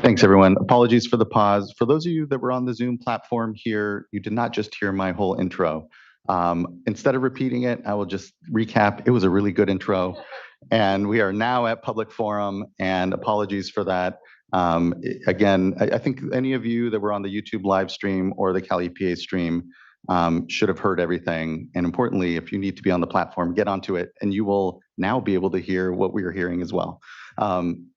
Thanks, everyone. Apologies for the pause. For those of you that were on the Zoom platform here, you did not just hear my whole intro. Instead of repeating it, I will just recap. It was a really good intro. And we are now at public forum, and apologies for that. Again, I think any of you that were on the YouTube live stream or the Cal EPA stream should have heard everything. And importantly, if you need to be on the platform, get onto it, and you will now be able to hear what we are hearing as well.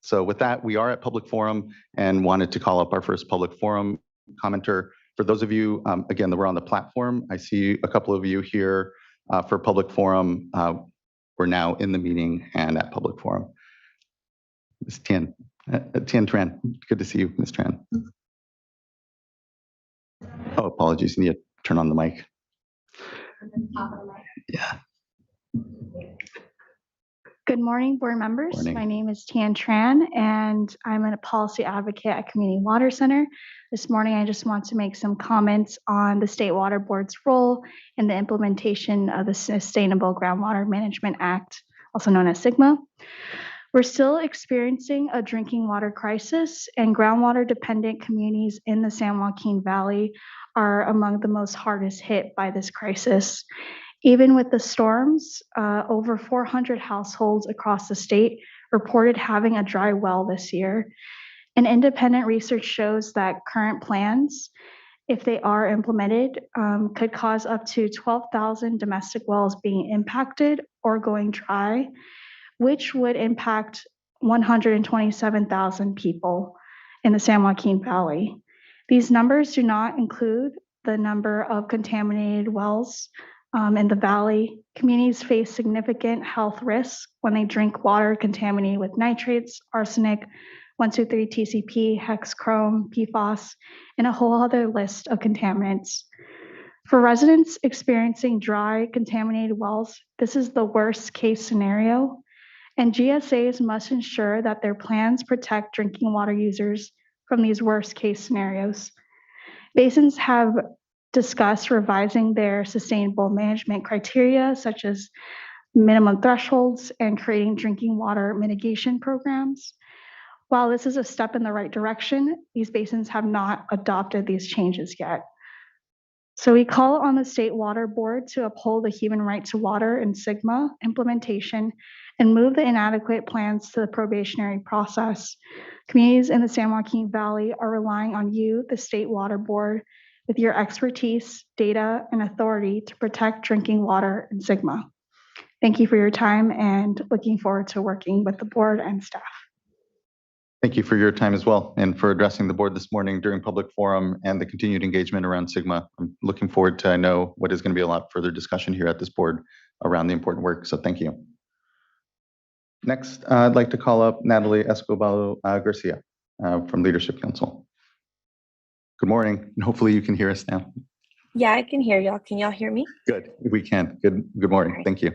So with that, we are at public forum and wanted to call up our first public forum commenter. For those of you, again, that were on the platform, I see a couple of you here for public forum. We're now in the meeting and at public forum. Ms. Tien Tran, good to see you, Ms. Tran. Oh, apologies, you need to turn on the mic. Yeah. Good morning, board members. Morning. My name is Tien Tran, and I'm a policy advocate at Community Water Center. This morning, I just want to make some comments on the State Water Board's role in the implementation of the Sustainable Groundwater Management Act, also known as SGMA. We're still experiencing a drinking water crisis, and groundwater-dependent communities in the San Joaquin Valley are among the most hardest hit by this crisis. Even with the storms, over 400 households across the state reported having a dry well this year. And independent research shows that current plans, if they are implemented, could cause up to 12,000 domestic wells being impacted or going dry, which would impact 127,000 people in the San Joaquin Valley. These numbers do not include the number of contaminated wells in the valley. Communities face significant health risks when they drink water contaminated with nitrates, arsenic, 1,2,3-TCP, hexchrome, PFAS, and a whole other list of contaminants. For residents experiencing dry, contaminated wells, this is the worst case scenario, and GSAs must ensure that their plans protect drinking water users from these worst case scenarios. Basins have discussed revising their sustainable management criteria, such as minimum thresholds and creating drinking water mitigation programs. While this is a step in the right direction, these basins have not adopted these changes yet. So we call on the State Water Board to uphold the human right to water and SGMA implementation and move the inadequate plans to the probationary process. Communities in the San Joaquin Valley are relying on you, the State Water Board, with your expertise, data, and authority to protect drinking water and SGMA. Thank you for your time and looking forward to working with the board and staff. Thank you for your time as well and for addressing the board this morning during public forum and the continued engagement around SGMA. I'm looking forward to, I know, what is going to be a lot further discussion here at this board around the important work, so thank you. Next, I'd like to call up Natalie Escobar Garcia from Leadership Council. Good morning, and hopefully you can hear us now. Yeah, I can hear y'all. Can y'all hear me? Good, we can. Good morning, Right. Thank you.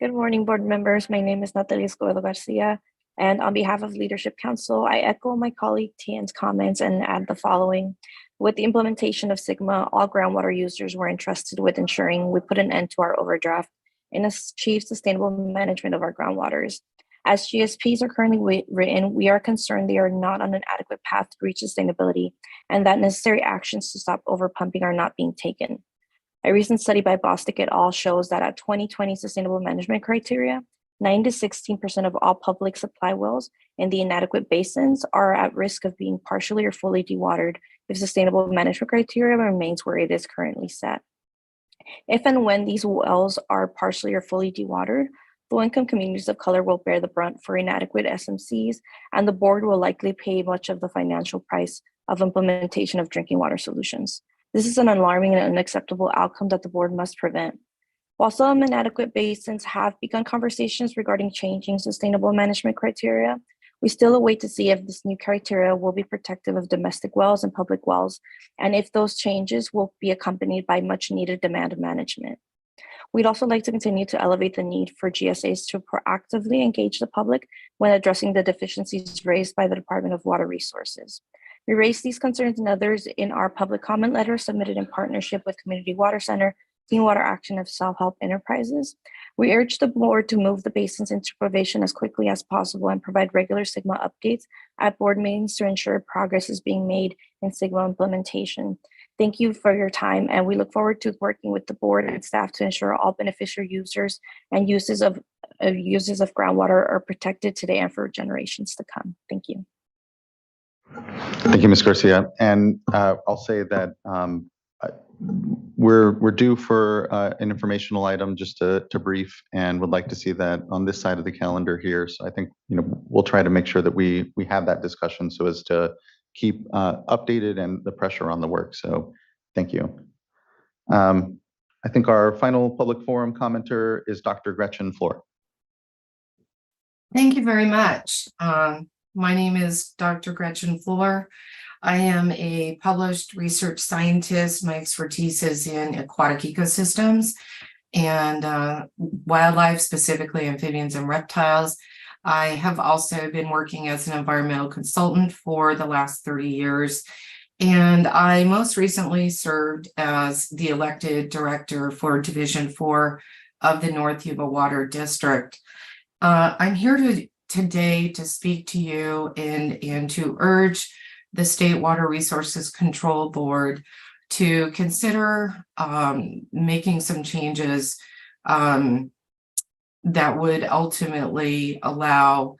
Good morning, board members. My name is Natalia Escobar Garcia, and on behalf of Leadership Council, I echo my colleague Tien's comments and add the following. With the implementation of SGMA, all groundwater users were entrusted with ensuring we put an end to our overdraft and achieve sustainable management of our groundwaters. As GSPs are currently written, we are concerned they are not on an adequate path to reach sustainability and that necessary actions to stop overpumping are not being taken. A recent study by Bostic et al. Shows that at 2020 sustainable management criteria, 9 to 16% of all public supply wells in the inadequate basins are at risk of being partially or fully dewatered if sustainable management criteria remains where it is currently set. If and when these wells are partially or fully dewatered, low-income communities of color will bear the brunt for inadequate SMCs, and the board will likely pay much of the financial price of implementation of drinking water solutions. This is an alarming and unacceptable outcome that the board must prevent. While some inadequate basins have begun conversations regarding changing sustainable management criteria, we still await to see if this new criteria will be protective of domestic wells and public wells, and if those changes will be accompanied by much needed demand management. We'd also like to continue to elevate the need for GSAs to proactively engage the public when addressing the deficiencies raised by the Department of Water Resources. We raised these concerns and others in our public comment letter submitted in partnership with Community Water Center Clean Water Action of Self-Help Enterprises. We urge the board to move the basins into provision as quickly as possible and provide regular SGMA updates at board meetings to ensure progress is being made in SGMA implementation. Thank you for your time, and we look forward to working with the board and staff to ensure all beneficial users and uses of groundwater are protected today and for generations to come. Thank you. Thank you, Ms. Garcia. And I'll say that we're due for an informational item just to brief, and would like to see that on this side of the calendar here. So I think we'll try to make sure that we have that discussion so as to keep updated and the pressure on the work. So thank you. I think our final public forum commenter is Dr. Gretchen Flohr. Thank you very much. My name is Dr. Gretchen Flohr. I am a published research scientist. My expertise is in aquatic ecosystems and wildlife, specifically amphibians and reptiles. I have also been working as an environmental consultant for the last 30 years. And I most recently served as the elected director for Division 4 of the North Yuba Water District. I'm here today to speak to you and to urge the State Water Resources Control Board to consider making some changes that would ultimately allow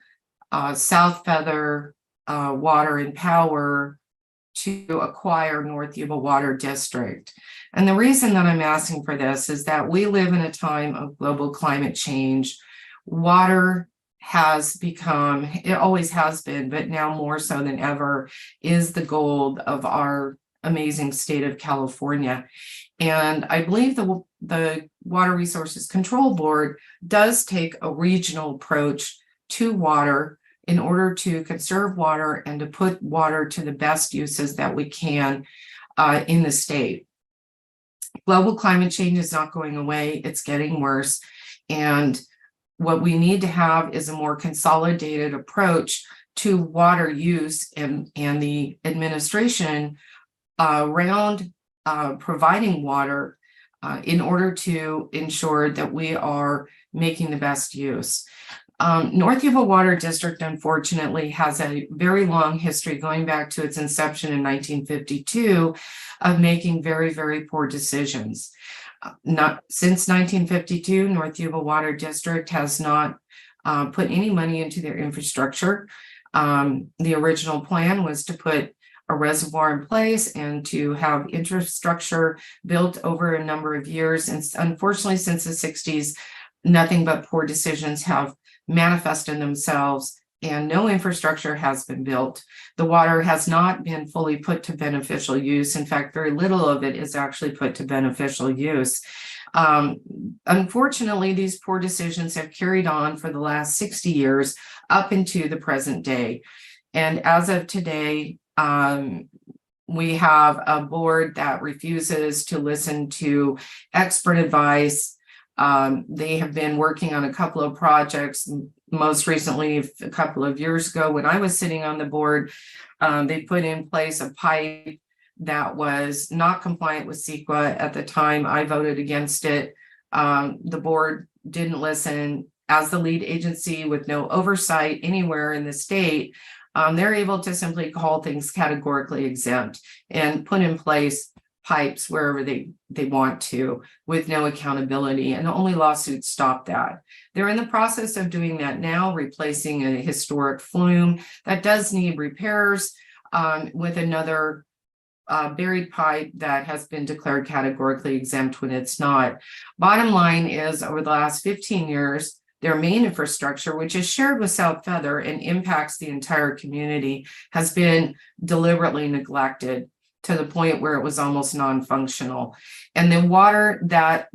South Feather Water and Power to acquire North Yuba Water District. And the reason that I'm asking for this is that we live in a time of global climate change. Water has become, it always has been, but now more so than ever, is the gold of our amazing state of California. And I believe the Water Resources Control Board does take a regional approach to water in order to conserve water and to put water to the best uses that we can in the state. Global climate change is not going away, it's getting worse. And what we need to have is a more consolidated approach to water use and the administration around providing water in order to ensure that we are making the best use. North Yuba Water District, unfortunately, has a very long history going back to its inception in 1952 of making very, very poor decisions. Since 1952, North Yuba Water District has not put any money into their infrastructure. The original plan was to put a reservoir in place and to have infrastructure built over a number of years. And unfortunately, since the 60s, nothing but poor decisions have manifested themselves and no infrastructure has been built. The water has not been fully put to beneficial use. In fact, very little of it is actually put to beneficial use. Unfortunately, these poor decisions have carried on for the last 60 years up into the present day. And as of today, we have a board that refuses to listen to expert advice. They have been working on a couple of projects. Most recently, a couple of years ago, when I was sitting on the board, they put in place a pipe that was not compliant with CEQA. At the time, I voted against it. The board didn't listen. As the lead agency with no oversight anywhere in the state, they're able to simply call things categorically exempt and put in place pipes wherever they want to with no accountability, and only lawsuits stop that. They're in the process of doing that now, replacing a historic flume that does need repairs with another buried pipe that has been declared categorically exempt when it's not. Bottom line is, over the last 15 years, their main infrastructure, which is shared with South Feather and impacts the entire community, has been deliberately neglected to the point where it was almost non-functional. And the water that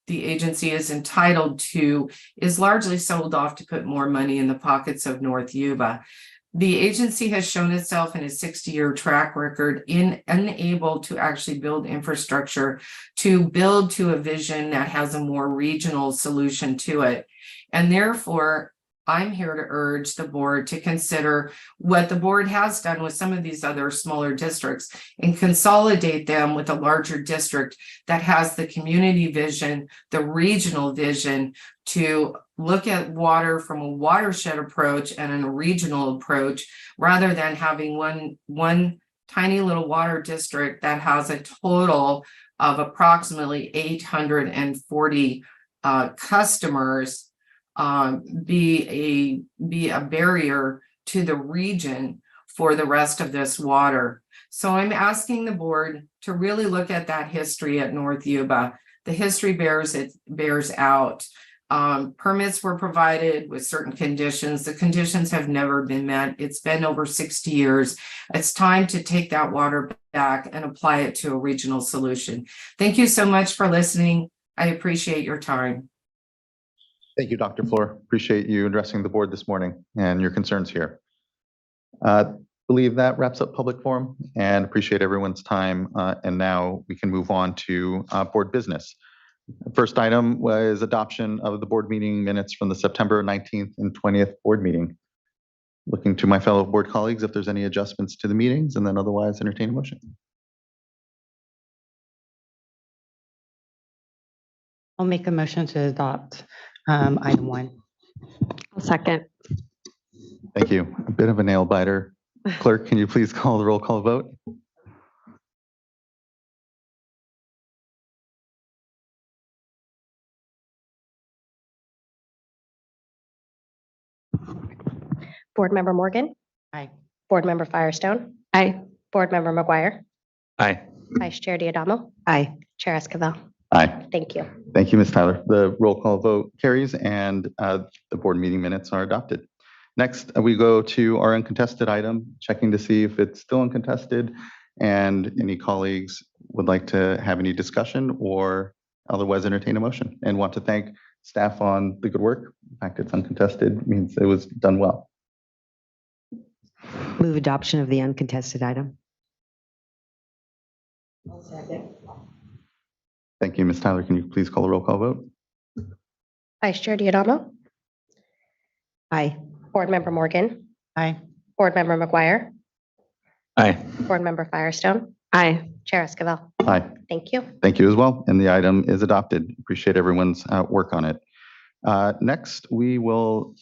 the agency is entitled to is largely sold off to put more money in the pockets of North Yuba. The agency has shown itself in a 60-year track record unable to actually build infrastructure, to build to a vision that has a more regional solution to it. And therefore, I'm here to urge the board to consider what the board has done with some of these other smaller districts and consolidate them with a larger district that has the community vision, the regional vision to look at water from a watershed approach and a regional approach, rather than having one tiny little water district that has a total of approximately 840 customers be a barrier to the region for the rest of this water. So I'm asking the board to really look at that history at North Yuba. The history bears out. Permits were provided with certain conditions. The conditions have never been met. It's been over 60 years. It's time to take that water back and apply it to a regional solution. Thank you so much for listening. I appreciate your time. Thank you, Dr. Floor. Appreciate you addressing the board this morning and your concerns here. Believe that wraps up public forum and appreciate everyone's time. And now we can move on to board business. First item was adoption of the board meeting minutes from the September 19th and 20th board meeting. Looking to my fellow board colleagues if there's any adjustments to the meetings, and then otherwise entertain a motion. I'll make a motion to adopt item 1. I'll second. Thank you. A bit of a nail biter. Clerk, can you please call the roll call vote? Board Member Morgan, Aye. Board Member Firestone, Aye. Board Member McGuire, Aye. Vice Chair Diadamo, Aye. Chair Esquivel. Aye. Thank you. Thank you, Ms. Tyler. The roll call vote carries and the board meeting minutes are adopted. Next, we go to our uncontested item, checking to see if it's still uncontested and any colleagues would like to have any discussion or otherwise entertain a motion, and want to thank staff on the good work. The fact it's uncontested means it was done well. Move adoption of the uncontested item. Thank you, Ms. Tyler. Can you please call the roll call vote? Vice Chair Diadamo, Aye. Board Member Morgan, Aye. Board Member McGuire, Aye. Board Member Firestone, Aye. Chair Esquivel. Aye. Thank you. Thank you as well. And the item is adopted. Appreciate everyone's work on it. Next, we will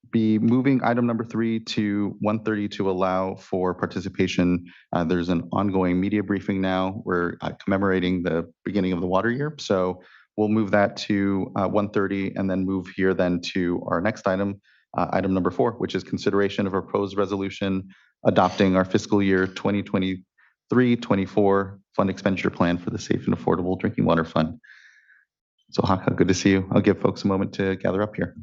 be moving item number 3 to 1:30 to allow for participation. There's an ongoing media briefing now. We're commemorating the beginning of the water year. So we'll move that to 1:30 and then move here then to our next item, item number 4, which is consideration of a proposed resolution adopting our fiscal year 2023-24 fund expenditure plan for the Safe and Affordable Drinking Water Fund. So Haka, good to see you. I'll give folks a moment to gather up here.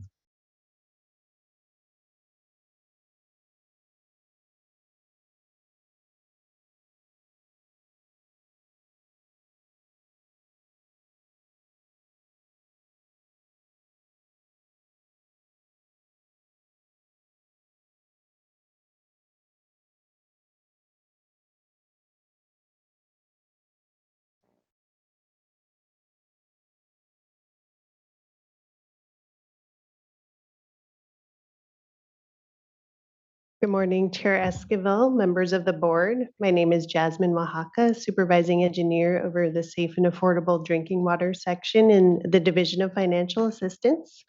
Good morning, Chair Esquivel, members of the board. My name is Jasmine Oaxaca, Supervising Engineer over the Safe and Affordable Drinking Water section in the Division of Financial Assistance.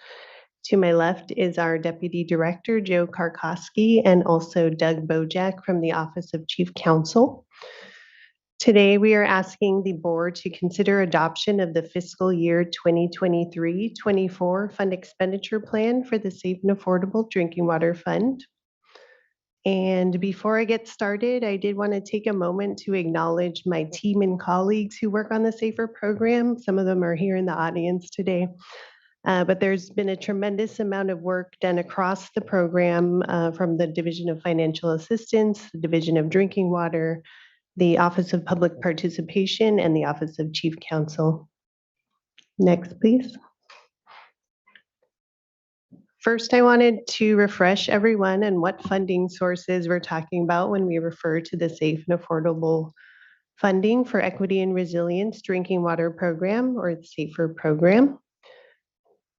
To my left is our Deputy Director, Joe Karkoski, and also Doug Bojak from the Office of Chief Counsel. Today, we are asking the board to consider adoption of the fiscal year 2023-24 fund expenditure plan for the Safe and Affordable Drinking Water Fund. And before I get started, I did want to take a moment to acknowledge my team and colleagues who work on the SAFER program. Some of them are here in the audience today. But there's been a tremendous amount of work done across the program from the Division of Financial Assistance, the Division of Drinking Water, the Office of Public Participation, and the Office of Chief Counsel. Next, please. First, I wanted to refresh everyone on what funding sources we're talking about when we refer to the Safe and Affordable Funding for Equity and Resilience Drinking Water Program, or the SAFER program.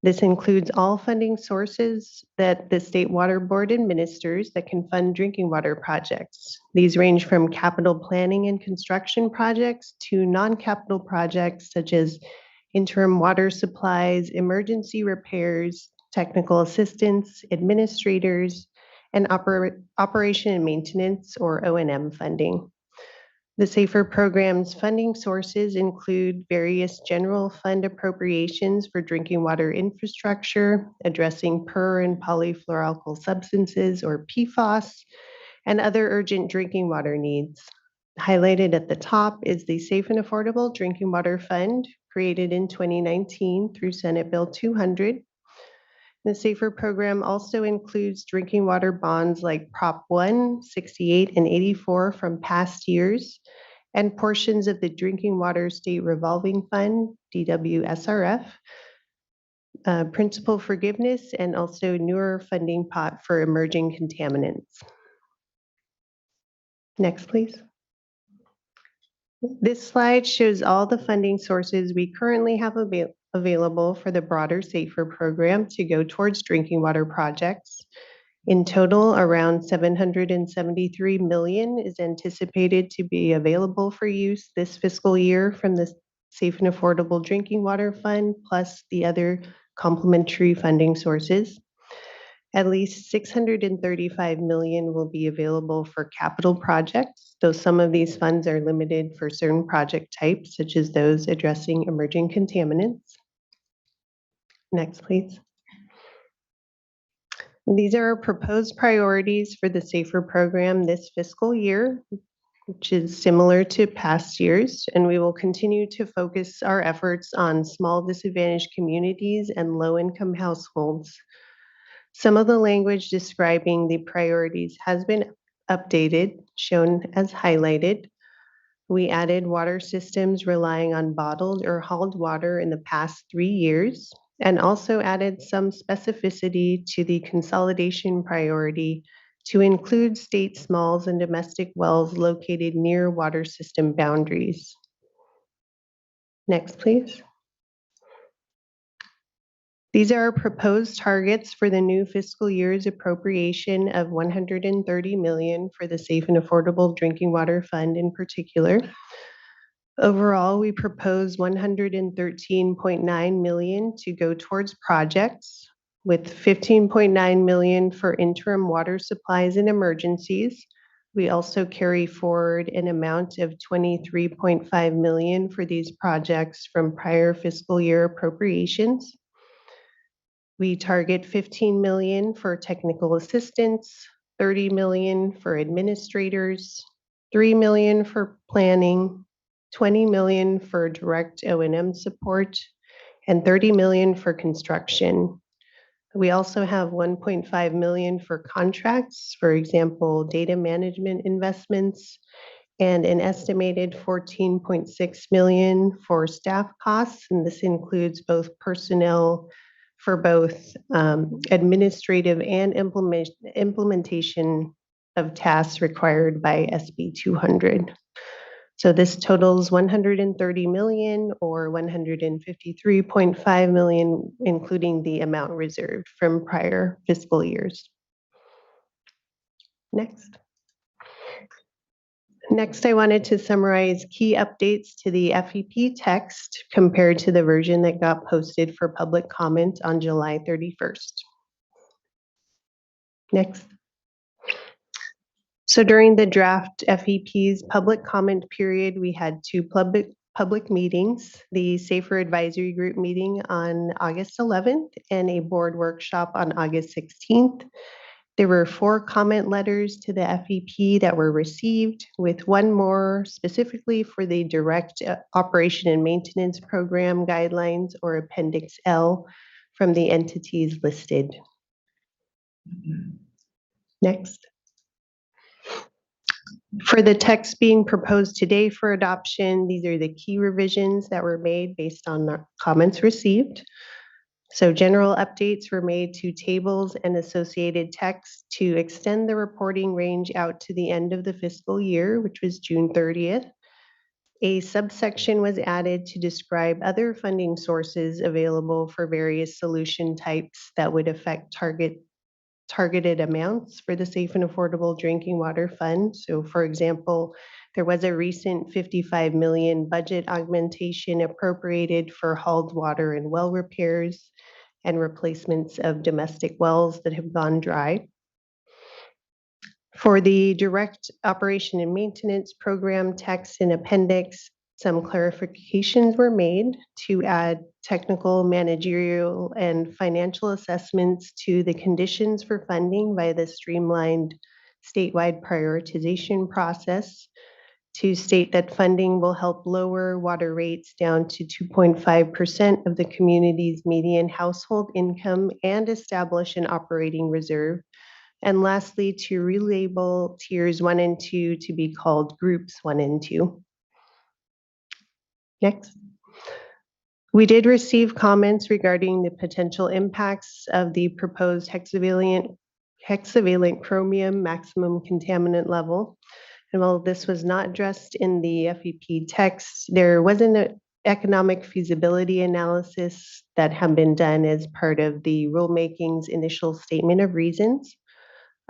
This includes all funding sources that the State Water Board administers that can fund drinking water projects. These range from capital planning and construction projects to non-capital projects such as interim water supplies, emergency repairs, technical assistance, administrators, and operation and maintenance or O&M funding. The SAFER program's funding sources include various general fund appropriations for drinking water infrastructure, addressing per and polyfluoroalkyl substances or PFAS, and other urgent drinking water needs. Highlighted at the top is the Safe and Affordable Drinking Water Fund, created in 2019 through Senate Bill 200. The SAFER program also includes drinking water bonds like Prop 1, 68, and 84 from past years, and portions of the Drinking Water State Revolving Fund, DWSRF, principal forgiveness, and also newer funding pot for emerging contaminants. Next, please. This slide shows all the funding sources we currently have available for the broader SAFER program to go towards drinking water projects. In total, around $773 million is anticipated to be available for use this fiscal year from the Safe and Affordable Drinking Water Fund, plus the other complementary funding sources. At least $635 million will be available for capital projects, though some of these funds are limited for certain project types, such as those addressing emerging contaminants. Next, please. These are our proposed priorities for the SAFER program this fiscal year, which is similar to past years, and we will continue to focus our efforts on small disadvantaged communities and low-income households. Some of the language describing the priorities has been updated, shown as highlighted. We added water systems relying on bottled or hauled water in the past 3 years, and also added some specificity to the consolidation priority to include state smalls and domestic wells located near water system boundaries. Next, please. These are our proposed targets for the new fiscal year's appropriation of $130 million for the Safe and Affordable Drinking Water Fund in particular. Overall, we propose $113.9 million to go towards projects, with $15.9 million for interim water supplies and emergencies. We also carry forward an amount of $23.5 million for these projects from prior fiscal year appropriations. We target $15 million for technical assistance, $30 million for administrators, $3 million for planning, $20 million for direct O&M support, and $30 million for construction. We also have $1.5 million for contracts, for example, data management investments, and an estimated $14.6 million for staff costs, and this includes both personnel for both administrative and implementation of tasks required by SB 200. So this totals $130 million or $153.5 million, including the amount reserved from prior fiscal years. Next. Next, I wanted to summarize key updates to the FEP text compared to the version that got posted for public comment on July 31st. Next. So during the draft FEP's public comment period, we had 2 public meetings, the SAFER Advisory Group meeting on August 11th and a board workshop on August 16th. There were 4 comment letters to the FEP that were received, with 1 more specifically for the direct operation and maintenance program guidelines, or Appendix L, from the entities listed. Next. For the text being proposed today for adoption, these are the key revisions that were made based on the comments received. So general updates were made to tables and associated text to extend the reporting range out to the end of the fiscal year, which was June 30th. A subsection was added to describe other funding sources available for various solution types that would affect targeted amounts for the Safe and Affordable Drinking Water Fund. So for example, there was a recent 55 million budget augmentation appropriated for hauled water and well repairs and replacements of domestic wells that have gone dry. For the direct operation and maintenance program text and appendix, some clarifications were made to add technical, managerial, and financial assessments to the conditions for funding by the streamlined statewide prioritization process to state that funding will help lower water rates down to 2.5% of the community's median household income and establish an operating reserve. And lastly, to relabel tiers 1 and 2 to be called groups 1 and 2. Next. We did receive comments regarding the potential impacts of the proposed hexavalent chromium maximum contaminant level. And while this was not addressed in the FEP text, there was an economic feasibility analysis that had been done as part of the rulemaking's initial statement of reasons.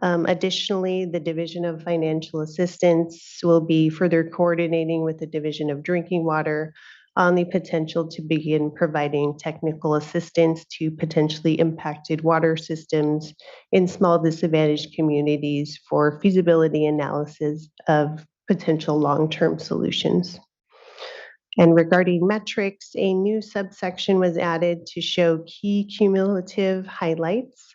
Additionally, the Division of Financial Assistance will be further coordinating with the Division of Drinking Water on the potential to begin providing technical assistance to potentially impacted water systems in small disadvantaged communities for feasibility analysis of potential long-term solutions. And regarding metrics, a new subsection was added to show key cumulative highlights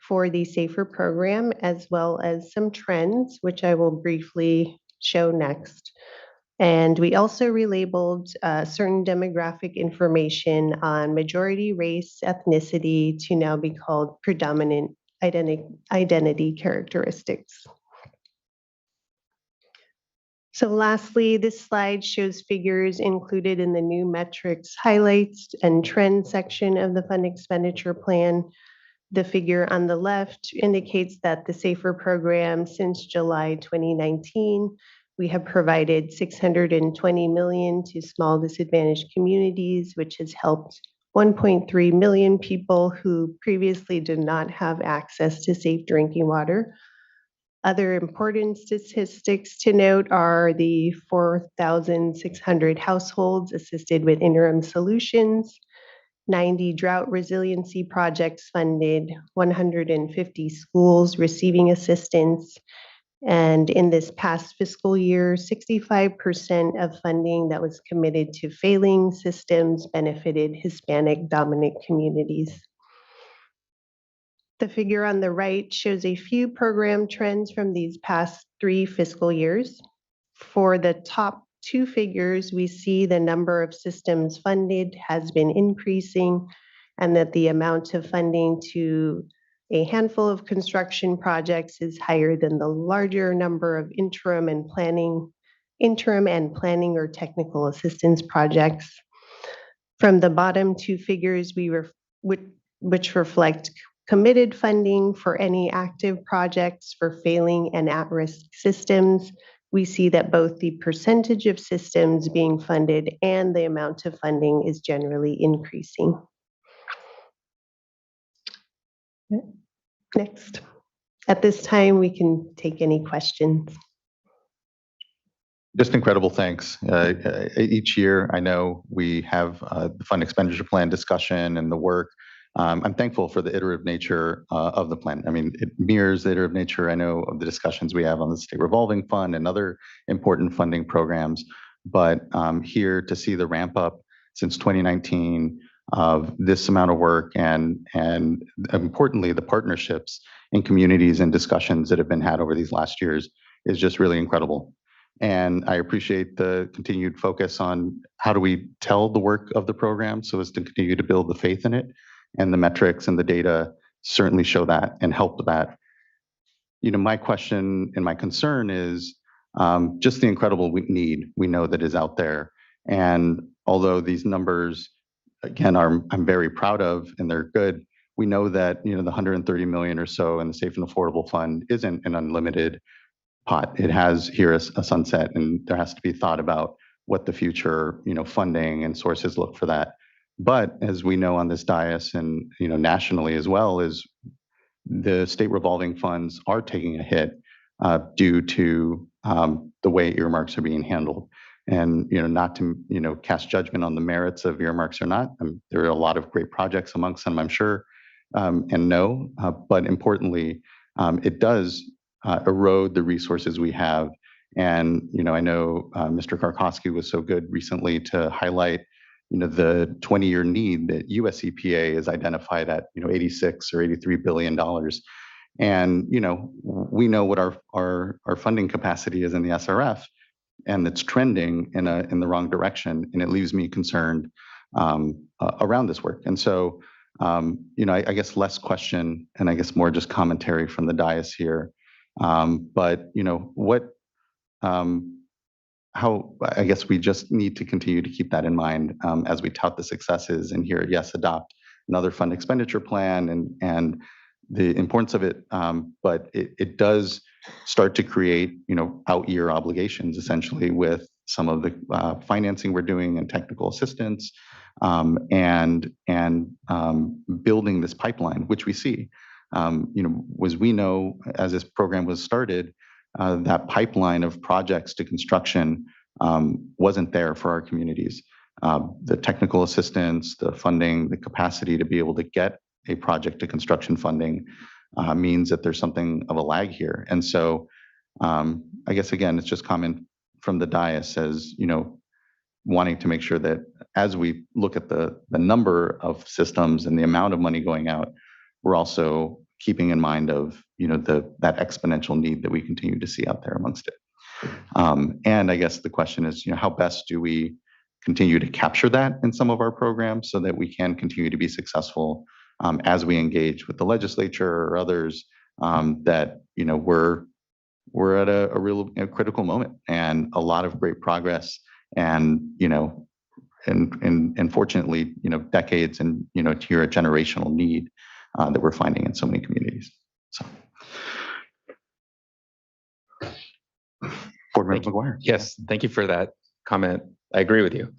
for the SAFER program, as well as some trends, which I will briefly show next. And we also relabeled certain demographic information on majority race, ethnicity to now be called predominant identity characteristics. So lastly, this slide shows figures included in the new metrics highlights and trend section of the fund expenditure plan. The figure on the left indicates that the SAFER program since July 2019, we have provided $620 million to small disadvantaged communities, which has helped 1.3 million people who previously did not have access to safe drinking water. Other important statistics to note are the 4,600 households assisted with interim solutions, 90 drought resiliency projects funded, 150 schools receiving assistance, and in this past fiscal year, 65% of funding that was committed to failing systems benefited Hispanic dominant communities. The figure on the right shows a few program trends from these past 3 fiscal years. For the top 2 figures, we see the number of systems funded has been increasing and that the amount of funding to a handful of construction projects is higher than the larger number of interim and planning or technical assistance projects. From the bottom 2 figures, which reflect committed funding for any active projects for failing and at-risk systems, we see that both the percentage of systems being funded and the amount of funding is generally increasing. Next. At this time, we can take any questions. Just incredible, thanks. Each year, I know we have the fund expenditure plan discussion and the work. I'm thankful for the iterative nature of the plan. I mean, it mirrors the iterative nature, I know, of the discussions we have on the state revolving fund and other important funding programs. But here to see the ramp up since 2019 of this amount of work and importantly, the partnerships in communities and discussions that have been had over these last years is just really incredible. And I appreciate the continued focus on how do we tell the work of the program so as to continue to build the faith in it. And the metrics and the data certainly show that and help that. You know, my question and my concern is just the incredible need we know that is out there. And although these numbers, again, I'm very proud of and they're good, we know that, you know, the 130 million or so in the Safe and Affordable Fund isn't an unlimited pot. It has here a sunset, and there has to be thought about what the future, funding and sources look for that. But as we know on this dais and, nationally as well, is the state revolving funds are taking a hit due to the way earmarks are being handled. And, not to, cast judgment on the merits of earmarks or not. There are a lot of great projects amongst them, I'm sure, and no, but importantly, it does erode the resources we have. And, I know Mr. Karkowski was so good recently to highlight, the 20-year need that US EPA is identified at, $86 or $83 billion. And, we know what our funding capacity is in the SRF, and it's trending in the wrong direction. And it leaves me concerned around this work. And so, I guess less question and I guess more just commentary from the dais here. But, how I guess we just need to continue to keep that in mind as we tout the successes and here, yes, adopt another fund expenditure plan and the importance of it. But it does start to create, out year obligations essentially with some of the financing we're doing and technical assistance and building this pipeline, which we see, as we know, as this program was started, that pipeline of projects to construction wasn't there for our communities. The technical assistance, the funding, the capacity to be able to get a project to construction funding means that there's something of a lag here. And so I guess, again, it's just comment from the dais as, wanting to make sure that as we look at the number of systems and the amount of money going out, we're also keeping in mind of, that exponential need that we continue to see out there amongst it. And I guess the question is, how best do we continue to capture that in some of our programs so that we can continue to be successful as we engage with the legislature or others that, we're at a real critical moment and a lot of great progress and, and fortunately, decades and, to your generational need that we're finding in so many communities. So. Board Member McGuire. Yes, thank you for that comment. I agree with you.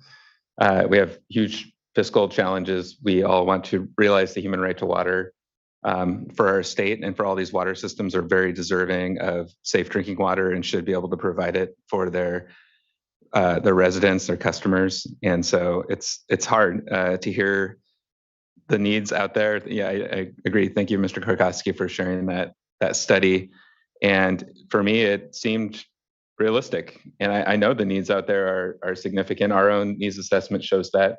We have huge fiscal challenges. We all want to realize the human right to water for our state, and for all these water systems are very deserving of safe drinking water and should be able to provide it for their residents, their customers. And so it's hard to hear the needs out there. Yeah, I agree. Thank you, Mr. Karkowski, for sharing that study. And for me, it seemed realistic. And I know the needs out there are significant. Our own needs assessment shows that.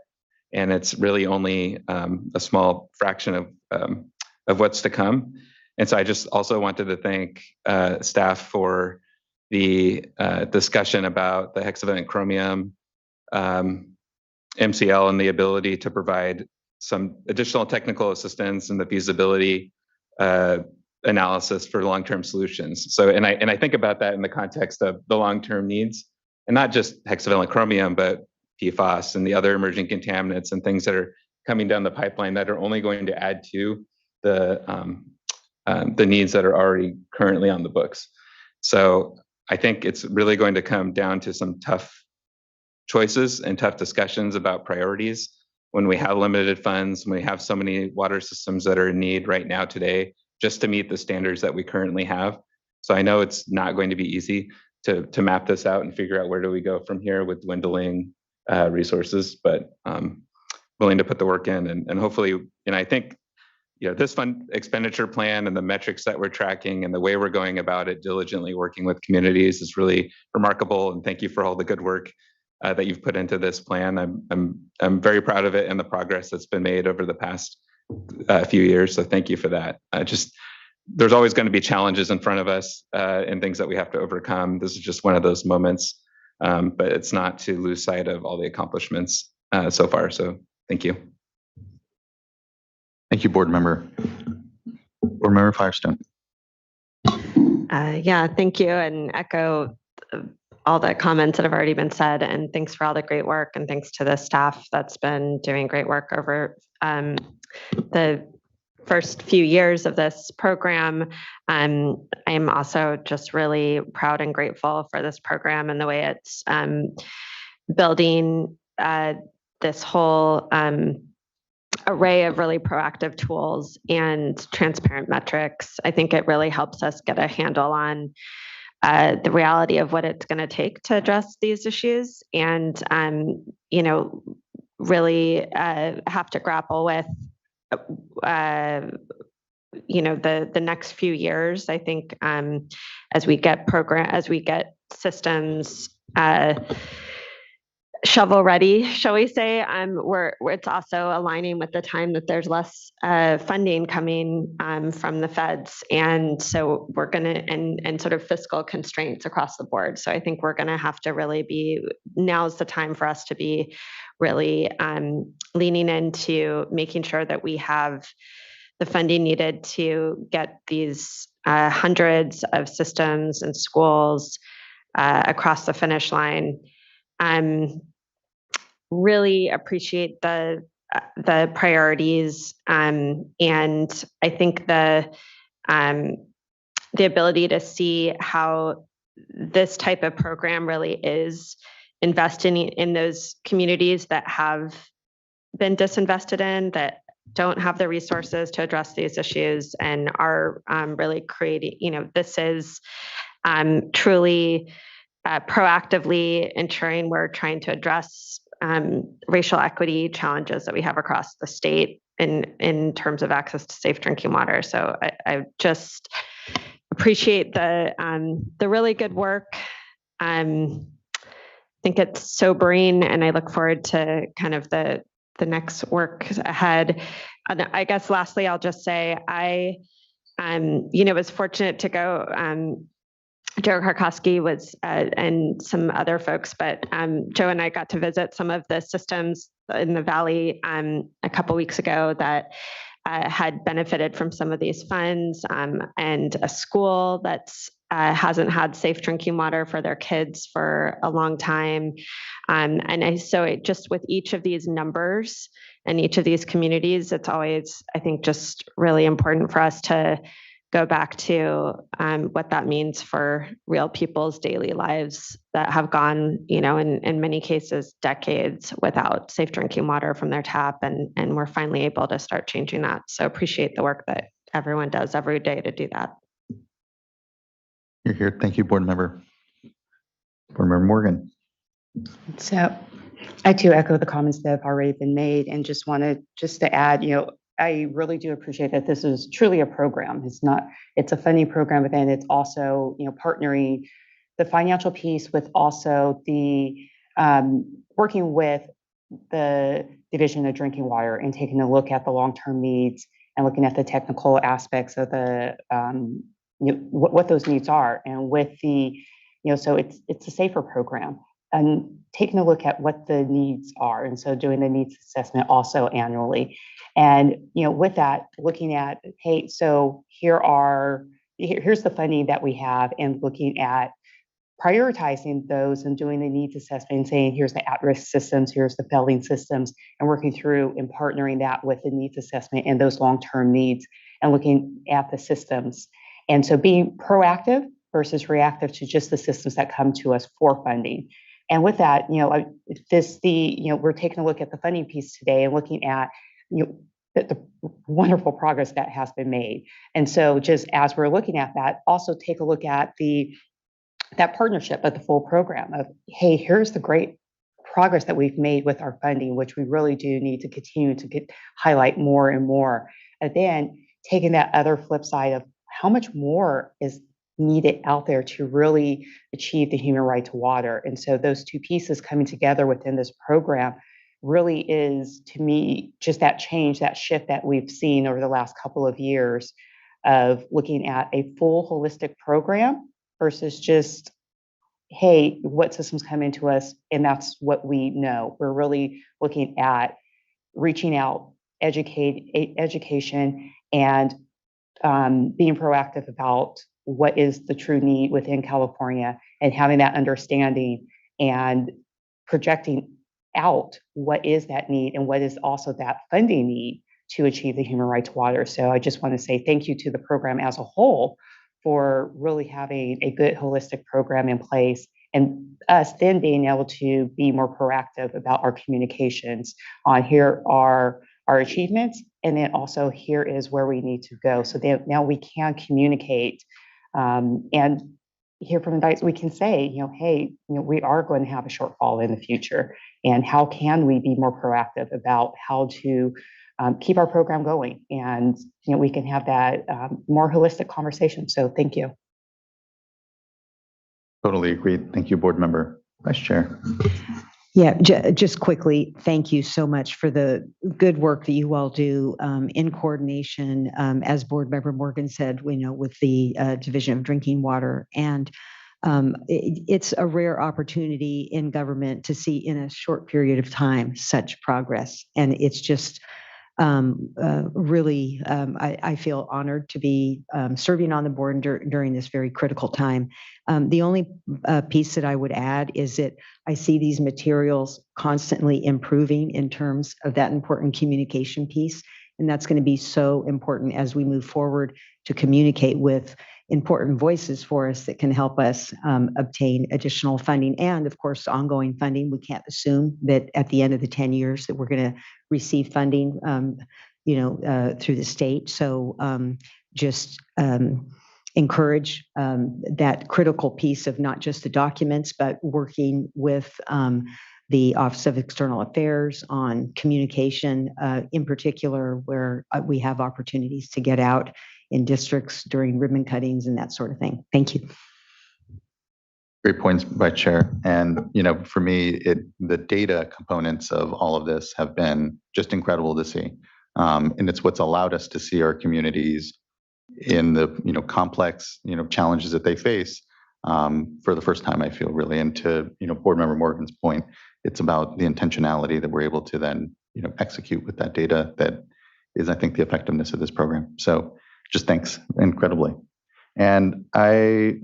And it's really only a small fraction of what's to come. And so I just also wanted to thank staff for the discussion about the hexavalent chromium MCL and the ability to provide some additional technical assistance and the feasibility analysis for long-term solutions. So, and I think about that in the context of the long-term needs, and not just hexavalent chromium, but PFAS and the other emerging contaminants and things that are coming down the pipeline that are only going to add to the needs that are already currently on the books. So I think it's really going to come down to some tough choices and tough discussions about priorities when we have limited funds, when we have so many water systems that are in need right now today, just to meet the standards that we currently have. So I know it's not going to be easy to map this out and figure out where do we go from here with dwindling resources, but willing to put the work in and hopefully, and I think, this fund expenditure plan and the metrics that we're tracking and the way we're going about it diligently working with communities is really remarkable. And thank you for all the good work that you've put into this plan. I'm very proud of it and the progress that's been made over the past few years. So thank you for that. There's always going to be challenges in front of us and things that we have to overcome. This is just one of those moments, but it's not to lose sight of all the accomplishments so far. So thank you. Thank you, Board Member. Board Member Firestone. Yeah, thank you, and echo all the comments that have already been said, and thanks for all the great work, and thanks to the staff that's been doing great work over the first few years of this program. I'm also just really proud and grateful for this program and the way it's building this whole array of really proactive tools and transparent metrics. I think it really helps us get a handle on the reality of what it's going to take to address these issues, and really have to grapple with the next few years. I think as we get systems shovel ready, shall we say, it's also aligning with the time that there's less funding coming from the feds, and so we're going to and sort of fiscal constraints across the board. So I think we're going to have to really now's the time for us to be really leaning into making sure that we have the funding needed to get these hundreds of systems and schools across the finish line. Really appreciate the priorities, and I think the ability to see how this type of program really is investing in those communities that have been disinvested in, that don't have the resources to address these issues, and are really creating. This is truly proactively ensuring we're trying to address racial equity challenges that we have across the state in terms of access to safe drinking water. So I just appreciate the really good work. I think it's sobering, and I look forward to kind of the next work ahead. And I guess lastly, I'll just say I was fortunate to go. Joe Karkowski was and some other folks, but Joe and I got to visit some of the systems in the Valley a couple weeks ago that had benefited from some of these funds, and a school that's hasn't had safe drinking water for their kids for a long time. So just with each of these numbers and each of these communities, it's always, I think, just really important for us to go back to what that means for real people's daily lives that have gone, in many cases, decades without safe drinking water from their tap. And we're finally able to start changing that. So appreciate the work that everyone does every day to do that. You're here. Thank you, Board Member. Board Member Morgan. So I too echo the comments that have already been made, and just wanted to add, I really do appreciate that this is truly a program. It's a funding program, but then it's also, partnering the financial piece with also the working with the Division of Drinking Water and taking a look at the long-term needs and looking at the technical aspects of the what those needs are, and with the so it's a safer program, and taking a look at what the needs are, and so doing the needs assessment also annually. And with that, looking at, hey, so here's the funding that we have, and looking at prioritizing those and doing the needs assessment and saying, here's the at-risk systems, here's the failing systems, and working through and partnering that with the needs assessment and those long-term needs, and looking at the systems. And so being proactive versus reactive to just the systems that come to us for funding. And with that, we're taking a look at the funding piece today and looking at the wonderful progress that has been made. And so just as we're looking at that, also take a look at that partnership of the full program of, hey, here's the great progress that we've made with our funding, which we really do need to continue to highlight more and more. And then taking that other flip side of how much more is needed out there to really achieve the human right to water. And so those two pieces coming together within this program really is, to me, just that change, that shift that we've seen over the last couple of years of looking at a full holistic program versus just, hey, what systems come into us, and that's what we know. We're really looking at reaching out, education, and being proactive about what is the true need within California, and having that understanding and projecting out what is that need and what is also that funding need to achieve the human right to water. So I just want to say thank you to the program as a whole for really having a good holistic program in place and us then being able to be more proactive about our communications on here are our achievements, and then also here is where we need to go. So that now we can communicate and hear from advice. We can say, hey, we are going to have a shortfall in the future, and how can we be more proactive about how to keep our program going? And we can have that more holistic conversation. So thank you. Totally agreed. Thank you, Board Member Vice Chair. Yeah, just quickly, thank you so much for the good work that you all do in coordination, as Board Member Morgan said, with the Division of Drinking Water. And it's a rare opportunity in government to see in a short period of time such progress. And it's just really, I feel honored to be serving on the board during this very critical time. The only piece that I would add is that I see these materials constantly improving in terms of that important communication piece. And that's going to be so important as we move forward to communicate with important voices for us that can help us obtain additional funding and, of course, ongoing funding. We can't assume that at the end of the 10 years that we're going to receive funding, through the state. So just encourage that critical piece of not just the documents, but working with the Office of External Affairs on communication, in particular, where we have opportunities to get out in districts during ribbon cuttings and that sort of thing. Thank you. Great points, Vice Chair. And, for me, the data components of all of this have been just incredible to see. And it's what's allowed us to see our communities in the, complex, challenges that they face for the first time, I feel really. And to, Board Member Morgan's point, it's about the intentionality that we're able to then, execute with that data that is, I think, the effectiveness of this program. So just thanks incredibly. And I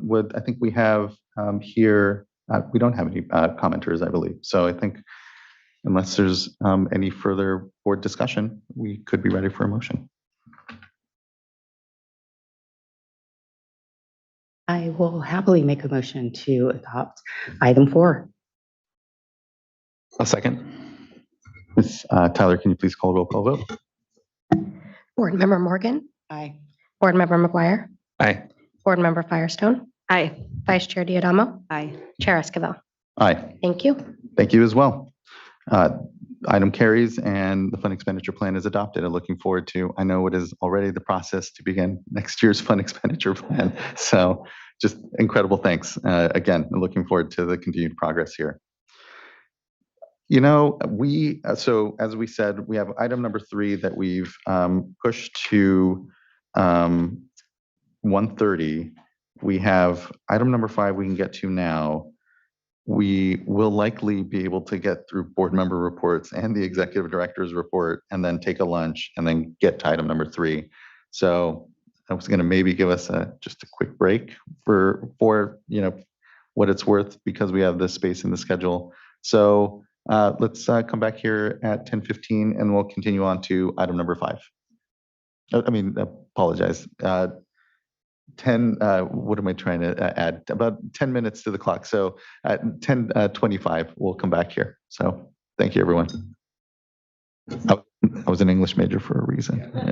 think we have here, we don't have any commenters, I believe. So I think unless there's any further board discussion, we could be ready for a motion. I will happily make a motion to adopt item 4. A second. Ms. Tyler, can you please call roll call vote? Board Member Morgan, Aye. Board Member McGuire, Aye. Board Member Firestone, Aye. Vice Chair Diadamo, Aye. Chair Esquivel. Aye. Thank you. Thank you as well. Item carries and the fund expenditure plan is adopted. And looking forward to, I know it is already the process to begin next year's fund expenditure plan. So just incredible thanks. Again, looking forward to the continued progress here. So as we said, we have item number 3 that we've pushed to 1:30. We have item number 5 we can get to now. We will likely be able to get through board member reports and the executive director's report and then take a lunch and then get to item number 3. So I was going to maybe give us just a quick break for what it's worth, because we have this space in the schedule. So let's come back here at 10:15 and we'll continue on to item number 5. Apologize. 10, what am I trying to add? About 10 minutes to the clock. So at 10:25, we'll come back here. So thank you, everyone. I was an English major for a reason. Yeah.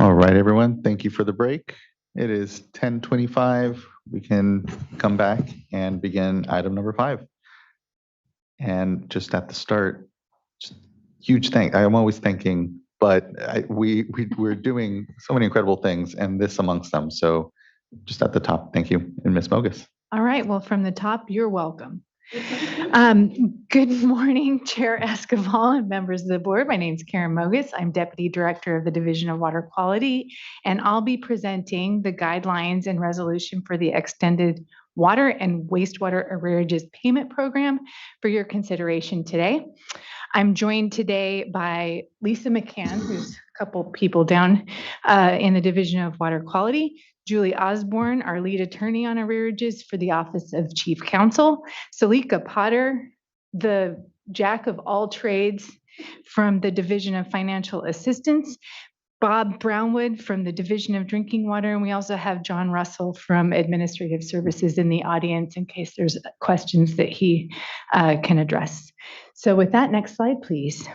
All right, everyone. Thank you for the break. It is 10:25. We can come back and begin item number 5. And just at the start, just huge thank. I'm always thanking, but we're doing so many incredible things, and this amongst them. So, just at the top, thank you, and Ms. Mogus. All right. Well, from the top, you're welcome. Good morning, Chair Escobar and members of the board. My name is Karen Mogus. I'm Deputy Director of the Division of Water Quality, and I'll be presenting the guidelines and resolution for the extended water and wastewater arrearages payment program for your consideration today. I'm joined today by Lisa McCann, who's a couple people down in the Division of Water Quality, Julie Osborne, our lead attorney on arrearages for the Office of Chief Counsel, Salika Potter, the jack of all trades from the Division of Financial Assistance, Bob Brownwood from the Division of Drinking Water, and we also have John Russell from Administrative Services in the audience in case there's questions that he can address. So with that, next slide, please.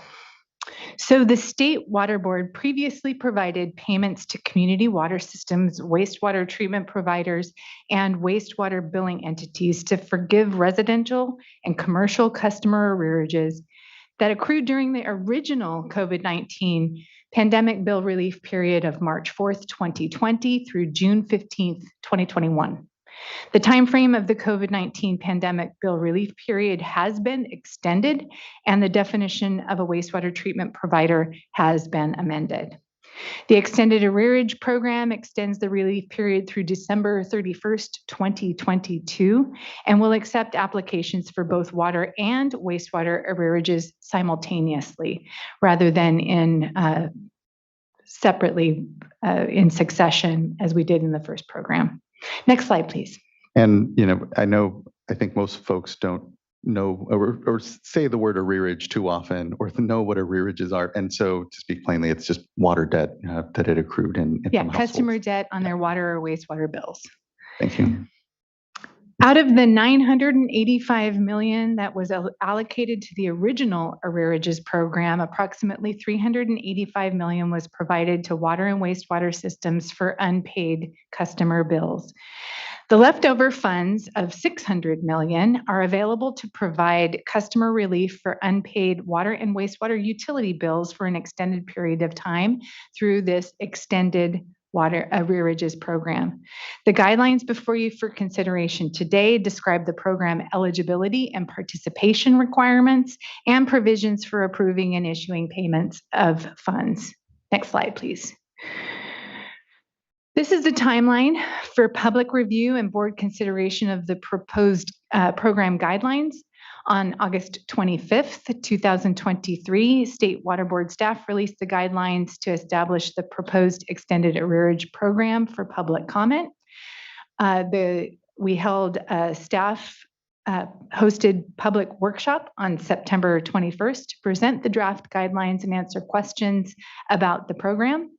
So the State Water Board previously provided payments to community water systems, wastewater treatment providers, and wastewater billing entities to forgive residential and commercial customer arrearages that accrued during the original COVID-19 pandemic bill relief period of March 4th, 2020 through June 15th, 2021. The timeframe of the COVID-19 pandemic bill relief period has been extended, and the definition of a wastewater treatment provider has been amended. The extended arrearage program extends the relief period through December 31st, 2022, and will accept applications for both water and wastewater arrearages simultaneously, rather than in separately in succession as we did in the first program. Next slide, please. And, I think most folks don't know or say the word arrearage too often or know what arrearages are. And so to speak plainly, it's just water debt that had accrued in some customer households. debt on their water or wastewater bills. Thank you. Out of the $985 million that was allocated to the original arrearages program, approximately $385 million was provided to water and wastewater systems for unpaid customer bills. The leftover funds of $600 million are available to provide customer relief for unpaid water and wastewater utility bills for an extended period of time through this extended water arrearages program. The guidelines before you for consideration today describe the program eligibility and participation requirements and provisions for approving and issuing payments of funds. Next slide, please. This is the timeline for public review and board consideration of the proposed program guidelines. On August 25th, 2023, State Water Board staff released the guidelines to establish the proposed extended arrearage program for public comment. We held a staff hosted public workshop on September 21st to present the draft guidelines and answer questions about the program.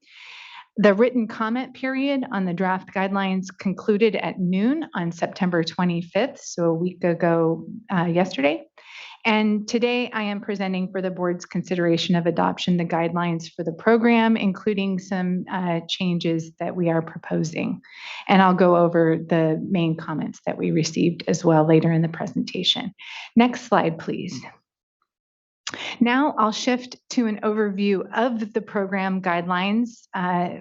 The written comment period on the draft guidelines concluded at noon on September 25th, so a week ago yesterday. And today I am presenting for the board's consideration of adoption the guidelines for the program, including some changes that we are proposing. And I'll go over the main comments that we received as well later in the presentation. Next slide, please. Now I'll shift to an overview of the program guidelines.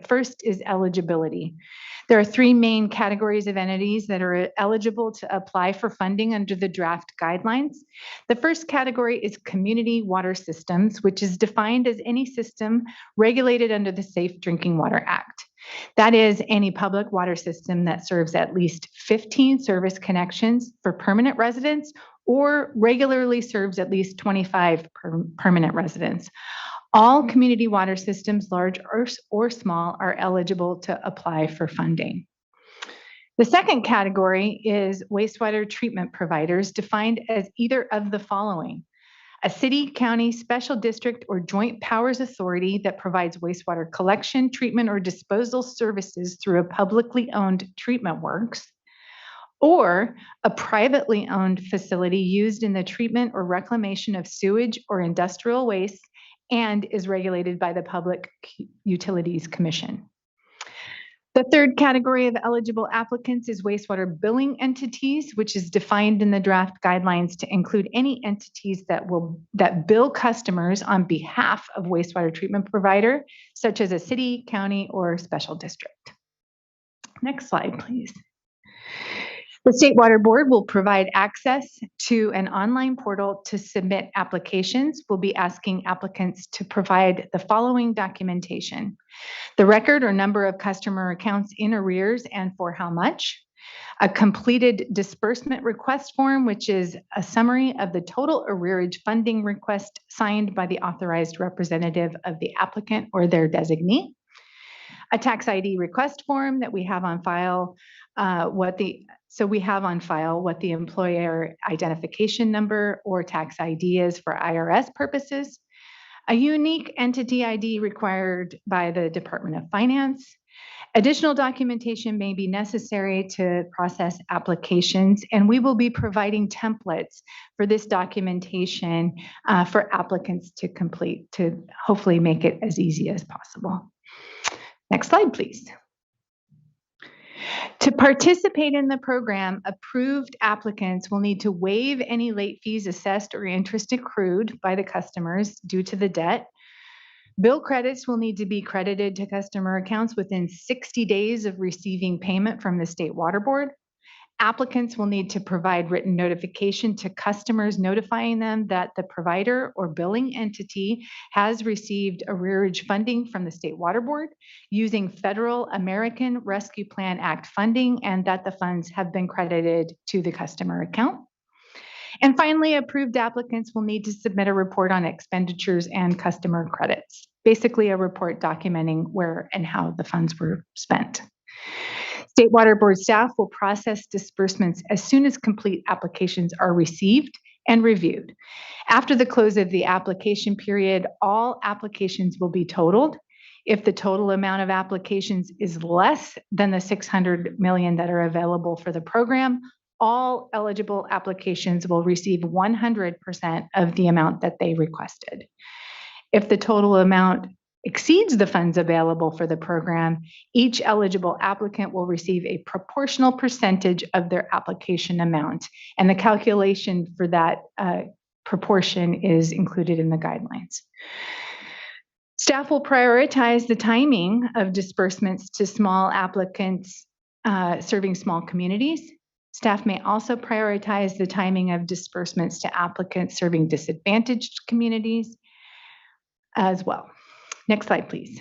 First is eligibility. There are 3 main categories of entities that are eligible to apply for funding under the draft guidelines. The first category is community water systems, which is defined as any system regulated under the Safe Drinking Water Act. That is any public water system that serves at least 15 service connections for permanent residents or regularly serves at least 25 permanent residents. All community water systems, large or small, are eligible to apply for funding. The second category is wastewater treatment providers, defined as either of the following: a city, county, special district, or joint powers authority that provides wastewater collection, treatment, or disposal services through a publicly owned treatment works, or a privately owned facility used in the treatment or reclamation of sewage or industrial waste and is regulated by the Public Utilities Commission. The third category of eligible applicants is wastewater billing entities, which is defined in the draft guidelines to include any entities that bill customers on behalf of wastewater treatment provider, such as a city, county, or special district. Next slide, please. The State Water Board will provide access to an online portal to submit applications. We'll be asking applicants to provide the following documentation: the record or number of customer accounts in arrears and for how much, a completed disbursement request form, which is a summary of the total arrearage funding request signed by the authorized representative of the applicant or their designee, a tax ID request form that we have on file, we have on file what the employer identification number or tax ID is for IRS purposes, a unique entity ID required by the Department of Finance. Additional documentation may be necessary to process applications, and we will be providing templates for this documentation for applicants to complete to hopefully make it as easy as possible. Next slide, please. To participate in the program, approved applicants will need to waive any late fees assessed or interest accrued by the customers due to the debt. Bill credits will need to be credited to customer accounts within 60 days of receiving payment from the State Water Board. Applicants will need to provide written notification to customers notifying them that the provider or billing entity has received arrearage funding from the State Water Board using Federal American Rescue Plan Act funding, and that the funds have been credited to the customer account. And finally, approved applicants will need to submit a report on expenditures and customer credits, basically a report documenting where and how the funds were spent. State Water Board staff will process disbursements as soon as complete applications are received and reviewed. After the close of the application period, all applications will be totaled. If the total amount of applications is less than the $600 million that are available for the program, all eligible applications will receive 100% of the amount that they requested. If the total amount exceeds the funds available for the program, each eligible applicant will receive a proportional percentage of their application amount. And the calculation for that proportion is included in the guidelines. Staff will prioritize the timing of disbursements to small applicants serving small communities. Staff may also prioritize the timing of disbursements to applicants serving disadvantaged communities as well. Next slide, please.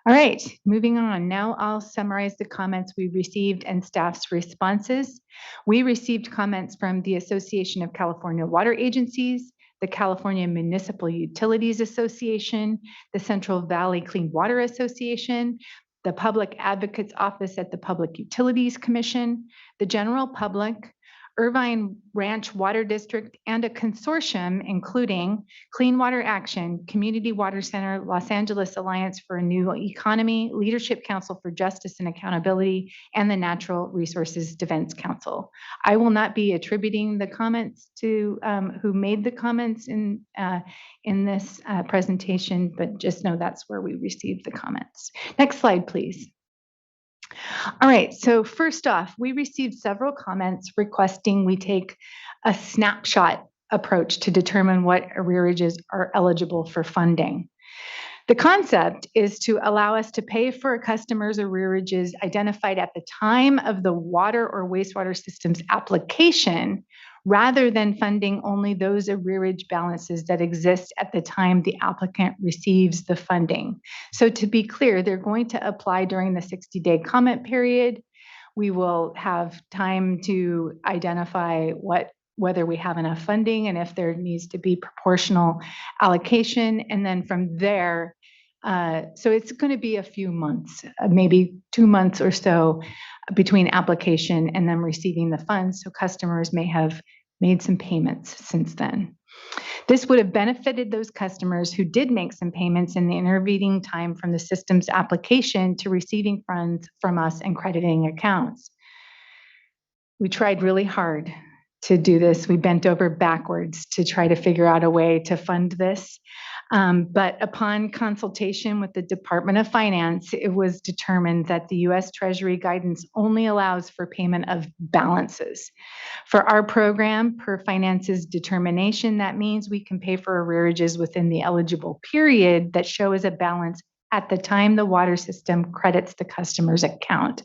All right, moving on. Now I'll summarize the comments we received and staff's responses. We received comments from the Association of California Water Agencies, the California Municipal Utilities Association, the Central Valley Clean Water Association, the Public Advocate's Office at the Public Utilities Commission, the general public, Irvine Ranch Water District, and a consortium including Clean Water Action, Community Water Center, Los Angeles Alliance for a New Economy, Leadership Council for Justice and Accountability, and the Natural Resources Defense Council. I will not be attributing the comments to who made the comments in this presentation, but just know that's where we received the comments. Next slide, please. All right, so first off, we received several comments requesting we take a snapshot approach to determine what arrearages are eligible for funding. The concept is to allow us to pay for a customer's arrearages identified at the time of the water or wastewater system's application, rather than funding only those arrearage balances that exist at the time the applicant receives the funding. So to be clear, they're going to apply during the 60-day comment period. We will have time to identify whether we have enough funding and if there needs to be proportional allocation. And then from there, so it's going to be a few months, maybe 2 months or so between application and them receiving the funds. So customers may have made some payments since then. This would have benefited those customers who did make some payments in the intervening time from the system's application to receiving funds from us and crediting accounts. We tried really hard to do this. We bent over backwards to try to figure out a way to fund this. But upon consultation with the Department of Finance, it was determined that the U.S. Treasury guidance only allows for payment of balances. For our program, per Finance's determination, that means we can pay for arrearages within the eligible period that show as a balance at the time the water system credits the customer's account.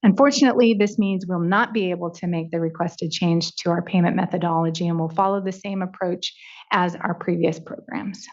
Unfortunately, this means we'll not be able to make the requested change to our payment methodology, and we'll follow the same approach as our previous programs.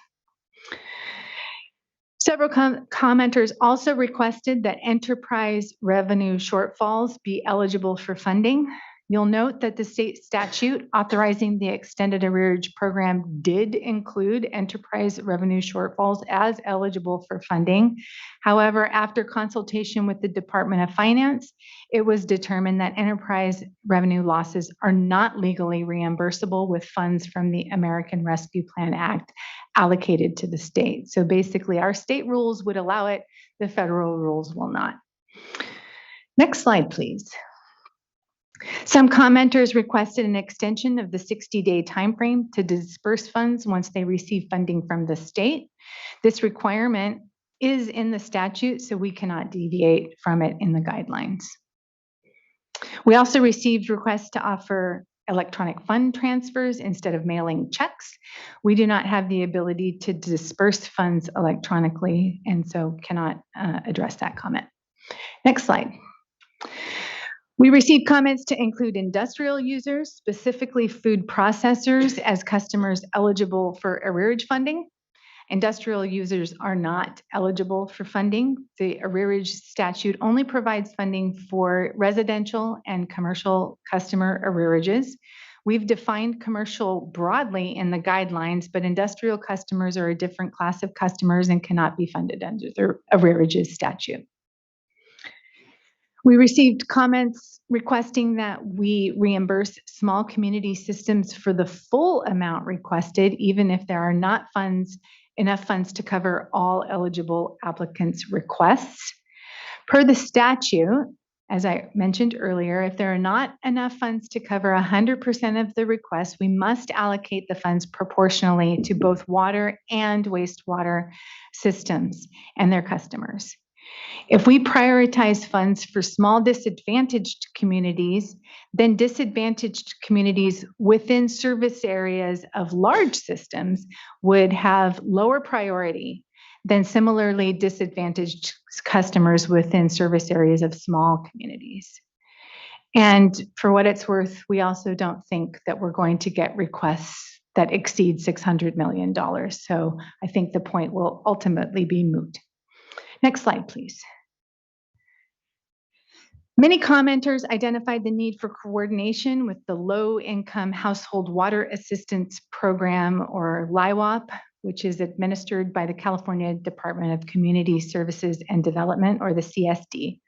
Several commenters also requested that enterprise revenue shortfalls be eligible for funding. You'll note that the state statute authorizing the extended arrearage program did include enterprise revenue shortfalls as eligible for funding. However, after consultation with the Department of Finance, it was determined that enterprise revenue losses are not legally reimbursable with funds from the American Rescue Plan Act allocated to the state. So basically, our state rules would allow it, the federal rules will not. Next slide, please. Some commenters requested an extension of the 60-day timeframe to disperse funds once they receive funding from the state. This requirement is in the statute, so we cannot deviate from it in the guidelines. We also received requests to offer electronic fund transfers instead of mailing checks. We do not have the ability to disperse funds electronically, and so cannot address that comment. Next slide. We received comments to include industrial users, specifically food processors, as customers eligible for arrearage funding. Industrial users are not eligible for funding. The arrearage statute only provides funding for residential and commercial customer arrearages. We've defined commercial broadly in the guidelines, but industrial customers are a different class of customers and cannot be funded under the arrearages statute. We received comments requesting that we reimburse small community systems for the full amount requested, even if there are not enough funds to cover all eligible applicants' requests. Per the statute, as I mentioned earlier, if there are not enough funds to cover 100% of the requests, we must allocate the funds proportionally to both water and wastewater systems and their customers. If we prioritize funds for small disadvantaged communities, then disadvantaged communities within service areas of large systems would have lower priority than similarly disadvantaged customers within service areas of small communities. And for what it's worth, we also don't think that we're going to get requests that exceed $600 million. So I think the point will ultimately be moot. Next slide, please. Many commenters identified the need for coordination with the Low Income Household Water Assistance Program, or LIWAP, which is administered by the California Department of Community Services and Development, or the CSD.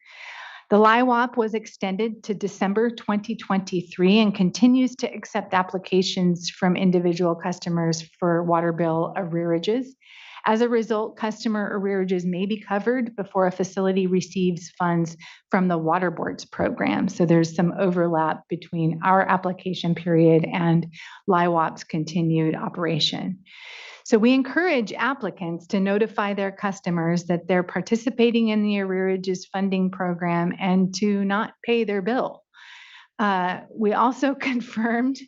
The LIWAP was extended to December 2023 and continues to accept applications from individual customers for water bill arrearages. As a result, customer arrearages may be covered before a facility receives funds from the Water Board's program. So there's some overlap between our application period and LIWAP's continued operation. So we encourage applicants to notify their customers that they're participating in the arrearages funding program and to not pay their bill. We also confirmed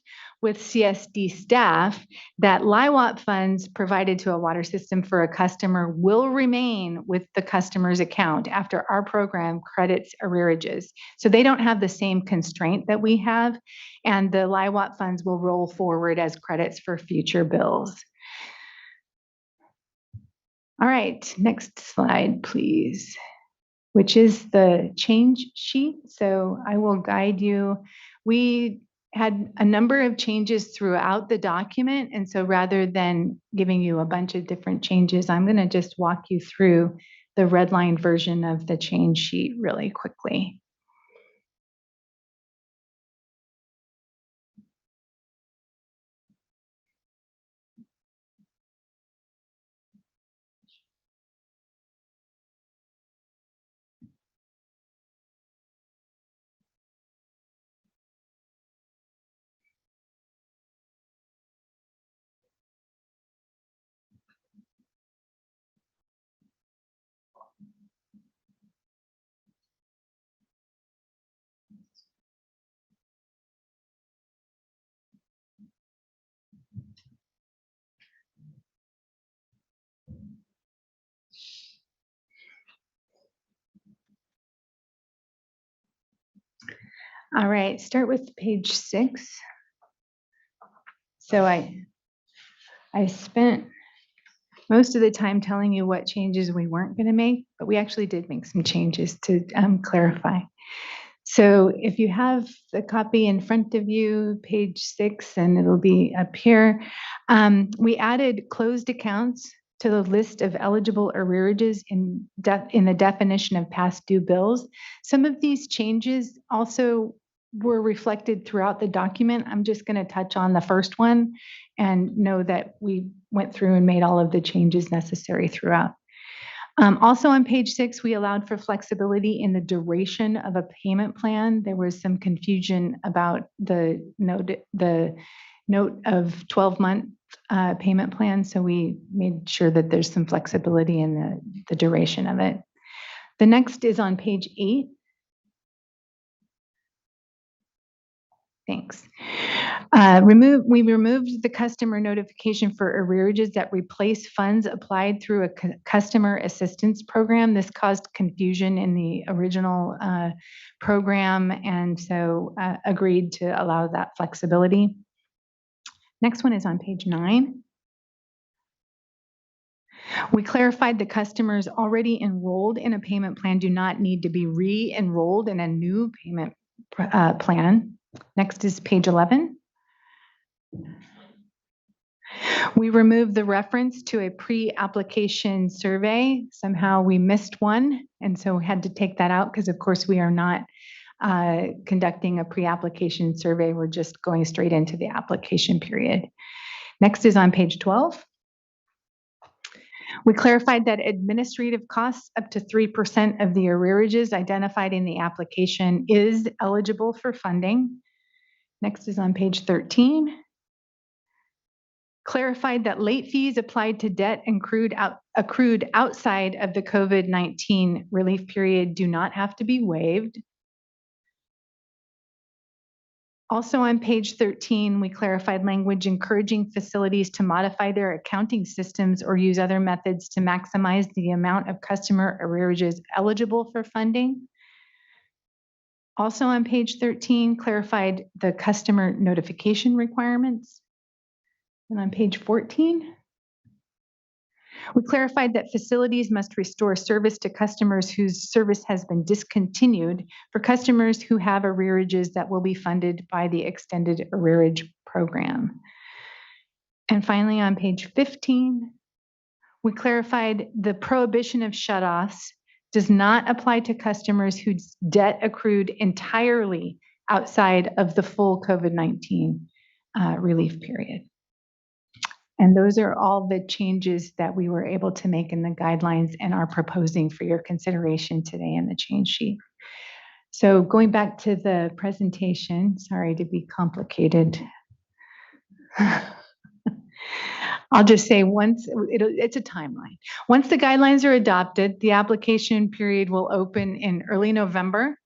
with CSD staff that LIWAP funds provided to a water system for a customer will remain with the customer's account after our program credits arrearages. So they don't have the same constraint that we have, and the LIWAP funds will roll forward as credits for future bills. All right, next slide, please, which is the change sheet. So I will guide you. We had a number of changes throughout the document. And so rather than giving you a bunch of different changes, I'm going to just walk you through the redline version of the change sheet really quickly. All right, start with page 6. So I spent most of the time telling you what changes we weren't going to make, but we actually did make some changes to clarify. So if you have the copy in front of you, page 6, and it'll be up here, we added closed accounts to the list of eligible arrearages in the definition of past due bills. Some of these changes also were reflected throughout the document. I'm just going to touch on the first one and know that we went through and made all of the changes necessary throughout. Also on page 6, we allowed for flexibility in the duration of a payment plan. There was some confusion about the note of 12-month payment plan, so we made sure that there's some flexibility in the duration of it. The next is on page 8. Thanks. We removed the customer notification for arrearages that replace funds applied through a customer assistance program. This caused confusion in the original program, and so agreed to allow that flexibility. Next one is on page 9. We clarified the customers already enrolled in a payment plan do not need to be re-enrolled in a new payment plan. Next is page 11. We removed the reference to a pre-application survey. Somehow we missed one, and so we had to take that out because, of course, we are not conducting a pre-application survey. We're just going straight into the application period. Next is on page 12. We clarified that administrative costs up to 3% of the arrearages identified in the application is eligible for funding. Next is on page 13. Clarified that late fees applied to debt accrued outside of the COVID-19 relief period do not have to be waived. Also on page 13, we clarified language encouraging facilities to modify their accounting systems or use other methods to maximize the amount of customer arrearages eligible for funding. Also on page 13, clarified the customer notification requirements. And on page 14, we clarified that facilities must restore service to customers whose service has been discontinued for customers who have arrearages that will be funded by the extended arrearage program. And finally, on page 15, we clarified the prohibition of shutoffs does not apply to customers whose debt accrued entirely outside of the full COVID-19 relief period. And those are all the changes that we were able to make in the guidelines and are proposing for your consideration today in the change sheet. So going back to the presentation, sorry to be complicated. I'll just say it's a timeline. Once the guidelines are adopted, the application period will open in early November.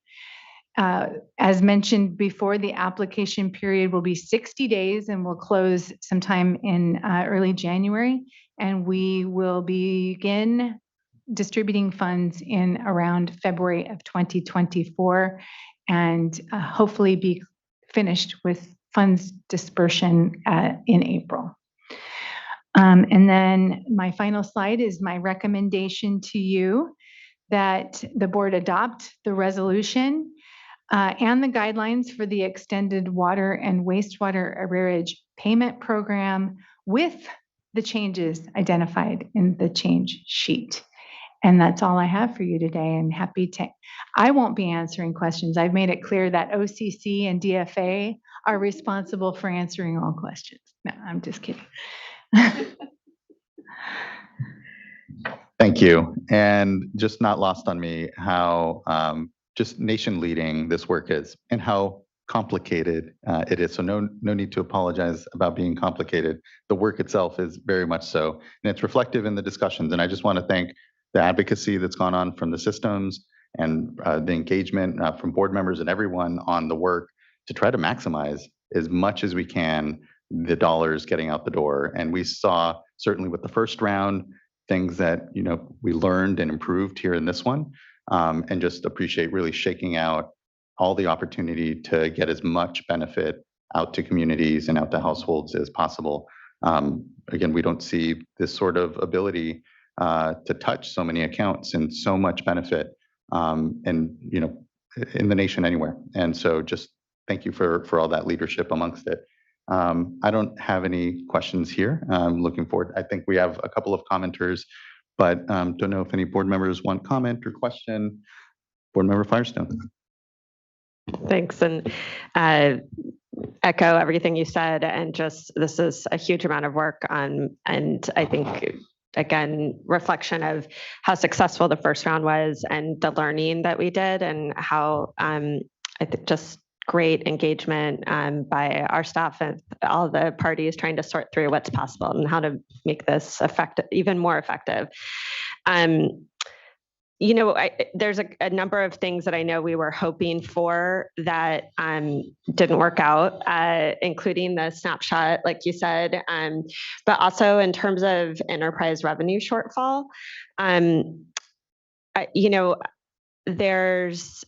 As mentioned before, the application period will be 60 days and will close sometime in early January. And we will begin distributing funds in around February of 2024 and hopefully be finished with funds dispersion in April. And then my final slide is my recommendation to you that the board adopt the resolution and the guidelines for the extended water and wastewater arrearage payment program with the changes identified in the change sheet. And that's all I have for you today. And I won't be answering questions. I've made it clear that OCC and DFA are responsible for answering all questions. No, I'm just kidding. Thank you. And just not lost on me how just nation leading this work is and how complicated it is. So no need to apologize about being complicated. The work itself is very much so, and it's reflective in the discussions. And I just want to thank the advocacy that's gone on from the systems and the engagement from board members and everyone on the work to try to maximize as much as we can the dollars getting out the door. And we saw certainly with the first round things that we learned and improved here in this one. And just appreciate really shaking out all the opportunity to get as much benefit out to communities and out to households as possible. Again, we don't see this sort of ability to touch so many accounts and so much benefit, and in the nation anywhere. And so, just thank you for all that leadership amongst it. I don't have any questions here. I'm looking forward. I think we have a couple of commenters, but don't know if any board members want comment or question. Board Member Firestone. Thanks, and echo everything you said. And just this is a huge amount of work on, and I think again, reflection of how successful the first round was and the learning that we did, and how I think just great engagement by our staff and all the parties trying to sort through what's possible and how to make this effective, even more effective. There's a number of things that I know we were hoping for that didn't work out, including the snapshot, like you said, but also in terms of enterprise revenue shortfall. There's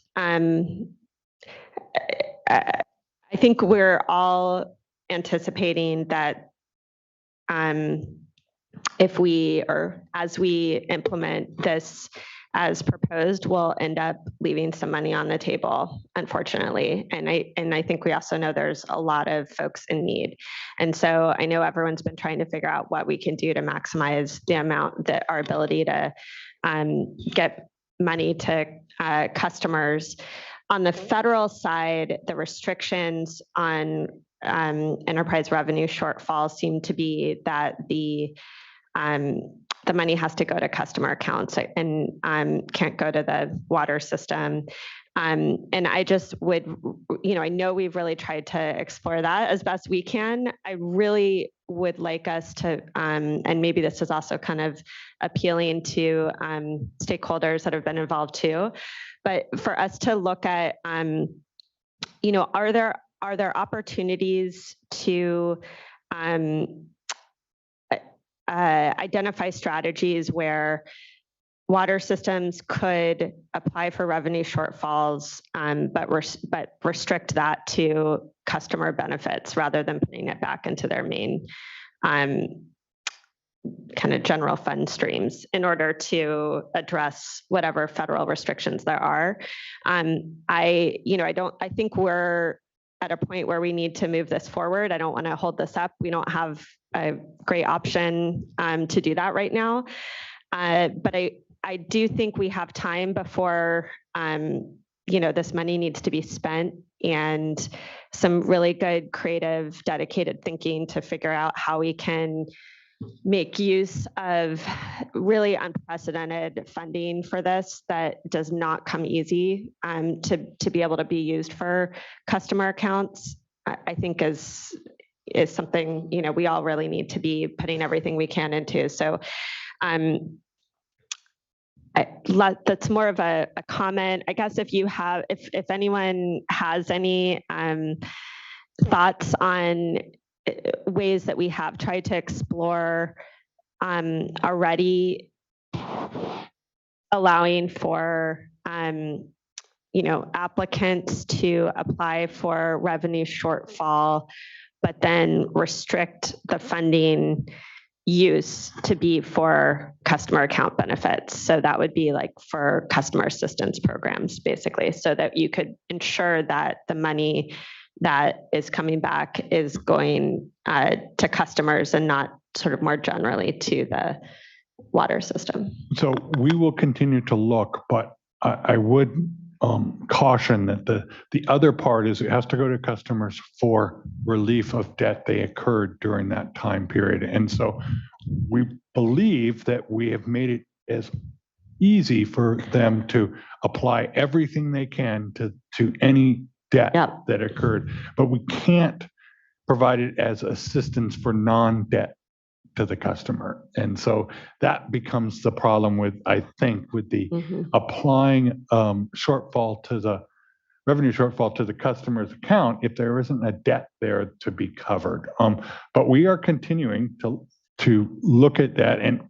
I think we're all anticipating that if we, or as we implement this as proposed, we'll end up leaving some money on the table, unfortunately. And I think we also know there's a lot of folks in need. And so I know everyone's been trying to figure out what we can do to maximize the amount that our ability to get money to customers. On the federal side, the restrictions on enterprise revenue shortfall seem to be that the money has to go to customer accounts and can't go to the water system. And I just would, I know we've really tried to explore that as best we can. I really would like us to, and maybe this is also kind of appealing to stakeholders that have been involved too, but for us to look at, are there opportunities to identify strategies where water systems could apply for revenue shortfalls, but restrict that to customer benefits rather than putting it back into their main kind of general fund streams in order to address whatever federal restrictions there are. I think we're at a point where we need to move this forward. I don't want to hold this up. We don't have a great option to do that right now. But I do think we have time before, this money needs to be spent, and some really good, creative, dedicated thinking to figure out how we can make use of really unprecedented funding for this that does not come easy to be able to be used for customer accounts. I think is something we all really need to be putting everything we can into. So that's more of a comment. I guess if anyone has any thoughts on ways that we have tried to explore already, allowing for applicants to apply for revenue shortfall, but then restrict the funding use to be for customer account benefits. So that would be like for customer assistance programs, basically, so that you could ensure that the money that is coming back is going to customers and not sort of more generally to the water system. So we will continue to look, but I would caution that the other part is it has to go to customers for relief of debt they incurred during that time period. And so we believe that we have made it as easy for them to apply everything they can to any debt that occurred, but we can't provide it as assistance for non-debt to the customer. And so that becomes the problem with the applying shortfall to the revenue shortfall to the customer's account if there isn't a debt there to be covered. But we are continuing to look at that. And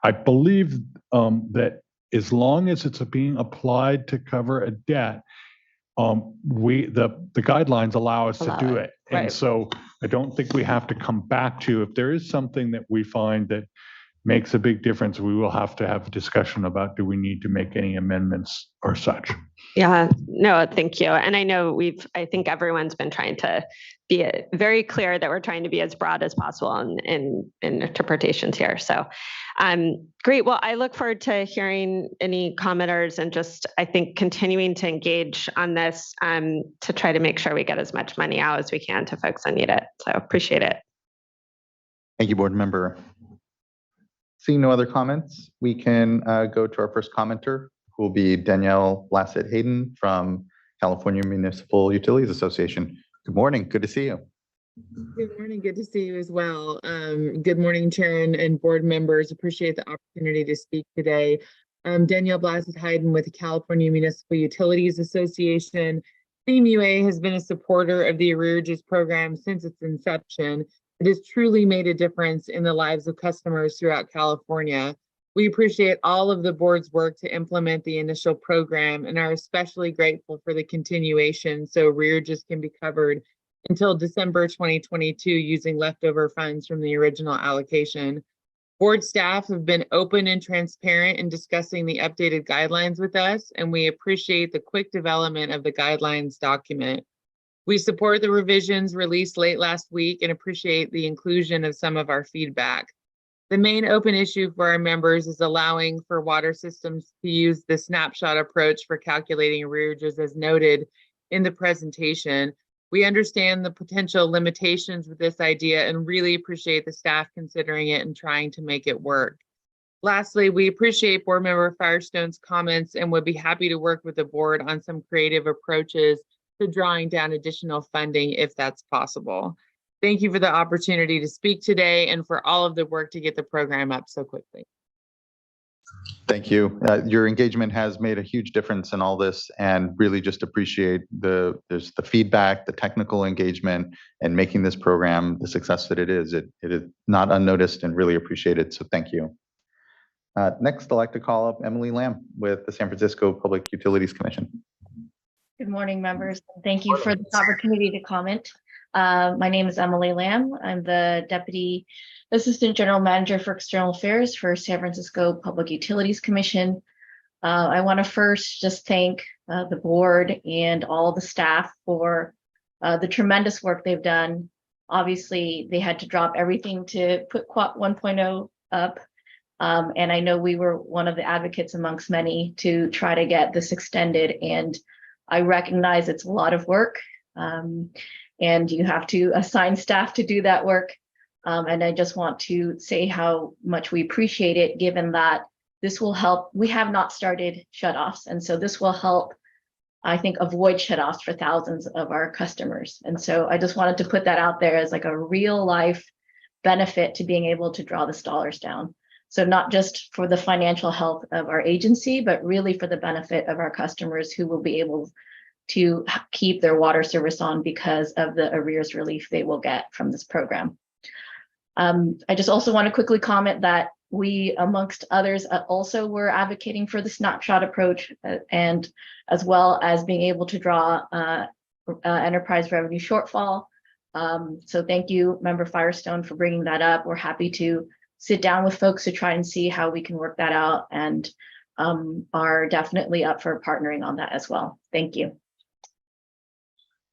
I believe that as long as it's being applied to cover a debt, the guidelines allow us to Allow do it, it. And right. so I don't think we have to come back to, if there is something that we find that makes a big difference, we will have to have a discussion about, do we need to make any amendments or such? Yeah, no, thank you. And I know I think everyone's been trying to be very clear that we're trying to be as broad as possible in interpretations here. So great. Well, I look forward to hearing any commenters and just, I think, continuing to engage on this to try to make sure we get as much money out as we can to folks that need it. So appreciate it. Thank you, board member. Seeing no other comments, we can go to our first commenter, who will be Danielle Blassett-Hayden from California Municipal Utilities Association. Good morning. Good to see you. Good morning. Good to see you as well. Good morning, Chair and board members. Appreciate the opportunity to speak today. Danielle Blassett-Hayden with the California Municipal Utilities Association. CMUA has been a supporter of the Arrearages program since its inception. It has truly made a difference in the lives of customers throughout California. We appreciate all of the board's work to implement the initial program and are especially grateful for the continuation so arrearages can be covered until December 2022 using leftover funds from the original allocation. Board staff have been open and transparent in discussing the updated guidelines with us, and we appreciate the quick development of the guidelines document. We support the revisions released late last week and appreciate the inclusion of some of our feedback. The main open issue for our members is allowing for water systems to use the snapshot approach for calculating arrearages as noted in the presentation. We understand the potential limitations with this idea and really appreciate the staff considering it and trying to make it work. Lastly, we appreciate Board Member Firestone's comments and would be happy to work with the board on some creative approaches to drawing down additional funding if that's possible. Thank you for the opportunity to speak today and for all of the work to get the program up so quickly. Thank you. Your engagement has made a huge difference in all this, and really just appreciate there's the feedback, the technical engagement, and making this program the success that it is. It is not unnoticed and really appreciated. So thank you. Next, I'd like to call up Emily Lamb with the San Francisco Public Utilities Commission. Good morning, members. Thank you for this opportunity to comment. My name is Emily Lamb. I'm the Deputy Assistant General Manager for External Affairs for San Francisco Public Utilities Commission. I want to first just thank the board and all the staff for the tremendous work they've done. Obviously, they had to drop everything to put QUAP 1.0 up. And I know we were one of the advocates amongst many to try to get this extended. And I recognize it's a lot of work. And you have to assign staff to do that work. And I just want to say how much we appreciate it, given that this will help. We have not started shutoffs. And so this will help, I think, avoid shutoffs for thousands of our customers. And so I just wanted to put that out there as like a real life benefit to being able to draw this dollars down. So not just for the financial health of our agency, but really for the benefit of our customers who will be able to keep their water service on because of the arrears relief they will get from this program. I just also want to quickly comment that we, amongst others, also were advocating for the snapshot approach and as well as being able to draw enterprise revenue shortfall. So thank you, Member Firestone, for bringing that up. We're happy to sit down with folks to try and see how we can work that out, and are definitely up for partnering on that as well. Thank you.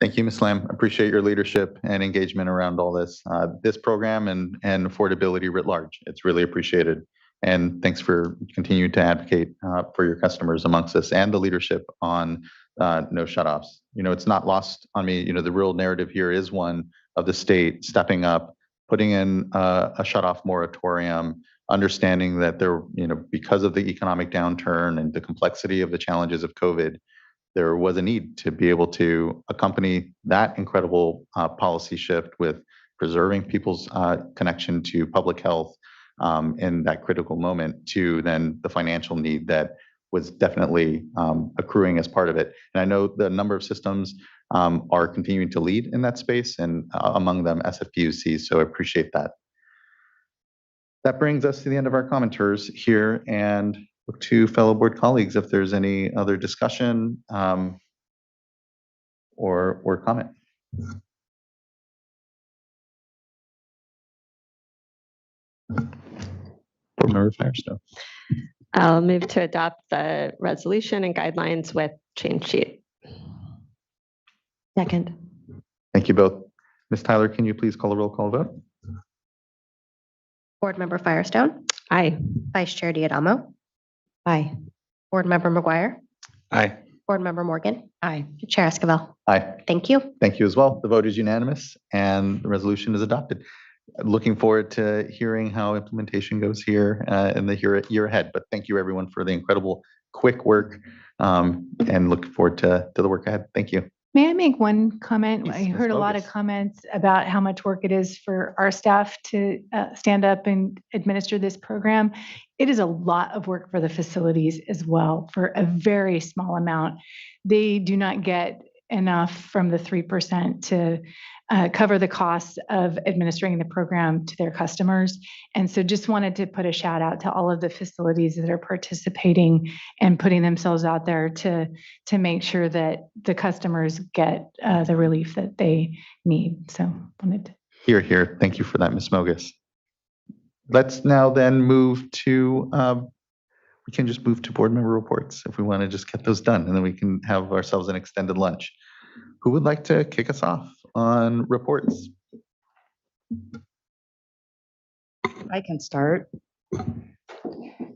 Thank you, Ms. Lamb. Appreciate your leadership and engagement around all this. This program and affordability writ large, it's really appreciated. And thanks for continuing to advocate for your customers amongst us and the leadership on no shutoffs. You know, it's not lost on me, you know, the real narrative here is one of the state stepping up, putting in a shutoff moratorium, understanding that there, you know, because of the economic downturn and the complexity of the challenges of COVID, there was a need to be able to accompany that incredible policy shift with preserving people's connection to public health in that critical moment to then the financial need that was definitely accruing as part of it. And I know the number of systems are continuing to lead in that space, and among them SFPUC, so I appreciate that. That brings us to the end of our commenters here, and look to fellow board colleagues if there's any other discussion. or comment? Board Member Firestone. I'll move to adopt the resolution and guidelines with change sheet. Second. Thank you both. Ms. Tyler, can you please call a roll call vote? Board Member Firestone, Aye. Vice Chair Diadamo, Aye. Board Member McGuire, Aye. Board Member Morgan, Aye. Chair Esquivel. Aye. Thank you. Thank you as well. The vote is unanimous and the resolution is adopted. Looking forward to hearing how implementation goes here in the year ahead. But thank you everyone for the incredible quick work and look forward to the work ahead. Thank you. May I make one comment? Yes, I Ms. heard a lot of Bogus. comments about how much work it is for our staff to stand up and administer this program. It is a lot of work for the facilities as well for a very small amount. They do not get enough from the 3% to cover the costs of administering the program to their customers. And so just wanted to put a shout out to all of the facilities that are participating and putting themselves out there to make sure that the customers get the relief that they need. So wanted to. Here, here. Thank you for that, Ms. Mogus. Let's now then move to, we can just move to board member reports if we want to just get those done, and then we can have ourselves an extended lunch. Who would like to kick us off on reports? I can start.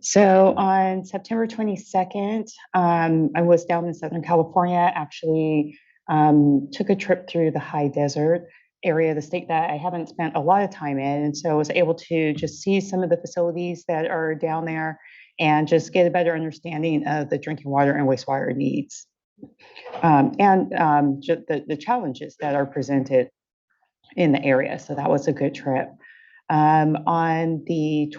So on September 22nd, I was down in Southern California, actually took a trip through the high desert area of the state that I haven't spent a lot of time in. And so I was able to just see some of the facilities that are down there and just get a better understanding of the drinking water and wastewater needs. And just the challenges that are presented in the area. So that was a good trip. On the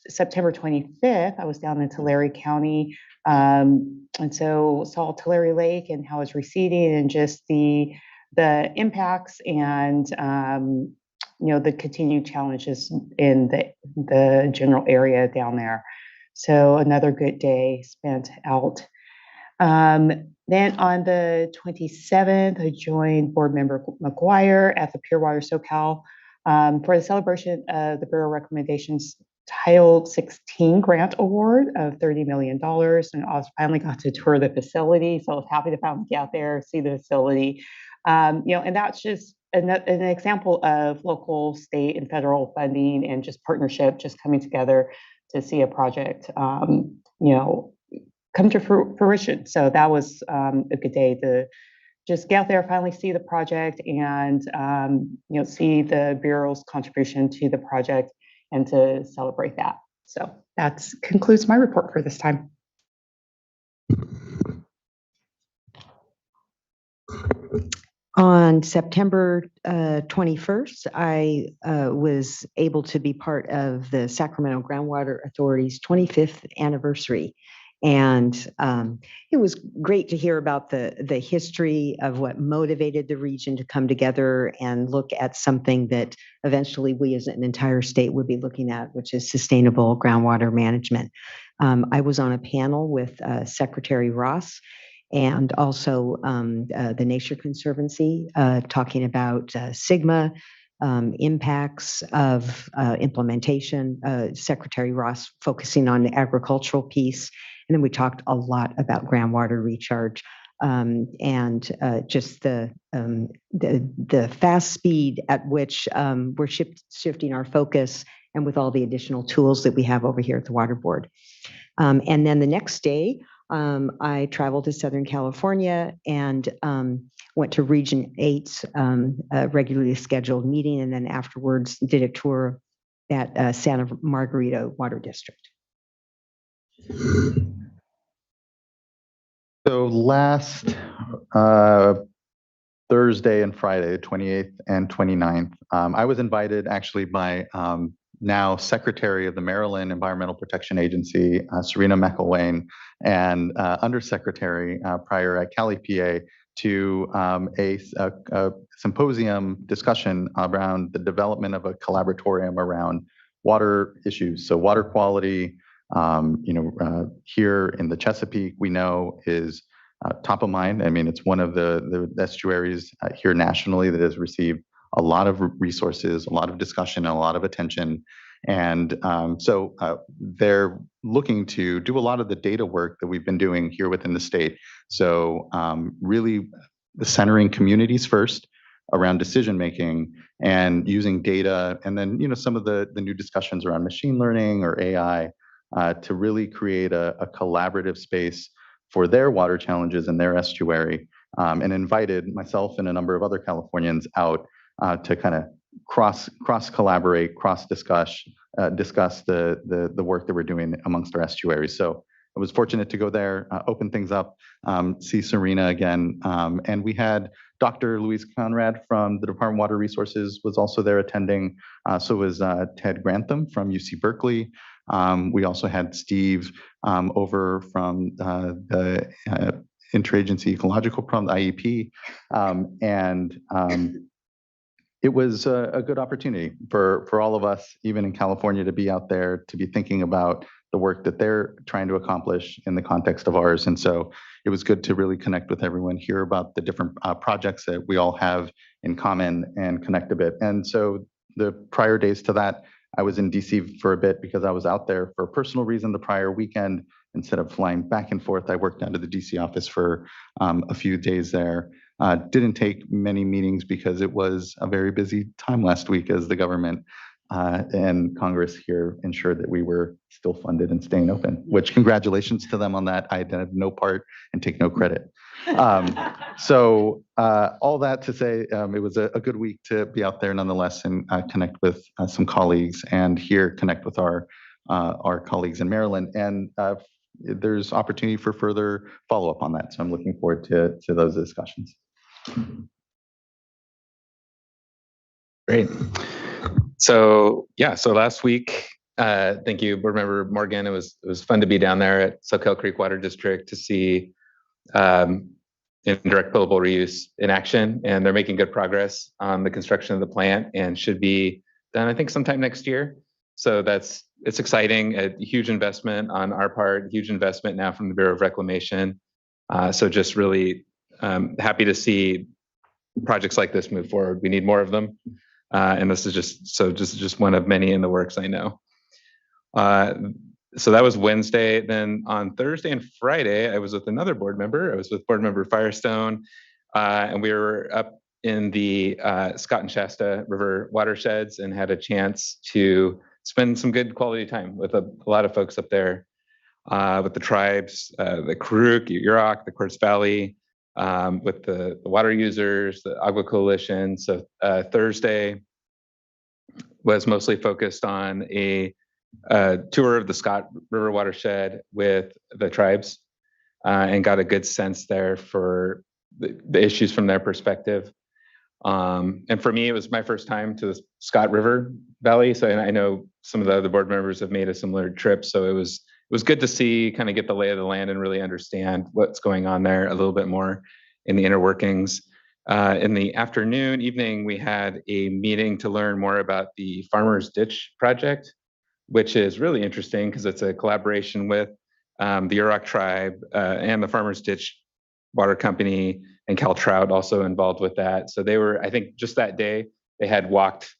September 25th, I was down in Tulare County. And so saw Tulare Lake and how it's receding and just the impacts and the continued challenges in the general area down there. So another good day spent out. Then on the 27th, I joined Board Member McGuire at the Pure Water SoCal for the celebration of the Bureau Recommendations Title 16 grant award of $30 million. And I finally got to tour the facility, so I was happy to finally get out there, see the facility. And that's just an example of local, state, and federal funding and just partnership just coming together to see a project, come to fruition. So that was a good day to just get out there, finally see the project and, see the Bureau's contribution to the project and to celebrate that. So that concludes my report for this time. On September 21st, I was able to be part of the Sacramento Groundwater Authority's 25th anniversary. And it was great to hear about the history of what motivated the region to come together and look at something that eventually we as an entire state would be looking at, which is sustainable groundwater management. I was on a panel with Secretary Ross and also the Nature Conservancy talking about SGMA, impacts of implementation, Secretary Ross focusing on the agricultural piece. And then we talked a lot about groundwater recharge and just the fast speed at which we're shifting our focus and with all the additional tools that we have over here at the Water Board. And then the next day, I traveled to Southern California and went to Region 8's regularly scheduled meeting, and then afterwards did a tour at Santa Margarita Water District. So last Thursday and Friday, the 28th and 29th, I was invited actually by now Secretary of the Maryland Environmental Protection Agency, Serena McElwain, and Undersecretary prior at Cali, PA, to a symposium discussion around the development of a collaboratorium around water issues. So water quality, here in the Chesapeake, we know is top of mind. I mean, it's one of the estuaries here nationally that has received a lot of resources, a lot of discussion, and a lot of attention. And so they're looking to do a lot of the data work that we've been doing here within the state. So really centering communities first around decision making and using data, and then some of the new discussions around machine learning or AI to really create a collaborative space for their water challenges in their estuary, and invited myself and a number of other Californians out to kind of cross collaborate, discuss the work that we're doing amongst our estuaries. So I was fortunate to go there, open things up, see Serena again, and we had Dr. Louise Conrad from the Department of Water Resources was also there attending. So was Ted Grantham from UC Berkeley. We also had Steve over from the Interagency Ecological Problem, IEP, and it was a good opportunity for all of us, even in California, to be out there, to be thinking about the work that they're trying to accomplish in the context of ours. And so it was good to really connect with everyone, hear about the different projects that we all have in common, and connect a bit. And so the prior days to that, I was in DC for a bit because I was out there for a personal reason the prior weekend. Instead of flying back and forth, I worked out of the DC office for a few days there. Didn't take many meetings because it was a very busy time last week as the government and Congress here ensured that we were still funded and staying open, which congratulations to them on that. I had no part and take no credit. So all that to say, it was a good week to be out there nonetheless and connect with some colleagues, and here connect with our colleagues in Maryland. And there's opportunity for further follow-up on that. So I'm looking forward to those discussions. Great. So last week, thank you, Board Member Morgan. It was fun to be down there at Soquel Creek Water District to see indirect potable reuse in action, and they're making good progress on the construction of the plant and should be done, I think, sometime next year. So it's exciting, a huge investment on our part, huge investment now from the Bureau of Reclamation. So just really happy to see projects like this move forward. We need more of them. And this is just one of many in the works, I know. So that was Wednesday. Then on Thursday and Friday, I was with another board member. I was with Board Member Firestone, and we were up in the Scott and Shasta River watersheds and had a chance to spend some good quality time with a lot of folks up there, with the tribes, the Karuk, Yurok, the Quartz Valley, with the water users, the Agua Coalition. So Thursday was mostly focused on a tour of the Scott River watershed with the tribes, and got a good sense there for the issues from their perspective. And for me, it was my first time to the Scott River Valley. So I know some of the other board members have made a similar trip. So it was good to see, kind of get the lay of the land and really understand what's going on there a little bit more in the inner workings. In the evening, we had a meeting to learn more about the Farmers Ditch project, which is really interesting because it's a collaboration with the Yurok tribe and the Farmers Ditch Water Company, and Cal Trout also involved with that. So they were, I think just that day, they had walked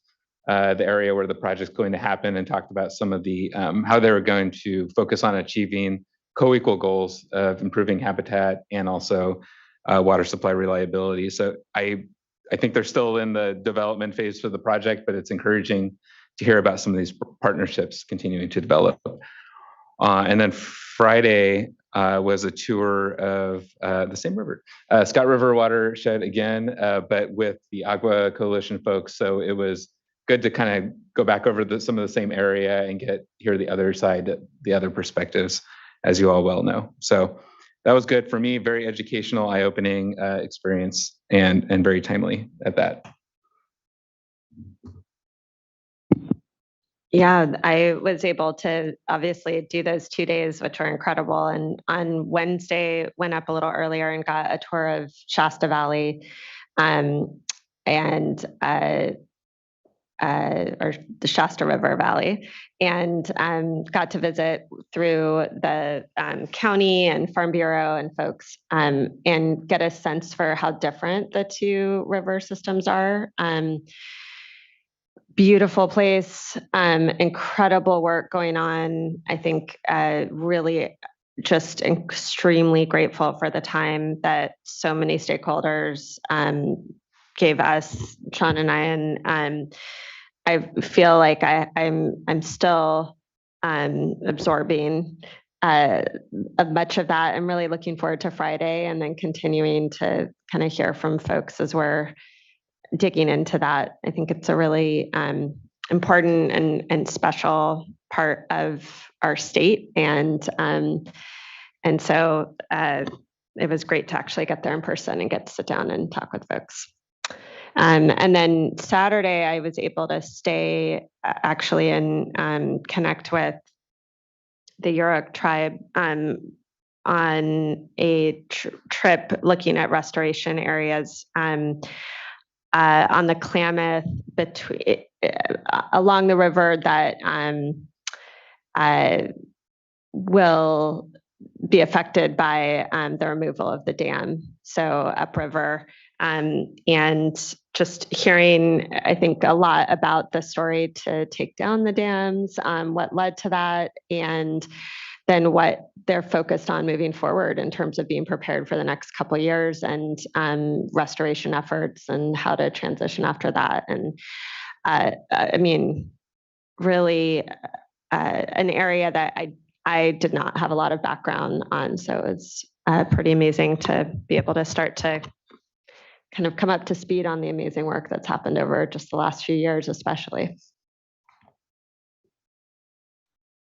the area where the project's going to happen and talked about some of the, how they were going to focus on achieving co-equal goals of improving habitat and also water supply reliability. So I think they're still in the development phase for the project, but it's encouraging to hear about some of these partnerships continuing to develop. And then Friday was a tour of the same river, Scott River watershed again, but with the Agua Coalition folks. So it was good to kind of go back over some of the same area and hear the other side, the other perspectives, as you all well know. So that was good for me, very educational, eye-opening experience, and very timely at that. Yeah, I was able to obviously do those 2 days, which were incredible. And on Wednesday, went up a little earlier and got a tour of Shasta Valley. And or the Shasta River Valley, and got to visit through the county and Farm Bureau and folks, and get a sense for how different the two river systems are. Beautiful place, incredible work going on. I think really just extremely grateful for the time that so many stakeholders gave us, Sean and I, and I feel like I'm still absorbing much of that. I'm really looking forward to Friday and then continuing to kind of hear from folks as we're digging into that. I think it's a really important and special part of our state, and so it was great to actually get there in person and get to sit down and talk with folks. And then Saturday, I was able to stay actually and connect with the Yurok tribe on a trip looking at restoration areas on the Klamath along the river that will be affected by the removal of the dam, so upriver. And just hearing, I think, a lot about the story to take down the dams, what led to that, and then what they're focused on moving forward in terms of being prepared for the next couple of years, and restoration efforts and how to transition after that. And I mean, really an area that I did not have a lot of background on. So it's pretty amazing to be able to start to kind of come up to speed on the amazing work that's happened over just the last few years, especially.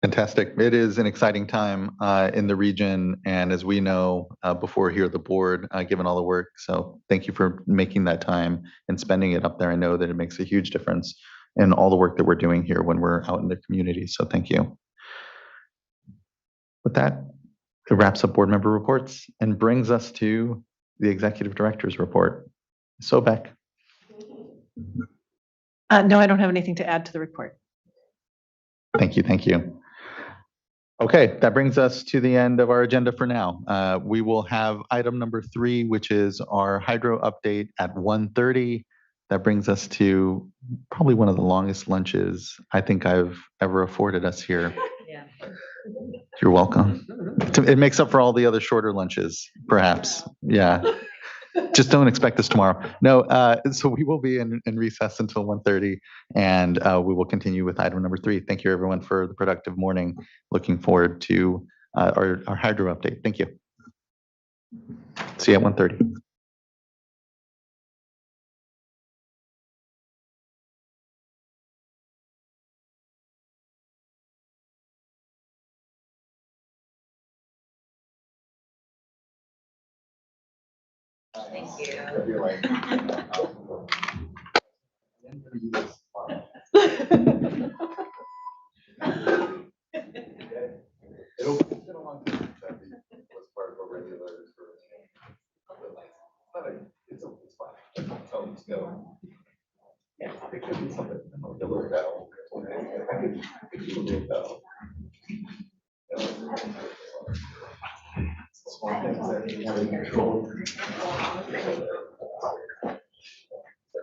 Fantastic. It is an exciting time in the region. And as we know, before here at the board, given all the work. So thank you for making that time and spending it up there. I know that it makes a huge difference in all the work that we're doing here when we're out in the community. So thank you. With that, it wraps up board member reports and brings us to the executive director's report. So Beck. No, I don't have anything to add to the report. Thank you. Thank you. Okay, that brings us to the end of our agenda for now. We will have item number 3, which is our hydro update at 1:30. That brings us to probably one of the longest lunches I think I've ever afforded us here. Yeah. You're welcome. It makes up for all the other shorter lunches, perhaps. Yeah. Just don't expect this tomorrow. No, so we will be in recess until 1:30, and we will continue with item number 3. Thank you, everyone, for the productive morning. Looking forward to our hydro update. Thank you. See you at 1:30. Thank you.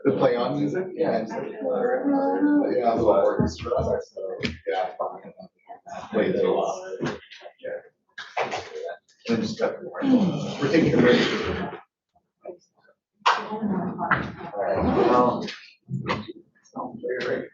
The play on music? Yeah. Yeah, a little orchestra. So, yeah. Play those. Yeah. And just we're taking a break. All right. Well, very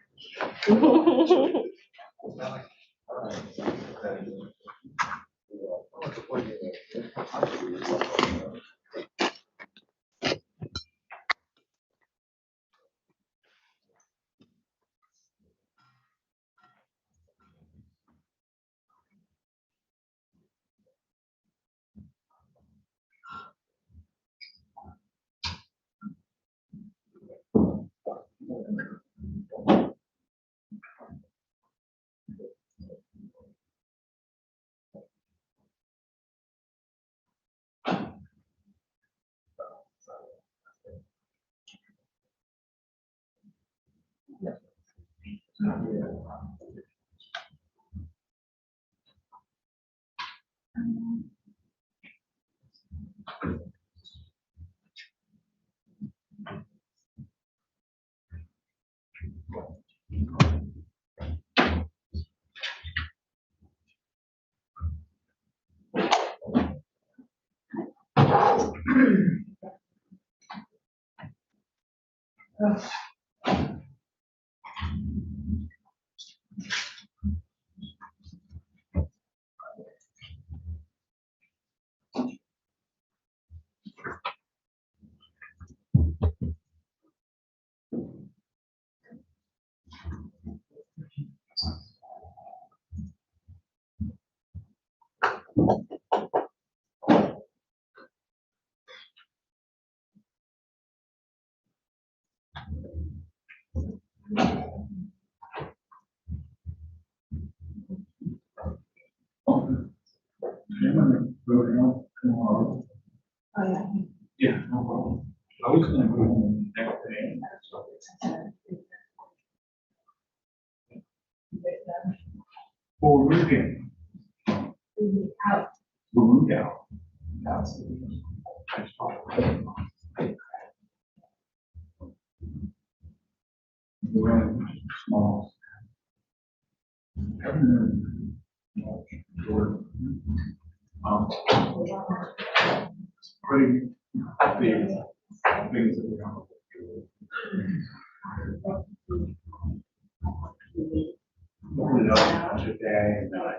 Yeah, no problem. I was gonna go home next day. For moving. We'll move out. Small. Pretty big things that we have. Today and night.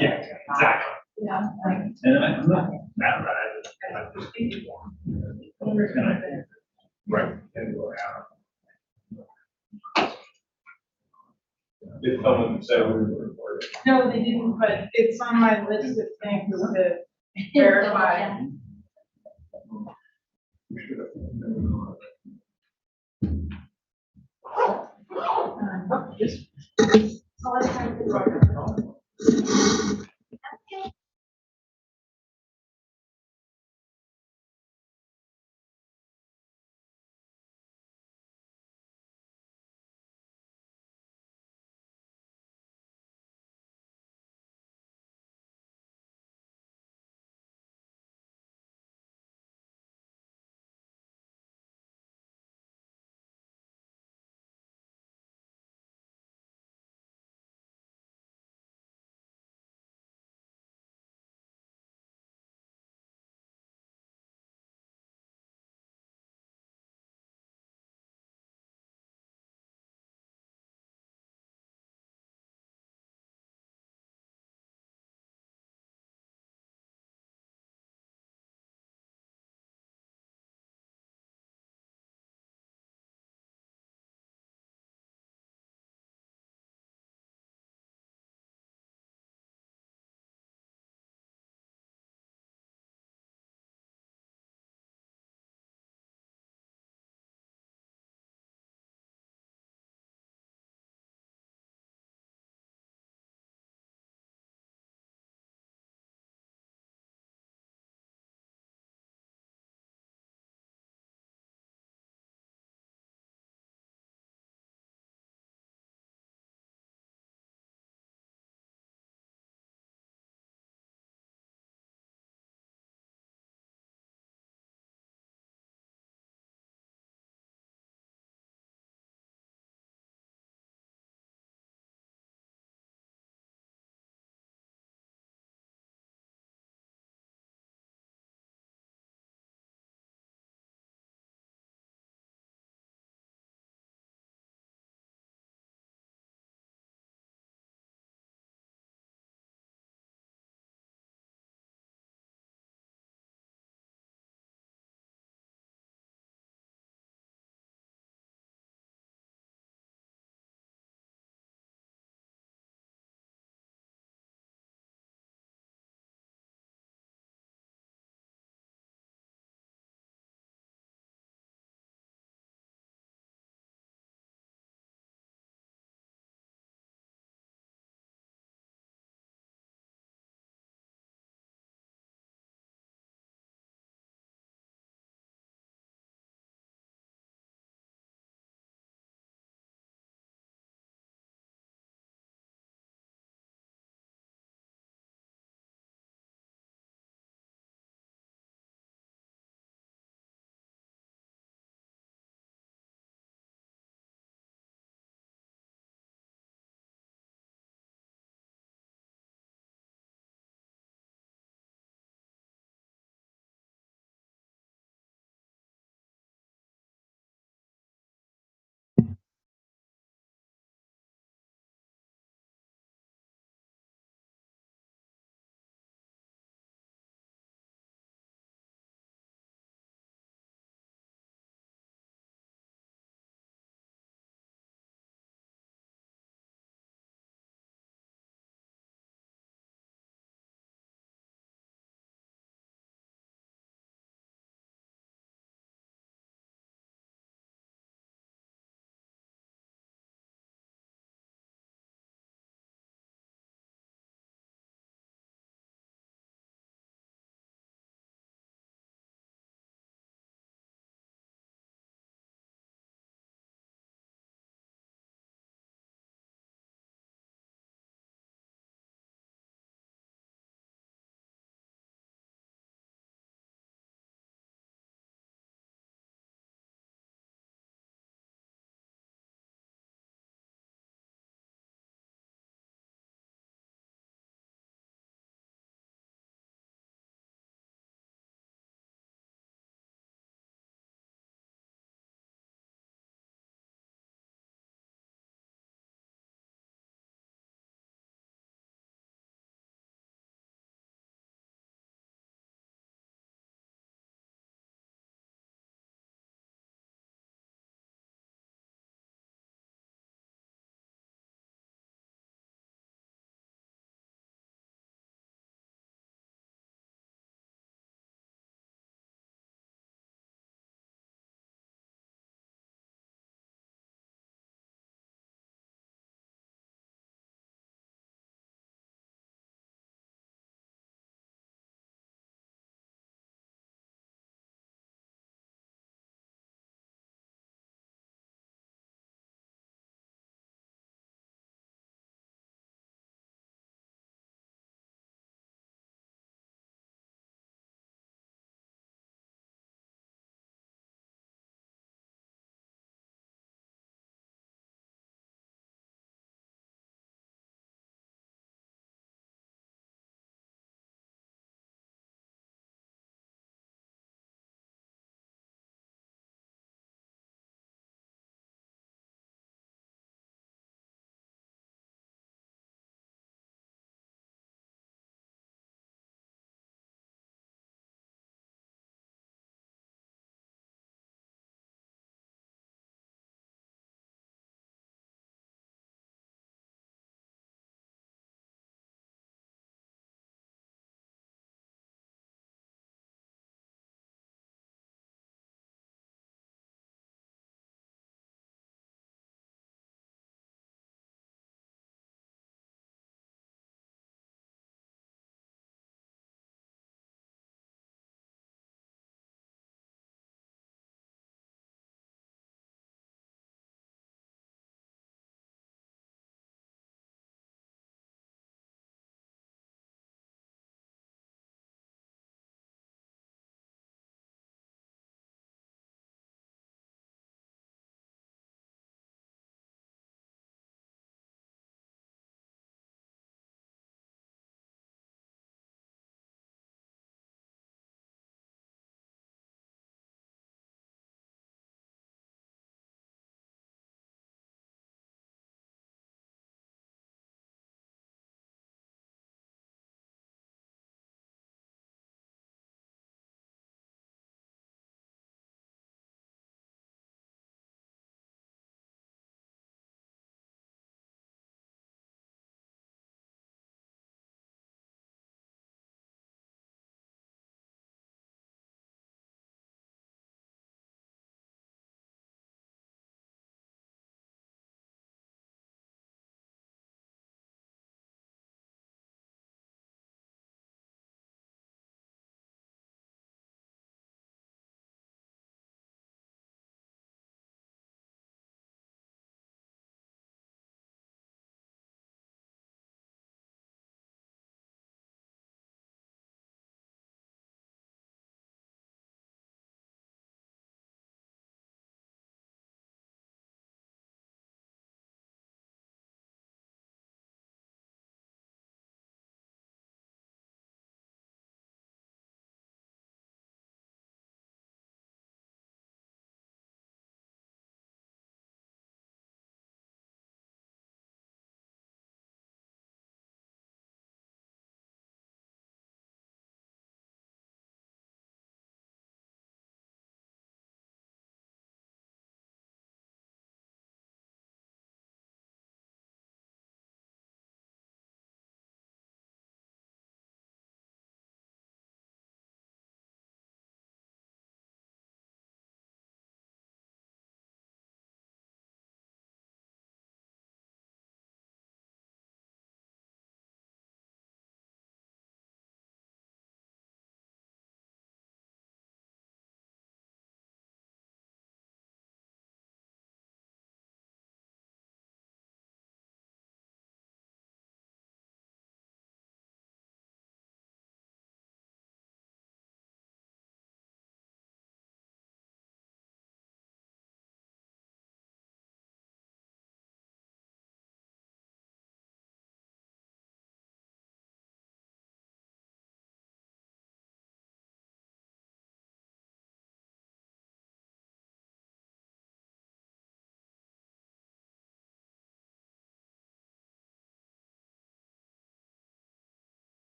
Yeah, exactly. And I'm not mad about it. Right. Did someone say we were recording? No, they didn't, but it's on my list of things to verify.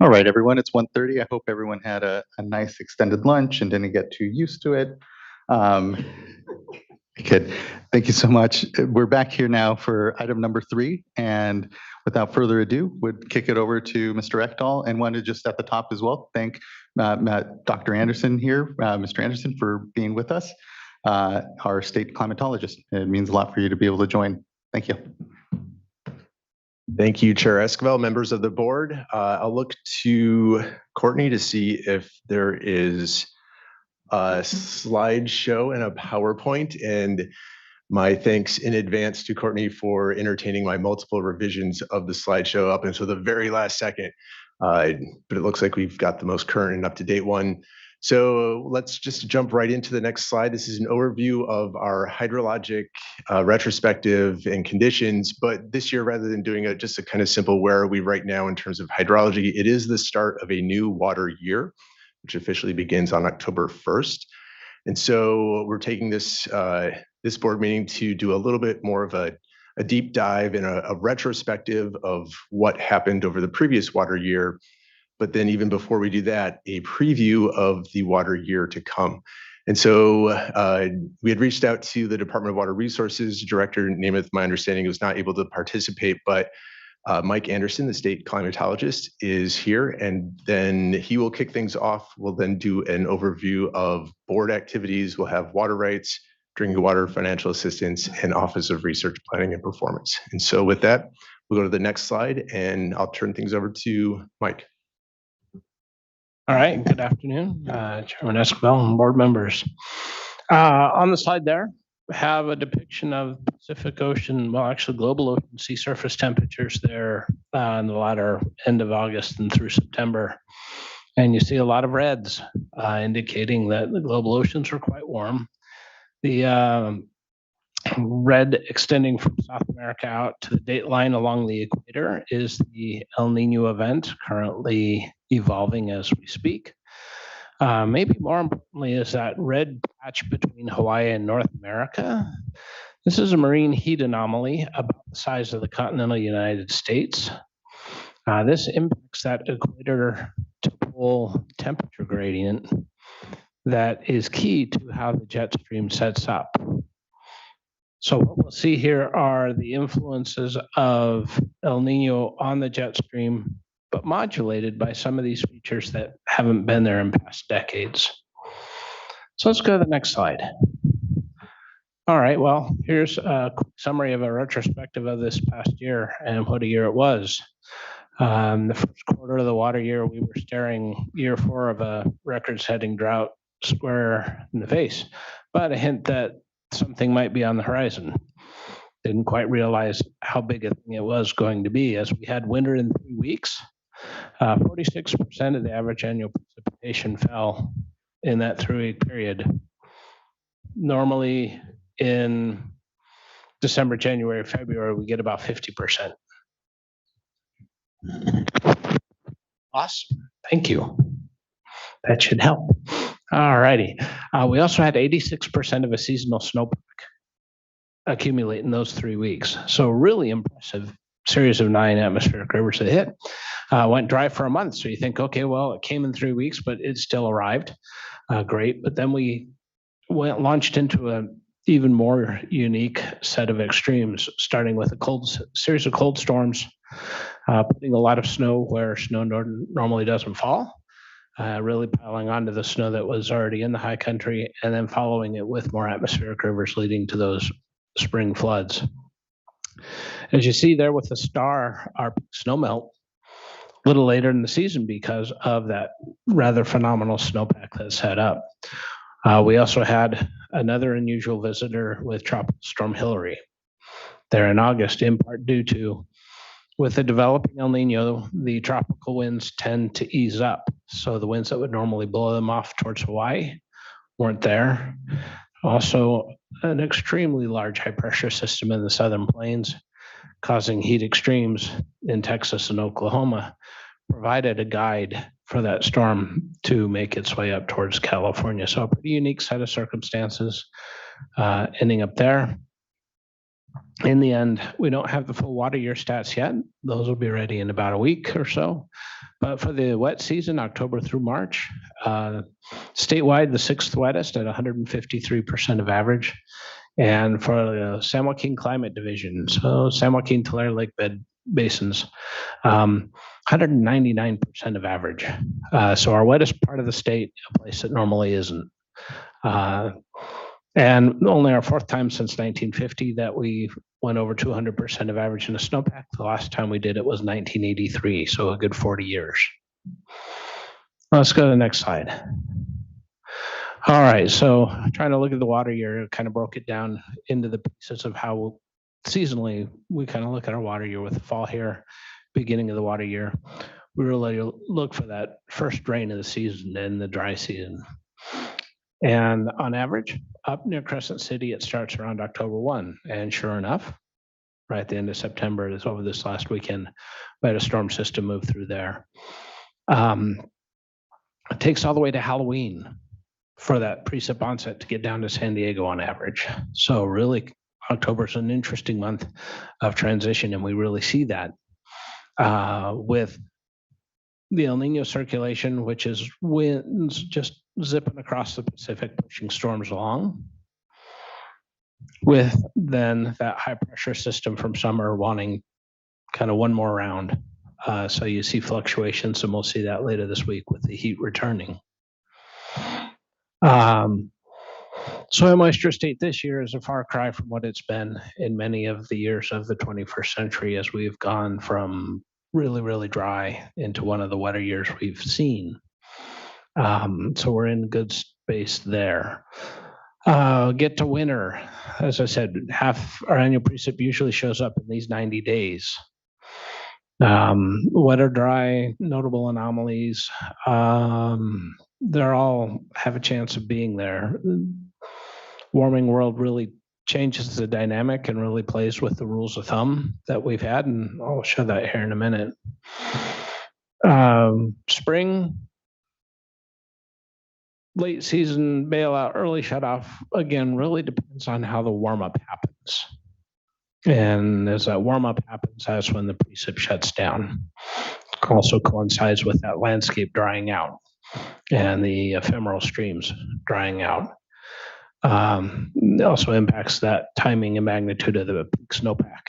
All right, everyone, it's 1:30. I hope everyone had a nice extended lunch and didn't get too used to it. Good. Thank you so much. We're back here now for item number 3. And without further ado, would kick it over to Mr. Ekdahl, and wanted to just at the top as well, thank Dr. Anderson here, Mr. Anderson, for being with us, our state climatologist. It means a lot for you to be able to join. Thank you. Thank you, Chair Esquivel, members of the board. I'll look to Courtney to see if there is a slideshow and a PowerPoint, and my thanks in advance to Courtney for entertaining my multiple revisions of the slideshow up until the very last second. But it looks like we've got the most current and up-to-date one. So let's just jump right into the next slide. This is an overview of our hydrologic retrospective and conditions, but this year, rather than doing just a kind of simple where are we right now in terms of hydrology, it is the start of a new water year, which officially begins on October 1st. And so we're taking this board meeting to do a little bit more of a deep dive and a retrospective of what happened over the previous water year. But then even before we do that, a preview of the water year to come. And so we had reached out to the Department of Water Resources Director Namath, my understanding, was not able to participate, but Mike Anderson, the state climatologist, is here, and then he will kick things off. We'll then do an overview of board activities. We'll have water rights, drinking water, financial assistance, and Office of Research Planning and Performance. And so with that, we'll go to the next slide, and I'll turn things over to Mike. All right, good afternoon, Chairman Esquivel and board members. On the slide there, we have a depiction of Pacific Ocean, well, actually global ocean sea surface temperatures there in the latter end of August and through September. And you see a lot of reds indicating that the global oceans are quite warm. The red extending from South America out to the date line along the equator is the El Nino event currently evolving as we speak. Maybe more importantly is that red patch between Hawaii and North America. This is a marine heat anomaly about the size of the continental United States. This impacts that equator to pole temperature gradient that is key to how the jet stream sets up. So what we'll see here are the influences of El Nino on the jet stream, but modulated by some of these features that haven't been there in past decades. So let's go to the next slide. All right, well, here's a quick summary of a retrospective of this past year and what a year it was. The first quarter of the water year, we were staring year 4 of a record-setting drought square in the face, but a hint that something might be on the horizon. Didn't quite realize how big a thing it was going to be, as we had winter in 3 weeks. 46% of the average annual precipitation fell in that 3-week period. Normally in December, January, February, we get about 50%. Awesome, thank you. That should help. All righty. We also had 86% of a seasonal snowpack accumulate in those 3 weeks. So really impressive series of 9 atmospheric rivers that hit. Went dry for a month. So you think, okay, well, it came in 3 weeks, but it still arrived. Great. But then we launched into an even more unique set of extremes, starting with a series of cold storms, putting a lot of snow where snow normally doesn't fall. Really piling onto the snow that was already in the high country, and then following it with more atmospheric rivers leading to those spring floods. As you see there with the star, our snow melt a little later in the season because of that rather phenomenal snowpack that set up. We also had another unusual visitor with Tropical Storm Hillary there in August, in part due to, with the developing El Nino, the tropical winds tend to ease up. So the winds that would normally blow them off towards Hawaii weren't there. Also, an extremely large high pressure system in the southern plains causing heat extremes in Texas and Oklahoma provided a guide for that storm to make its way up towards California. So a pretty unique set of circumstances ending up there. In the end, we don't have the full water year stats yet. Those will be ready in about a week or so. But for the wet season, October through March, statewide, the sixth wettest at 153% of average. And for the San Joaquin Climate Division, so San Joaquin, Tulare Lake Bed Basins, 199% of average. So our wettest part of the state, a place that normally isn't. And only our fourth time since 1950 that we went over 200% of average in a snowpack. The last time we did it was 1983, so a good 40 years. Let's go to the next slide. All right, so trying to look at the water year, kind of broke it down into the pieces of how seasonally we kind of look at our water year with the fall here, beginning of the water year. We really look for that first rain of the season and the dry season. And on average, up near Crescent City, it starts around October 1. And sure enough, right at the end of September, it is over this last weekend, we had a storm system move through there. It takes all the way to Halloween for that precip onset to get down to San Diego on average. So really, October is an interesting month of transition, and we really see that with the El Nino circulation, which is winds just zipping across the Pacific, pushing storms along, with then that high pressure system from summer wanting kind of one more round. So you see fluctuations, and we'll see that later this week with the heat returning. Soil moisture state this year is a far cry from what it's been in many of the years of the 21st century, as we've gone from really, really dry into one of the wetter years we've seen. So we're in good space there. Get to winter. As I said, half our annual precip usually shows up in these 90 days. Wet or dry, notable anomalies. They're all have a chance of being there. Warming world really changes the dynamic and really plays with the rules of thumb that we've had, and I'll show that here in a minute. Spring, late season bailout, early shutoff, again, really depends on how the warm-up happens. And as that warm-up happens, that's when the precip shuts down. Also coincides with that landscape drying out and the ephemeral streams drying out. It also impacts that timing and magnitude of the peak snowpack.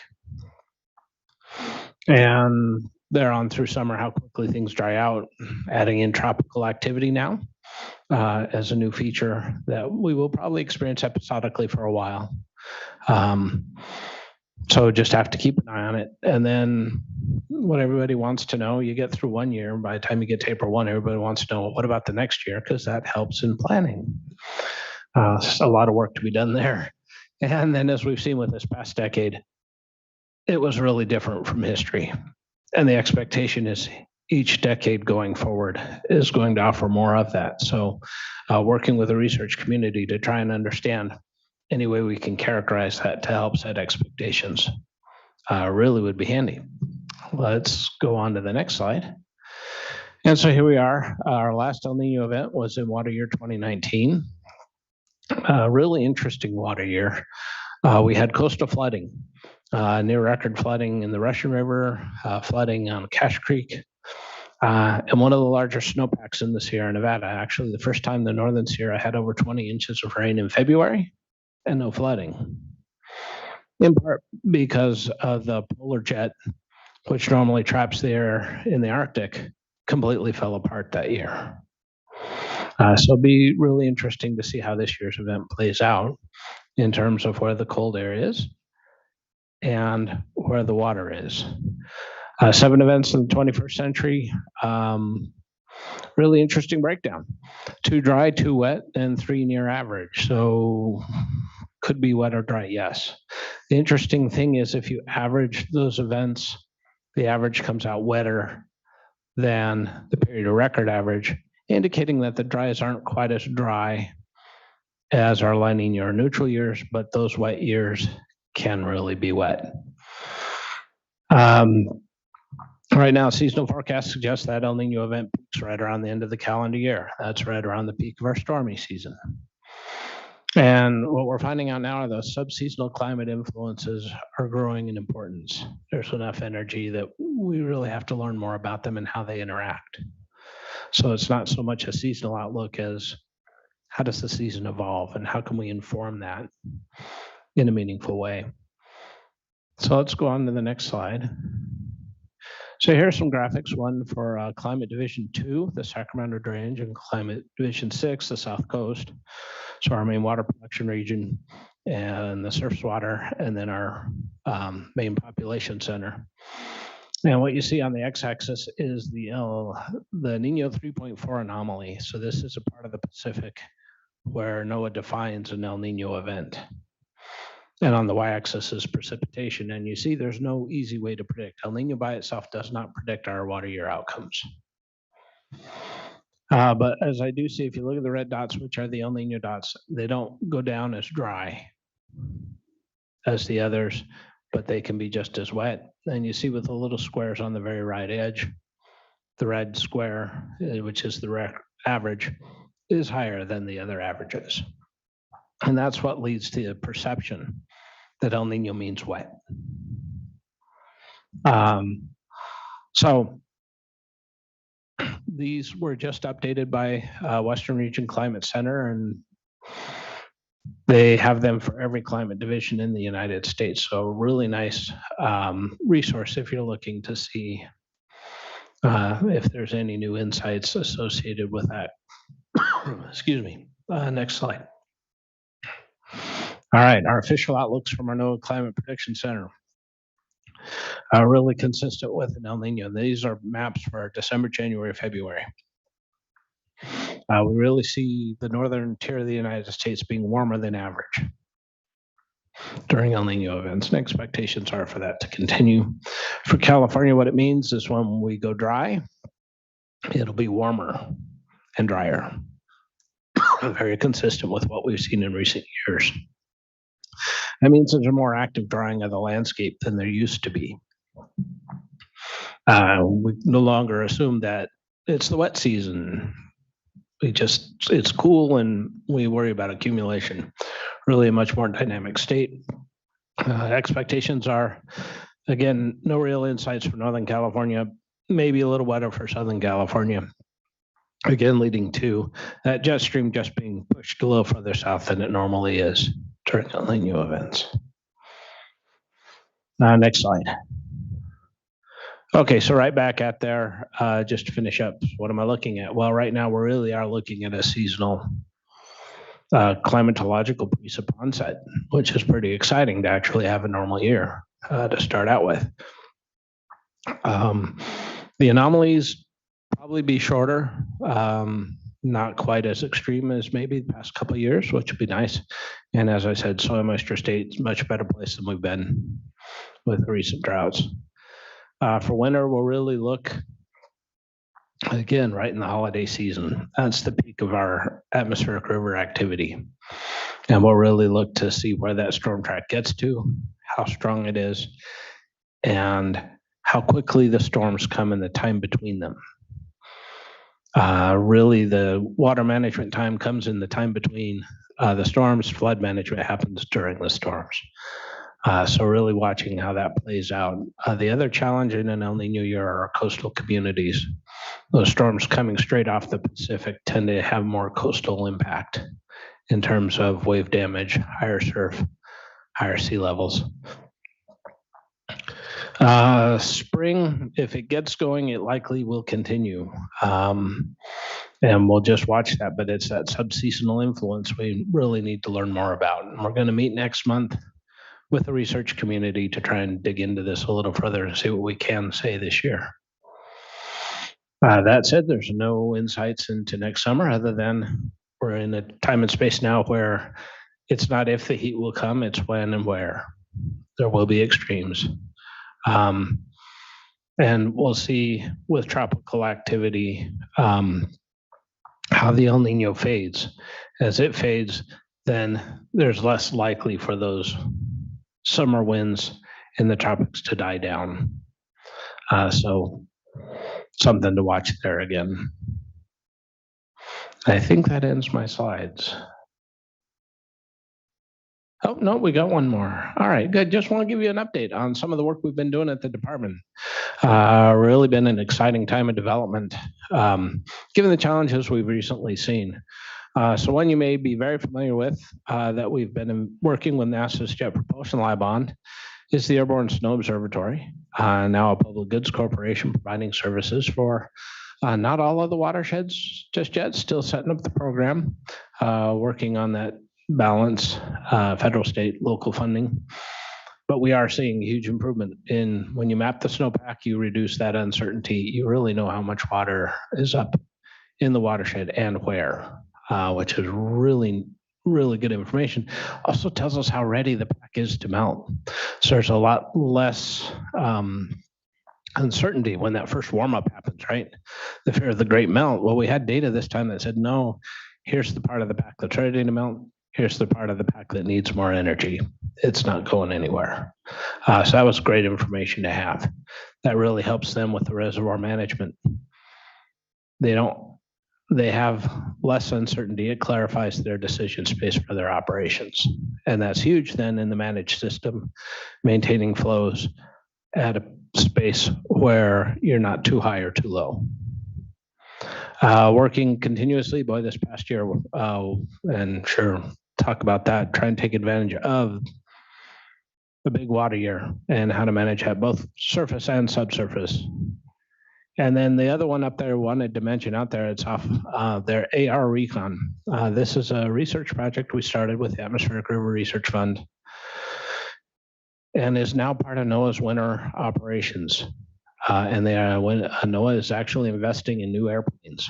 And there on through summer, how quickly things dry out, adding in tropical activity now as a new feature that we will probably experience episodically for a while. So just have to keep an eye on it. And then what everybody wants to know, you get through one year, by the time you get to April 1, everybody wants to know, what about the next year? Because that helps in planning. A lot of work to be done there. And then as we've seen with this past decade, it was really different from history. And the expectation is each decade going forward is going to offer more of that. So working with the research community to try and understand any way we can characterize that to help set expectations really would be handy. Let's go on to the next slide. And so here we are. Our last El Nino event was in water year 2019. Really interesting water year. We had coastal flooding, near record flooding in the Russian River, flooding on Cache Creek, and one of the larger snowpacks in the Sierra Nevada. Actually, the first time the Northern Sierra had over 20 inches of rain in February and no flooding. In part because of the polar jet, which normally traps the air in the Arctic, completely fell apart that year. So it'll be really interesting to see how this year's event plays out in terms of where the cold air is and where the water is. 7 events in the 21st century. Really interesting breakdown. 2 dry, 2 wet, and 3 near average. So could be wet or dry, yes. The interesting thing is if you average those events, the average comes out wetter than the period of record average, indicating that the dries aren't quite as dry as our La Nina or neutral years, but those wet years can really be wet. Right now, seasonal forecast suggests that El Nino event peaks right around the end of the calendar year. That's right around the peak of our stormy season. And what we're finding out now are the subseasonal climate influences are growing in importance. There's enough energy that we really have to learn more about them and how they interact. So it's not so much a seasonal outlook as how does the season evolve and how can we inform that in a meaningful way. So let's go on to the next slide. So here's some graphics, one for Climate Division 2, the Sacramento Range, and Climate Division 6, the South Coast. So our main water production region and the surface water, and then our main population center. And what you see on the x-axis is the Nino 3.4 anomaly. So this is a part of the Pacific where NOAA defines an El Nino event. And on the y-axis is precipitation. And you see there's no easy way to predict. El Nino by itself does not predict our water year outcomes. But as I do see, if you look at the red dots, which are the El Nino dots, they don't go down as dry as the others, but they can be just as wet. And you see with the little squares on the very right edge, the red square, which is the average, is higher than the other averages. And that's what leads to the perception that El Nino means wet. So these were just updated by Western Region Climate Center, and they have them for every climate division in the United States. So really nice resource if you're looking to see if there's any new insights associated with that. Excuse me. Next slide. All right, our official outlooks from our NOAA Climate Prediction Center are really consistent with an El Nino. These are maps for December, January, February. We really see the northern tier of the United States being warmer than average during El Nino events, and expectations are for that to continue. For California, what it means is when we go dry, it'll be warmer and drier. Very consistent with what we've seen in recent years. That means there's a more active drying of the landscape than there used to be. We no longer assume that it's the wet season. It's cool and we worry about accumulation. Really a much more dynamic state. Expectations are, again, no real insights for Northern California, maybe a little wetter for Southern California. Again, leading to that jet stream just being pushed a little further south than it normally is during El Nino events. Next slide. Okay, so right back at there, just to finish up, what am I looking at? Well, right now we really are looking at a seasonal climatological pre-upon set, which is pretty exciting to actually have a normal year to start out with. The anomalies probably be shorter, not quite as extreme as maybe the past couple of years, which would be nice. And as I said, soil moisture state's much better place than we've been with the recent droughts. For winter, we'll really look, again, right in the holiday season. That's the peak of our atmospheric river activity. And we'll really look to see where that storm track gets to, how strong it is, and how quickly the storms come and the time between them. Really, the water management time comes in the time between the storms. Flood management happens during the storms. So really watching how that plays out. The other challenge in an El Nino year are our coastal communities. Those storms coming straight off the Pacific tend to have more coastal impact in terms of wave damage, higher surf, higher sea levels. Spring, if it gets going, it likely will continue. And we'll just watch that, but it's that subseasonal influence we really need to learn more about. And we're going to meet next month with the research community to try and dig into this a little further and see what we can say this year. That said, there's no insights into next summer other than we're in a time and space now where it's not if the heat will come, it's when and where. There will be extremes. And we'll see with tropical activity how the El Nino fades. As it fades, then there's less likely for those summer winds in the tropics to die down. So something to watch there again. I think that ends my slides. Oh, no, we got one more. All right, good. Just want to give you an update on some of the work we've been doing at the department. Really been an exciting time of development, given the challenges we've recently seen. So one you may be very familiar with that we've been working with NASA's Jet Propulsion Lab on is the Airborne Snow Observatory, now a public goods corporation providing services for not all of the watersheds just yet, still setting up the program, working on that balance, federal, state, local funding. But we are seeing huge improvement in when you map the snowpack, you reduce that uncertainty. You really know how much water is up in the watershed and where, which is really, really good information. Also tells us how ready the pack is to melt. So there's a lot less uncertainty when that first warm up happens, right? The fear of the great melt. Well, we had data this time that said, no, here's the part of the pack that's ready to melt. Here's the part of the pack that needs more energy. It's not going anywhere. So that was great information to have. That really helps them with the reservoir management. They have less uncertainty. It clarifies their decision space for their operations. And that's huge then in the managed system, maintaining flows at a space where you're not too high or too low. Working continuously, boy, this past year, and sure, talk about that, try and take advantage of the big water year and how to manage that, both surface and subsurface. And then the other one up there, wanted to mention out there, it's off their AR Recon. This is a research project we started with the Atmospheric River Research Fund and is now part of NOAA's winter operations. And NOAA is actually investing in new airplanes,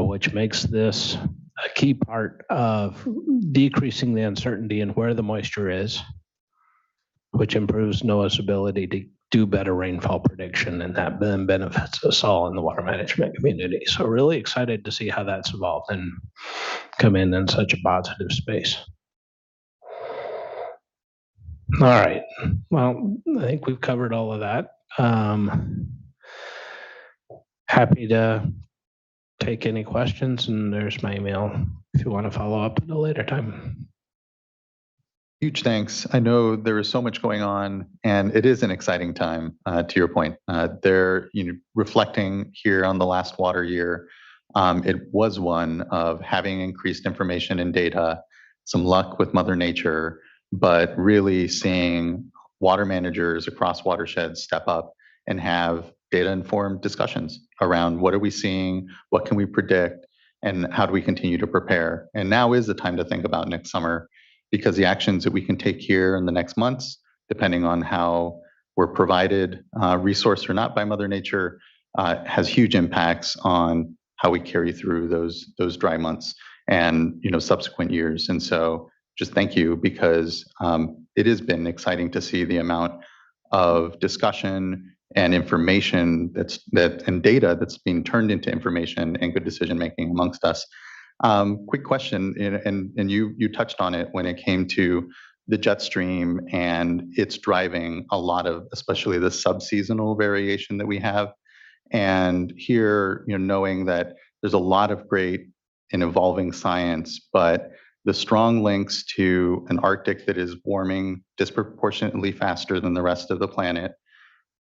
which makes this a key part of decreasing the uncertainty in where the moisture is, which improves NOAA's ability to do better rainfall prediction, and that then benefits us all in the water management community. So really excited to see how that's evolved and come in such a positive space. All right, well, I think we've covered all of that. Happy to take any questions, and there's my email if you want to follow up at a later time. Huge thanks. I know there is so much going on, and it is an exciting time. To your point, reflecting here on the last water year, it was one of having increased information and data, some luck with Mother Nature, but really seeing water managers across watersheds step up and have data-informed discussions around what are we seeing, what can we predict, and how do we continue to prepare. And now is the time to think about next summer, because the actions that we can take here in the next months, depending on how we're provided, resource or not by Mother Nature, has huge impacts on how we carry through those dry months and subsequent years. And so just thank you, because it has been exciting to see the amount of discussion and information and data that's being turned into information and good decision making amongst us. Quick question, and you touched on it when it came to the jet stream, and it's driving a lot of, especially the subseasonal variation that we have. And here, knowing that there's a lot of great and evolving science, but the strong links to an Arctic that is warming disproportionately faster than the rest of the planet,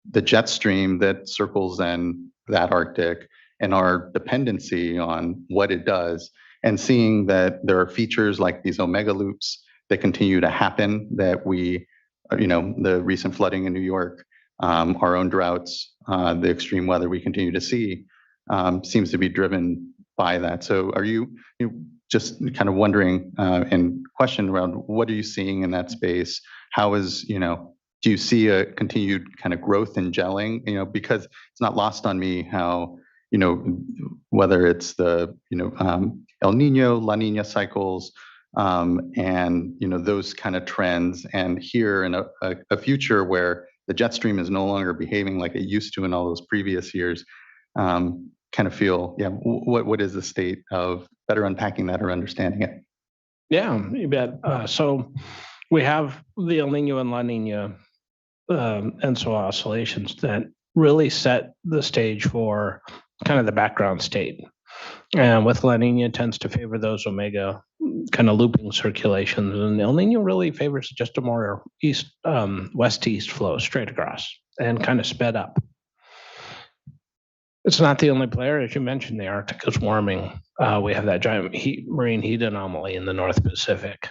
the jet stream that circles in that Arctic, and our dependency on what it does, and seeing that there are features like these omega loops that continue to happen, that we, the recent flooding in New York, our own droughts, the extreme weather we continue to see, seems to be driven by that. So are you just kind of wondering and question around what are you seeing in that space? How is, do you see a continued kind of growth in gelling? Because it's not lost on me how, whether it's the, El Nino, La Nina cycles, and, those kind of trends, and here in a future where the jet stream is no longer behaving like it used to in all those previous years, kind of feel, what is the state of better unpacking that or understanding it? Yeah, you bet. So we have the El Nino and La Nina and so oscillations that really set the stage for kind of the background state. And with La Nina tends to favor those omega kind of looping circulations, and El Nino really favors just a more west-east flow straight across and kind of sped up. It's not the only player. As you mentioned, the Arctic is warming. We have that giant marine heat anomaly in the North Pacific.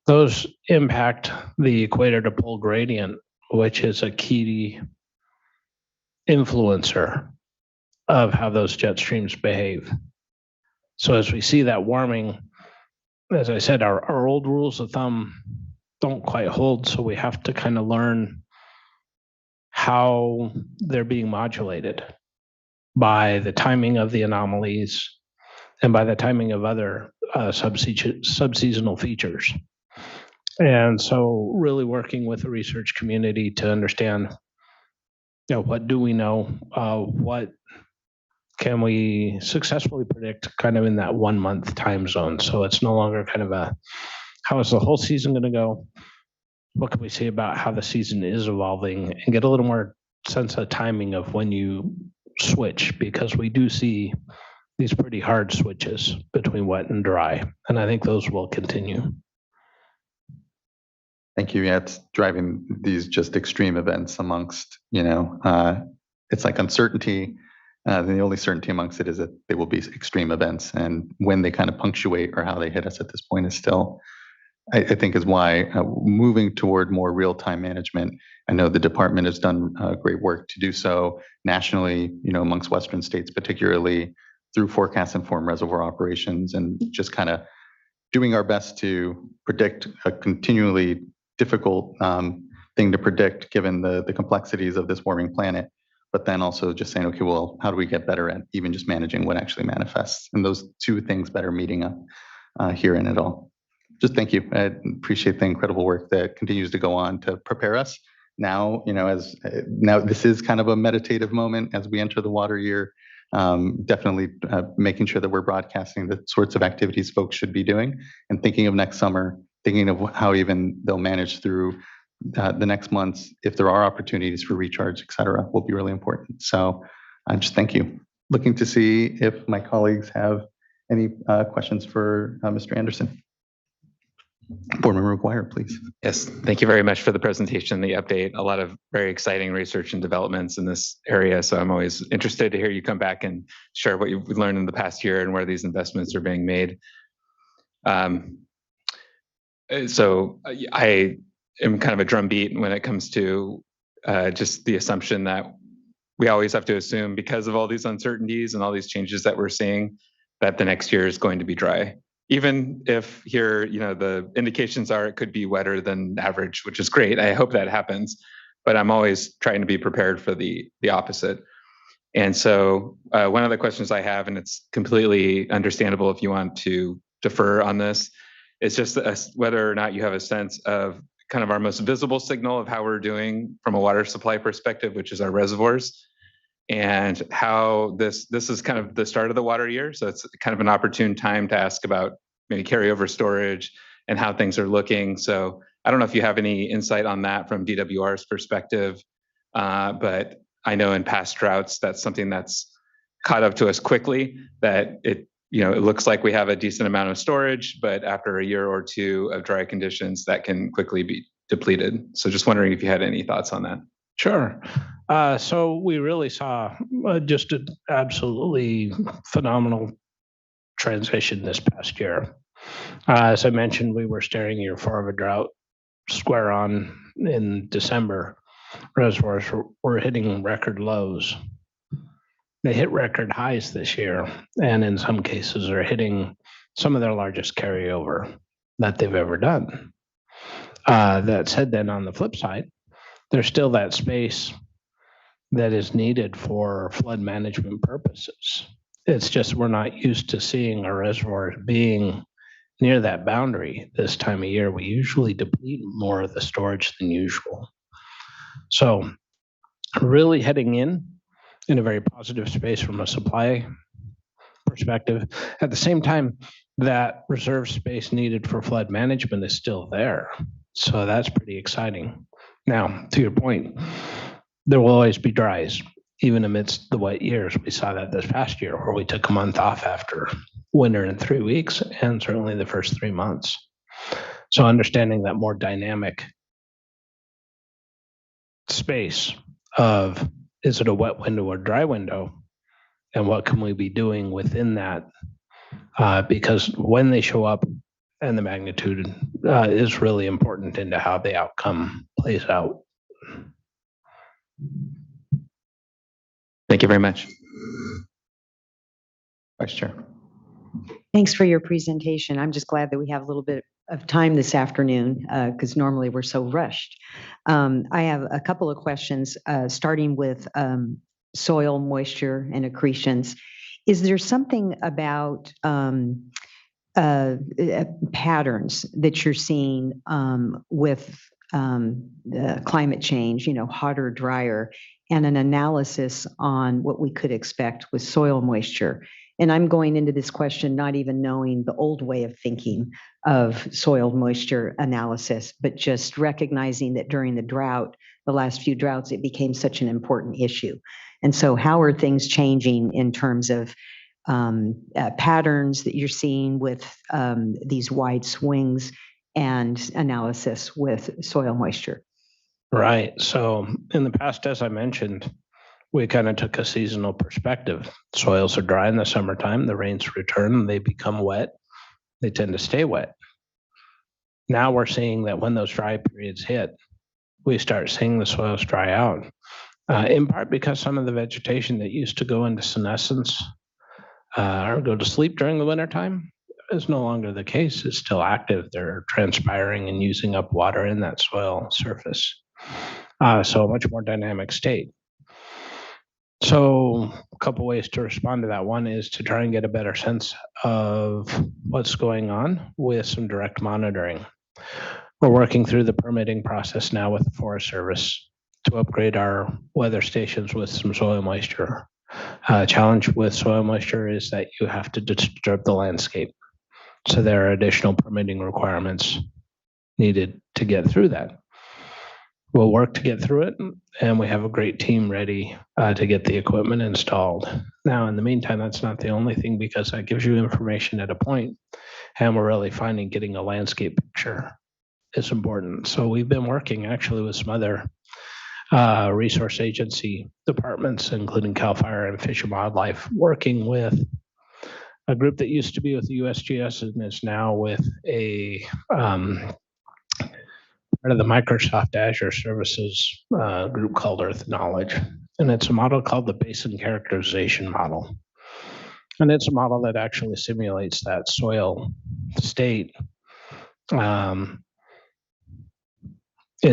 Those impact the equator to pole gradient, which is a key influencer of how those jet streams behave. So as we see that warming, as I said, our old rules of thumb don't quite hold. So we have to kind of learn how they're being modulated by the timing of the anomalies and by the timing of other subseasonal features. And so really working with the research community to understand, what do we know? What can we successfully predict kind of in that 1 month time zone? So it's no longer kind of how is the whole season going to go? What can we say about how the season is evolving, and get a little more sense of timing of when you switch, because we do see these pretty hard switches between wet and dry. And I think those will continue. Thank you. Yeah, it's driving these just extreme events amongst, it's like uncertainty. The only certainty amongst it is that they will be extreme events. And when they kind of punctuate or how they hit us at this point is still, I think is why moving toward more real-time management. I know the department has done great work to do so nationally, amongst Western states, particularly through forecast-informed reservoir operations, and just kind of doing our best to predict a continually difficult thing to predict given the complexities of this warming planet, but then also just saying, okay, well, how do we get better at even just managing what actually manifests? And those two things better meeting up here in it all. Just thank you. I appreciate the incredible work that continues to go on to prepare us. Now, now this is kind of a meditative moment as we enter the water year. Definitely making sure that we're broadcasting the sorts of activities folks should be doing, and thinking of next summer, thinking of how even they'll manage through the next months, if there are opportunities for recharge, et cetera, will be really important. So just thank you. Looking to see if my colleagues have any questions for Mr. Anderson. Board Member McGuire, please. Yes, thank you very much for the presentation, the update. A lot of very exciting research and developments in this area. So I'm always interested to hear you come back and share what you've learned in the past year and where these investments are being made. So I am kind of a drumbeat when it comes to just the assumption that we always have to assume, because of all these uncertainties and all these changes that we're seeing, that the next year is going to be dry. Even if here, the indications are it could be wetter than average, which is great. I hope that happens, but I'm always trying to be prepared for the opposite. And so one of the questions I have, and it's completely understandable if you want to defer on this, is just whether or not you have a sense of kind of our most visible signal of how we're doing from a water supply perspective, which is our reservoirs, and how this is kind of the start of the water year. So it's kind of an opportune time to ask about maybe carryover storage and how things are looking. So I don't know if you have any insight on that from DWR's perspective, but I know in past droughts, that's something that's caught up to us quickly, that it looks like we have a decent amount of storage, but after a year or two of dry conditions, that can quickly be depleted. So just wondering if you had any thoughts on that. Sure. So we really saw just an absolutely phenomenal transition this past year. As I mentioned, we were staring year 4 of a drought square on in December. Reservoirs were hitting record lows. They hit record highs this year, and in some cases are hitting some of their largest carryover that they've ever done. That said, then on the flip side, there's still that space that is needed for flood management purposes. It's just we're not used to seeing our reservoirs being near that boundary this time of year. We usually deplete more of the storage than usual. So really heading in a very positive space from a supply perspective. At the same time, that reserve space needed for flood management is still there. So that's pretty exciting. Now, to your point, there will always be dries. even amidst the wet years. We saw that this past year where we took a month off after winter in 3 weeks, and certainly the first 3 months. So understanding that more dynamic space of, is it a wet window or dry window? And what can we be doing within that? Because when they show up and the magnitude is really important into how the outcome plays out. Thank you very much. Vice Chair. Thanks for your presentation. I'm just glad that we have a little bit of time this afternoon because normally we're so rushed. I have a couple of questions, starting with soil moisture and accretions. Is there something about patterns that you're seeing with climate change, hotter, drier, and an analysis on what we could expect with soil moisture? And I'm going into this question not even knowing the old way of thinking of soil moisture analysis, but just recognizing that during the drought, the last few droughts, it became such an important issue. And so how are things changing in terms of patterns that you're seeing with these wide swings and analysis with soil moisture? Right. So in the past, as I mentioned, we kind of took a seasonal perspective. Soils are dry in the summertime, the rains return, they become wet, they tend to stay wet. Now we're seeing that when those dry periods hit, we start seeing the soils dry out, in part because some of the vegetation that used to go into senescence or go to sleep during the wintertime is no longer the case. It's still active. They're transpiring and using up water in that soil surface. So a much more dynamic state. So a couple ways to respond to that. One is to try and get a better sense of what's going on with some direct monitoring. We're working through the permitting process now with the Forest Service to upgrade our weather stations with some soil moisture. Challenge with soil moisture is that you have to disturb the landscape. So there are additional permitting requirements needed to get through that. We'll work to get through it, and we have a great team ready to get the equipment installed. Now, in the meantime, that's not the only thing, because that gives you information at a point, and we're really finding getting a landscape picture is important. So we've been working actually with some other resource agency departments, including CAL FIRE and Fish and Wildlife, working with a group that used to be with the USGS and is now with a part of the Microsoft Azure Services group called Earth Knowledge. And it's a model called the Basin Characterization Model. And it's a model that actually simulates that soil state in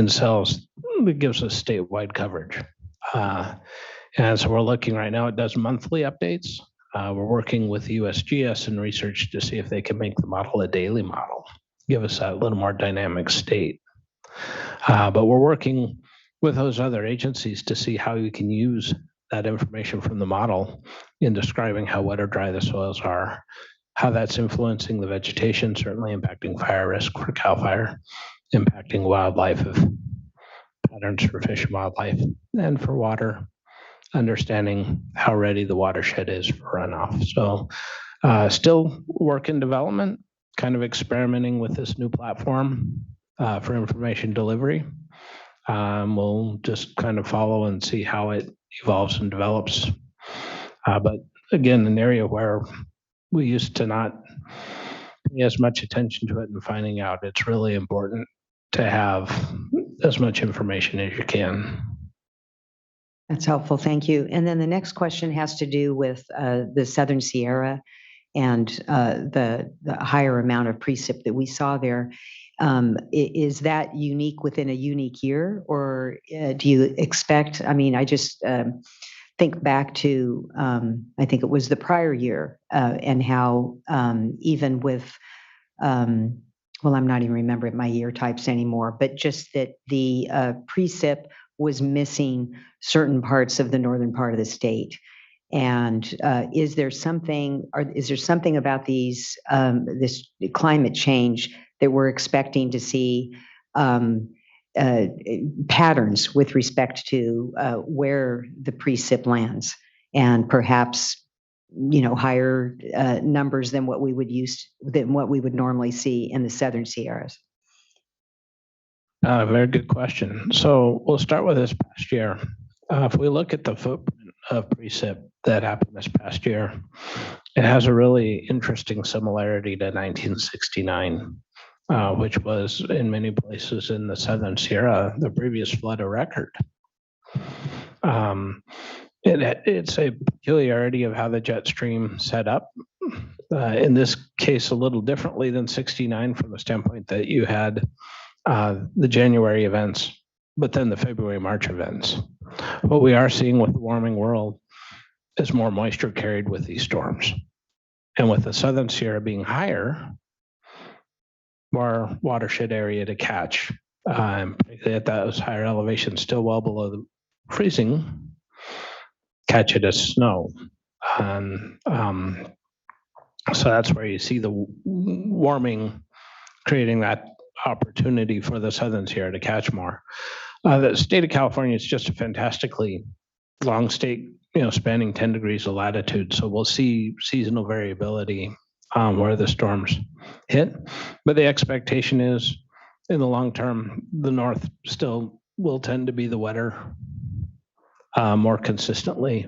cells that gives us statewide coverage. And so we're looking right now, it does monthly updates. We're working with USGS and research to see if they can make the model a daily model, give us that little more dynamic state. But we're working with those other agencies to see how you can use that information from the model in describing how wet or dry the soils are, how that's influencing the vegetation, certainly impacting fire risk for CAL FIRE, impacting wildlife, of patterns for fish and wildlife, and for water, understanding how ready the watershed is for runoff. So still work in development, kind of experimenting with this new platform for information delivery. We'll just kind of follow and see how it evolves and develops. But again, an area where we used to not pay as much attention to it and finding out, it's really important to have as much information as you can. That's helpful. Thank you. And then the next question has to do with the Southern Sierra and the higher amount of precip that we saw there. Is that unique within a unique year, or do you expect, I just think back to, I think it was the prior year, and how even with, well, I'm not even remembering my year types anymore, but just that the precip was missing certain parts of the northern part of the state. And is there something about these this climate change that we're expecting to see patterns with respect to where the precip lands, and perhaps higher numbers than what we would normally see in the Southern Sierras. Very good question. So we'll start with this past year. If we look at the footprint of precip that happened this past year, it has a really interesting similarity to 1969, which was in many places in the Southern Sierra, the previous flood of record. It's a peculiarity of how the jet stream set up. In this case, a little differently than 69 from the standpoint that you had the January events, but then the February, March events. What we are seeing with the warming world is more moisture carried with these storms. And with the Southern Sierra being higher, more watershed area to catch, particularly at those higher elevations, still well below the freezing, catch it as snow. So that's where you see the warming creating that opportunity for the Southern Sierra to catch more. The state of California is just a fantastically long state, spanning 10 degrees of latitude. So we'll see seasonal variability where the storms hit. But the expectation is in the long term, the north still will tend to be the wetter more consistently.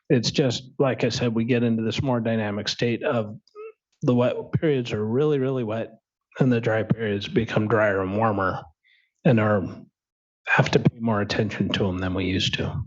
It's just, like I said, we get into this more dynamic state of the wet periods are really, really wet, and the dry periods become drier and warmer, and have to pay more attention to them than we used to.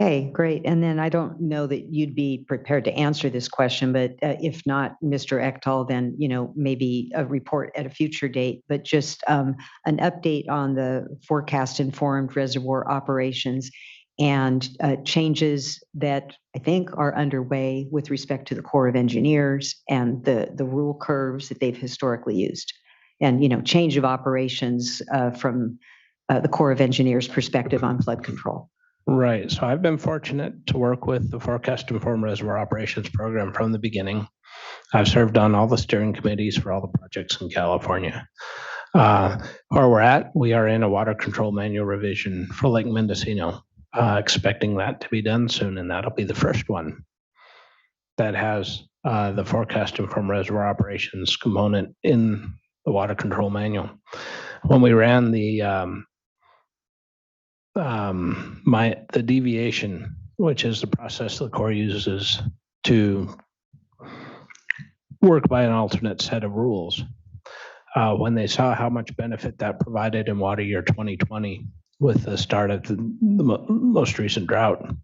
Okay, great. And then I don't know that you'd be prepared to answer this question, but if not, Mr. Ekdahl, then maybe a report at a future date, but just an update on the forecast-informed reservoir operations and changes that I think are underway with respect to the Corps of Engineers and the rule curves that they've historically used, and change of operations from the Corps of Engineers' perspective on flood control. Right. So I've been fortunate to work with the Forecast Informed Reservoir Operations Program from the beginning. I've served on all the steering committees for all the projects in California. Where we're at, we are in a water control manual revision for Lake Mendocino, expecting that to be done soon, and that'll be the first one that has the Forecast Informed Reservoir Operations component in the water control manual. When we ran the deviation, which is the process the Corps uses to work by an alternate set of rules. When they saw how much benefit that provided in water year 2020 with the start of the most recent drought,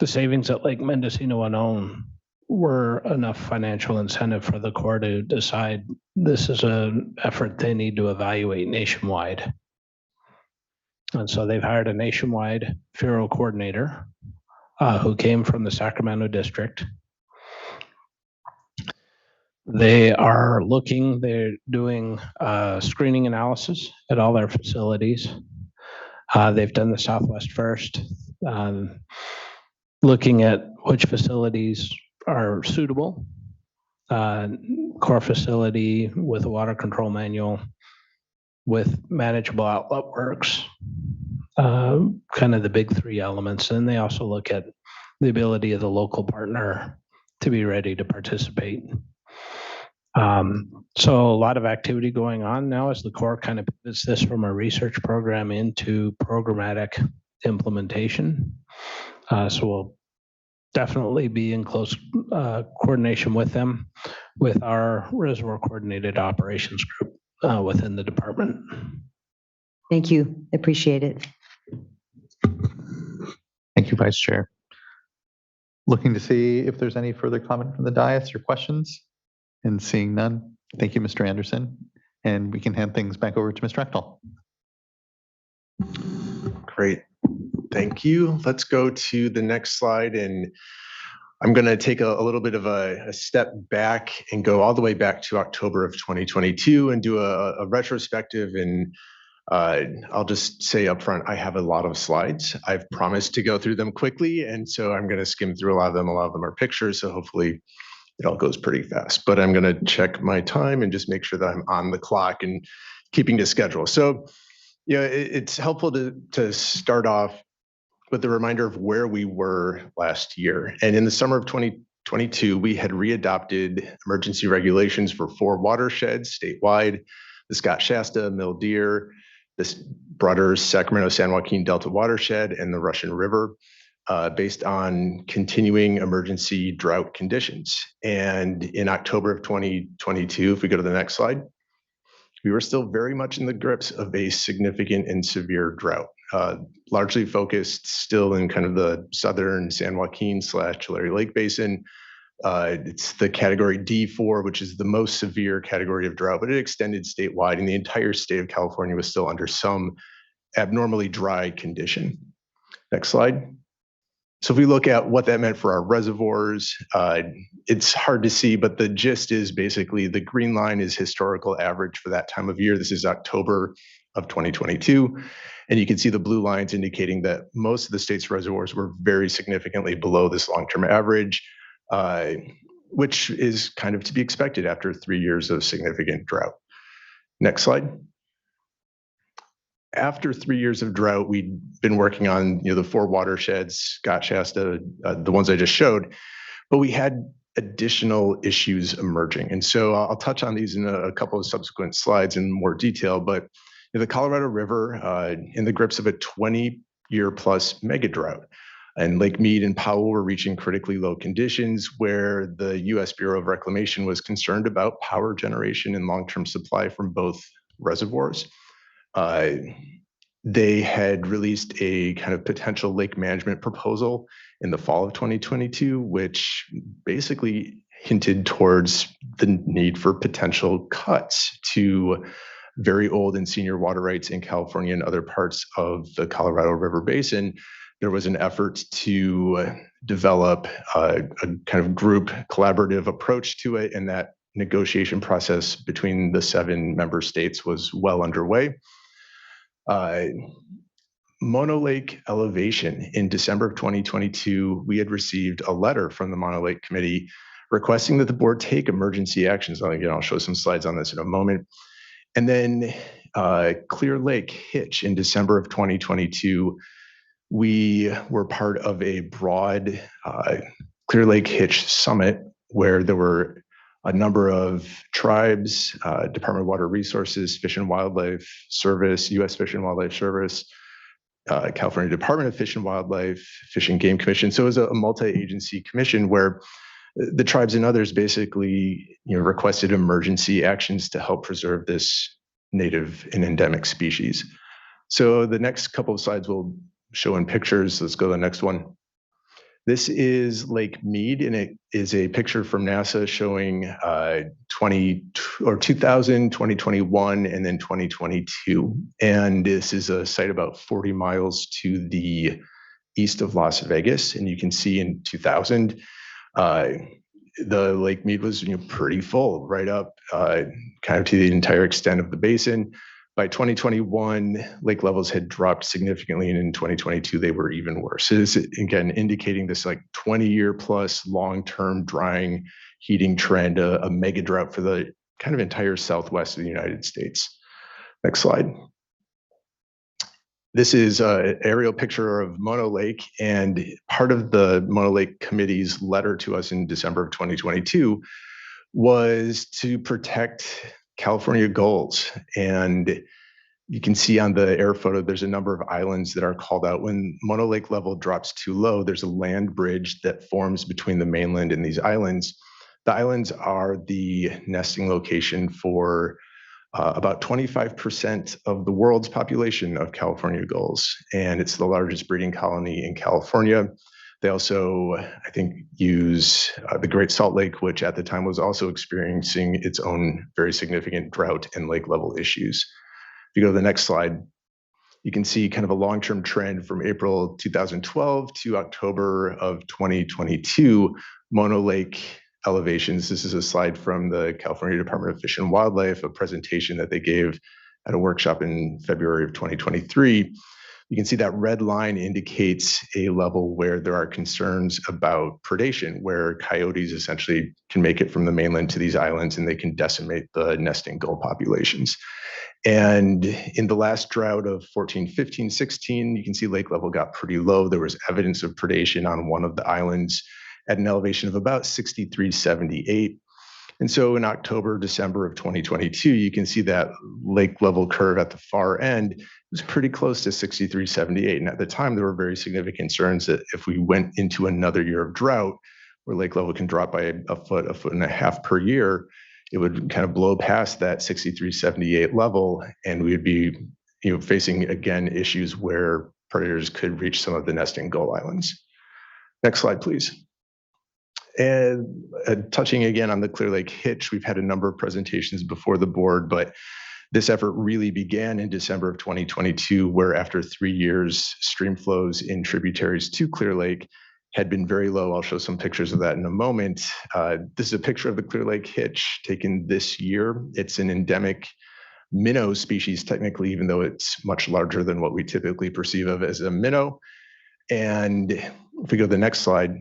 the savings at Lake Mendocino alone were enough financial incentive for the Corps to decide this is an effort they need to evaluate nationwide. And so they've hired a nationwide FERO coordinator who came from the Sacramento district. They're doing screening analysis at all their facilities. They've done the Southwest first, looking at which facilities are suitable. Core facility with a water control manual with manageable outlet works, kind of the big three elements. And they also look at the ability of the local partner to be ready to participate. So a lot of activity going on now as the Corps kind of pivots this from a research program into programmatic implementation. So we'll definitely be in close coordination with them, with our reservoir coordinated operations group within the department. Thank you. Appreciate it. Thank you, Vice Chair. Looking to see if there's any further comment from the dais or questions, and seeing none. Thank you, Mr. Anderson. And we can hand things back over to Mr. Ekdahl. Great. Thank you. Let's go to the next slide. And I'm going to take a little bit of a step back and go all the way back to October of 2022 and do a retrospective. And I'll just say up front, I have a lot of slides. I've promised to go through them quickly. And so I'm going to skim through a lot of them. A lot of them are pictures. So hopefully it all goes pretty fast. But I'm going to check my time and just make sure that I'm on the clock and keeping to schedule. So, it's helpful to start off with a reminder of where we were last year. And in the summer of 2022, we had readopted emergency regulations for 4 watersheds statewide: the Scott Shasta, Mill Deer, the Brothers, Sacramento, San Joaquin Delta watershed, and the Russian River, based on continuing emergency drought conditions. And in October of 2022, if we go to the next slide, we were still very much in the grips of a significant and severe drought, largely focused still in kind of the southern San Joaquin / Tulare Lake Basin. It's the category D4, which is the most severe category of drought, but it extended statewide, and the entire state of California was still under some abnormally dry condition. Next slide. So if we look at what that meant for our reservoirs, it's hard to see, but the gist is basically the green line is historical average for that time of year. This is October of 2022. And you can see the blue lines indicating that most of the state's reservoirs were very significantly below this long-term average, which is kind of to be expected after 3 years of significant drought. Next slide. After 3 years of drought, we'd been working on the 4 watersheds, Scott Shasta, the ones I just showed, but we had additional issues emerging. And so I'll touch on these in a couple of subsequent slides in more detail, but the Colorado River in the grips of a 20-year plus mega drought. And Lake Mead and Powell were reaching critically low conditions where the U.S. Bureau of Reclamation was concerned about power generation and long-term supply from both reservoirs. They had released a kind of potential lake management proposal in the fall of 2022, which basically hinted towards the need for potential cuts to very old and senior water rights in California and other parts of the Colorado River Basin. There was an effort to develop a kind of group collaborative approach to it, and that negotiation process between the 7 member states was well underway. Mono Lake elevation. In December of 2022, we had received a letter from the Mono Lake Committee requesting that the board take emergency actions. I'll show some slides on this in a moment. And then Clear Lake Hitch in December of 2022, we were part of a broad Clear Lake Hitch summit where there were a number of tribes, Department of Water Resources, Fish and Wildlife Service, U.S. Fish and Wildlife Service, California Department of Fish and Wildlife, Fish and Game Commission. So it was a multi-agency commission where the tribes and others basically requested emergency actions to help preserve this native and endemic species. So the next couple of slides will show in pictures. Let's go to the next one. This is Lake Mead, and it is a picture from NASA showing 2000, 2021, and then 2022. And this is a site about 40 miles to the east of Las Vegas. And you can see in 2000, the Lake Mead was pretty full, right up kind of to the entire extent of the basin. By 2021, lake levels had dropped significantly, and in 2022, they were even worse. It is, again, indicating this 20-year plus long-term drying, heating trend, a mega drought for the kind of entire southwest of the United States. Next slide. This is an aerial picture of Mono Lake, and part of the Mono Lake Committee's letter to us in December of 2022 was to protect California gulls. And you can see on the air photo, there's a number of islands that are called out. When Mono Lake level drops too low, there's a land bridge that forms between the mainland and these islands. The islands are the nesting location for about 25% of the world's population of California gulls. And it's the largest breeding colony in California. They also, I think, use the Great Salt Lake, which at the time was also experiencing its own very significant drought and lake level issues. If you go to the next slide, you can see kind of a long-term trend from April 2012 to October of 2022, Mono Lake elevations. This is a slide from the California Department of Fish and Wildlife, a presentation that they gave at a workshop in February of 2023. You can see that red line indicates a level where there are concerns about predation, where coyotes essentially can make it from the mainland to these islands and they can decimate the nesting gull populations. And in the last drought of 14, 15, 16, you can see lake level got pretty low. There was evidence of predation on one of the islands at an elevation of about 6378. And so in October, December of 2022, you can see that lake level curve at the far end was pretty close to 6378. And at the time, there were very significant concerns that if we went into another year of drought, where lake level can drop by a foot and a half per year, it would kind of blow past that 6378 level, and we would be facing, again, issues where predators could reach some of the nesting gull islands. Next slide, please. And touching again on the Clear Lake Hitch, we've had a number of presentations before the board, but this effort really began in December of 2022, where after 3 years, stream flows in tributaries to Clear Lake had been very low. I'll show some pictures of that in a moment. This is a picture of the Clear Lake Hitch taken this year. It's an endemic minnow species, technically, even though it's much larger than what we typically perceive of as a minnow. And if we go to the next slide,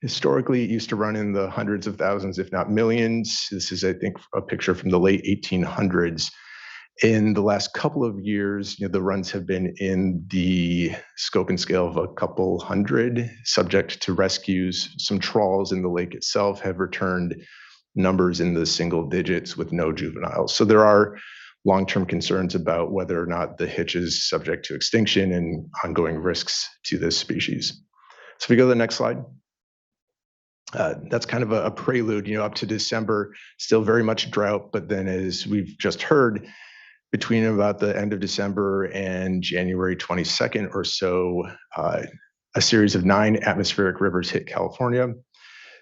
historically, it used to run in the hundreds of thousands, if not millions. This is, I think, a picture from the late 1800s. In the last couple of years, the runs have been in the scope and scale of a couple hundred, subject to rescues. Some trawls in the lake itself have returned numbers in the single digits with no juveniles. So there are long-term concerns about whether or not the hitch is subject to extinction and ongoing risks to this species. So if we go to the next slide. That's kind of a prelude, up to December, still very much drought. But then, as we've just heard, between about the end of December and January 22nd or so, a series of 9 atmospheric rivers hit California.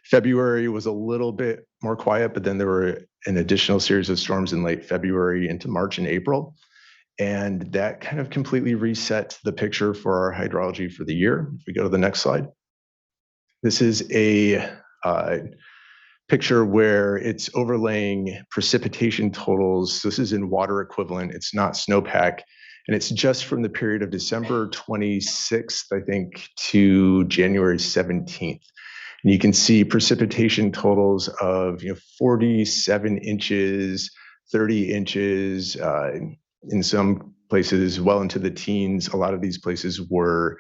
February was a little bit more quiet, but then there were an additional series of storms in late February into March and April. And that kind of completely reset the picture for our hydrology for the year. If we go to the next slide. This is a picture where it's overlaying precipitation totals. This is in water equivalent. It's not snowpack. And it's just from the period of December 26th, I think, to January 17th. And you can see precipitation totals of 47 inches, 30 inches, in some places well into the teens. A lot of these places were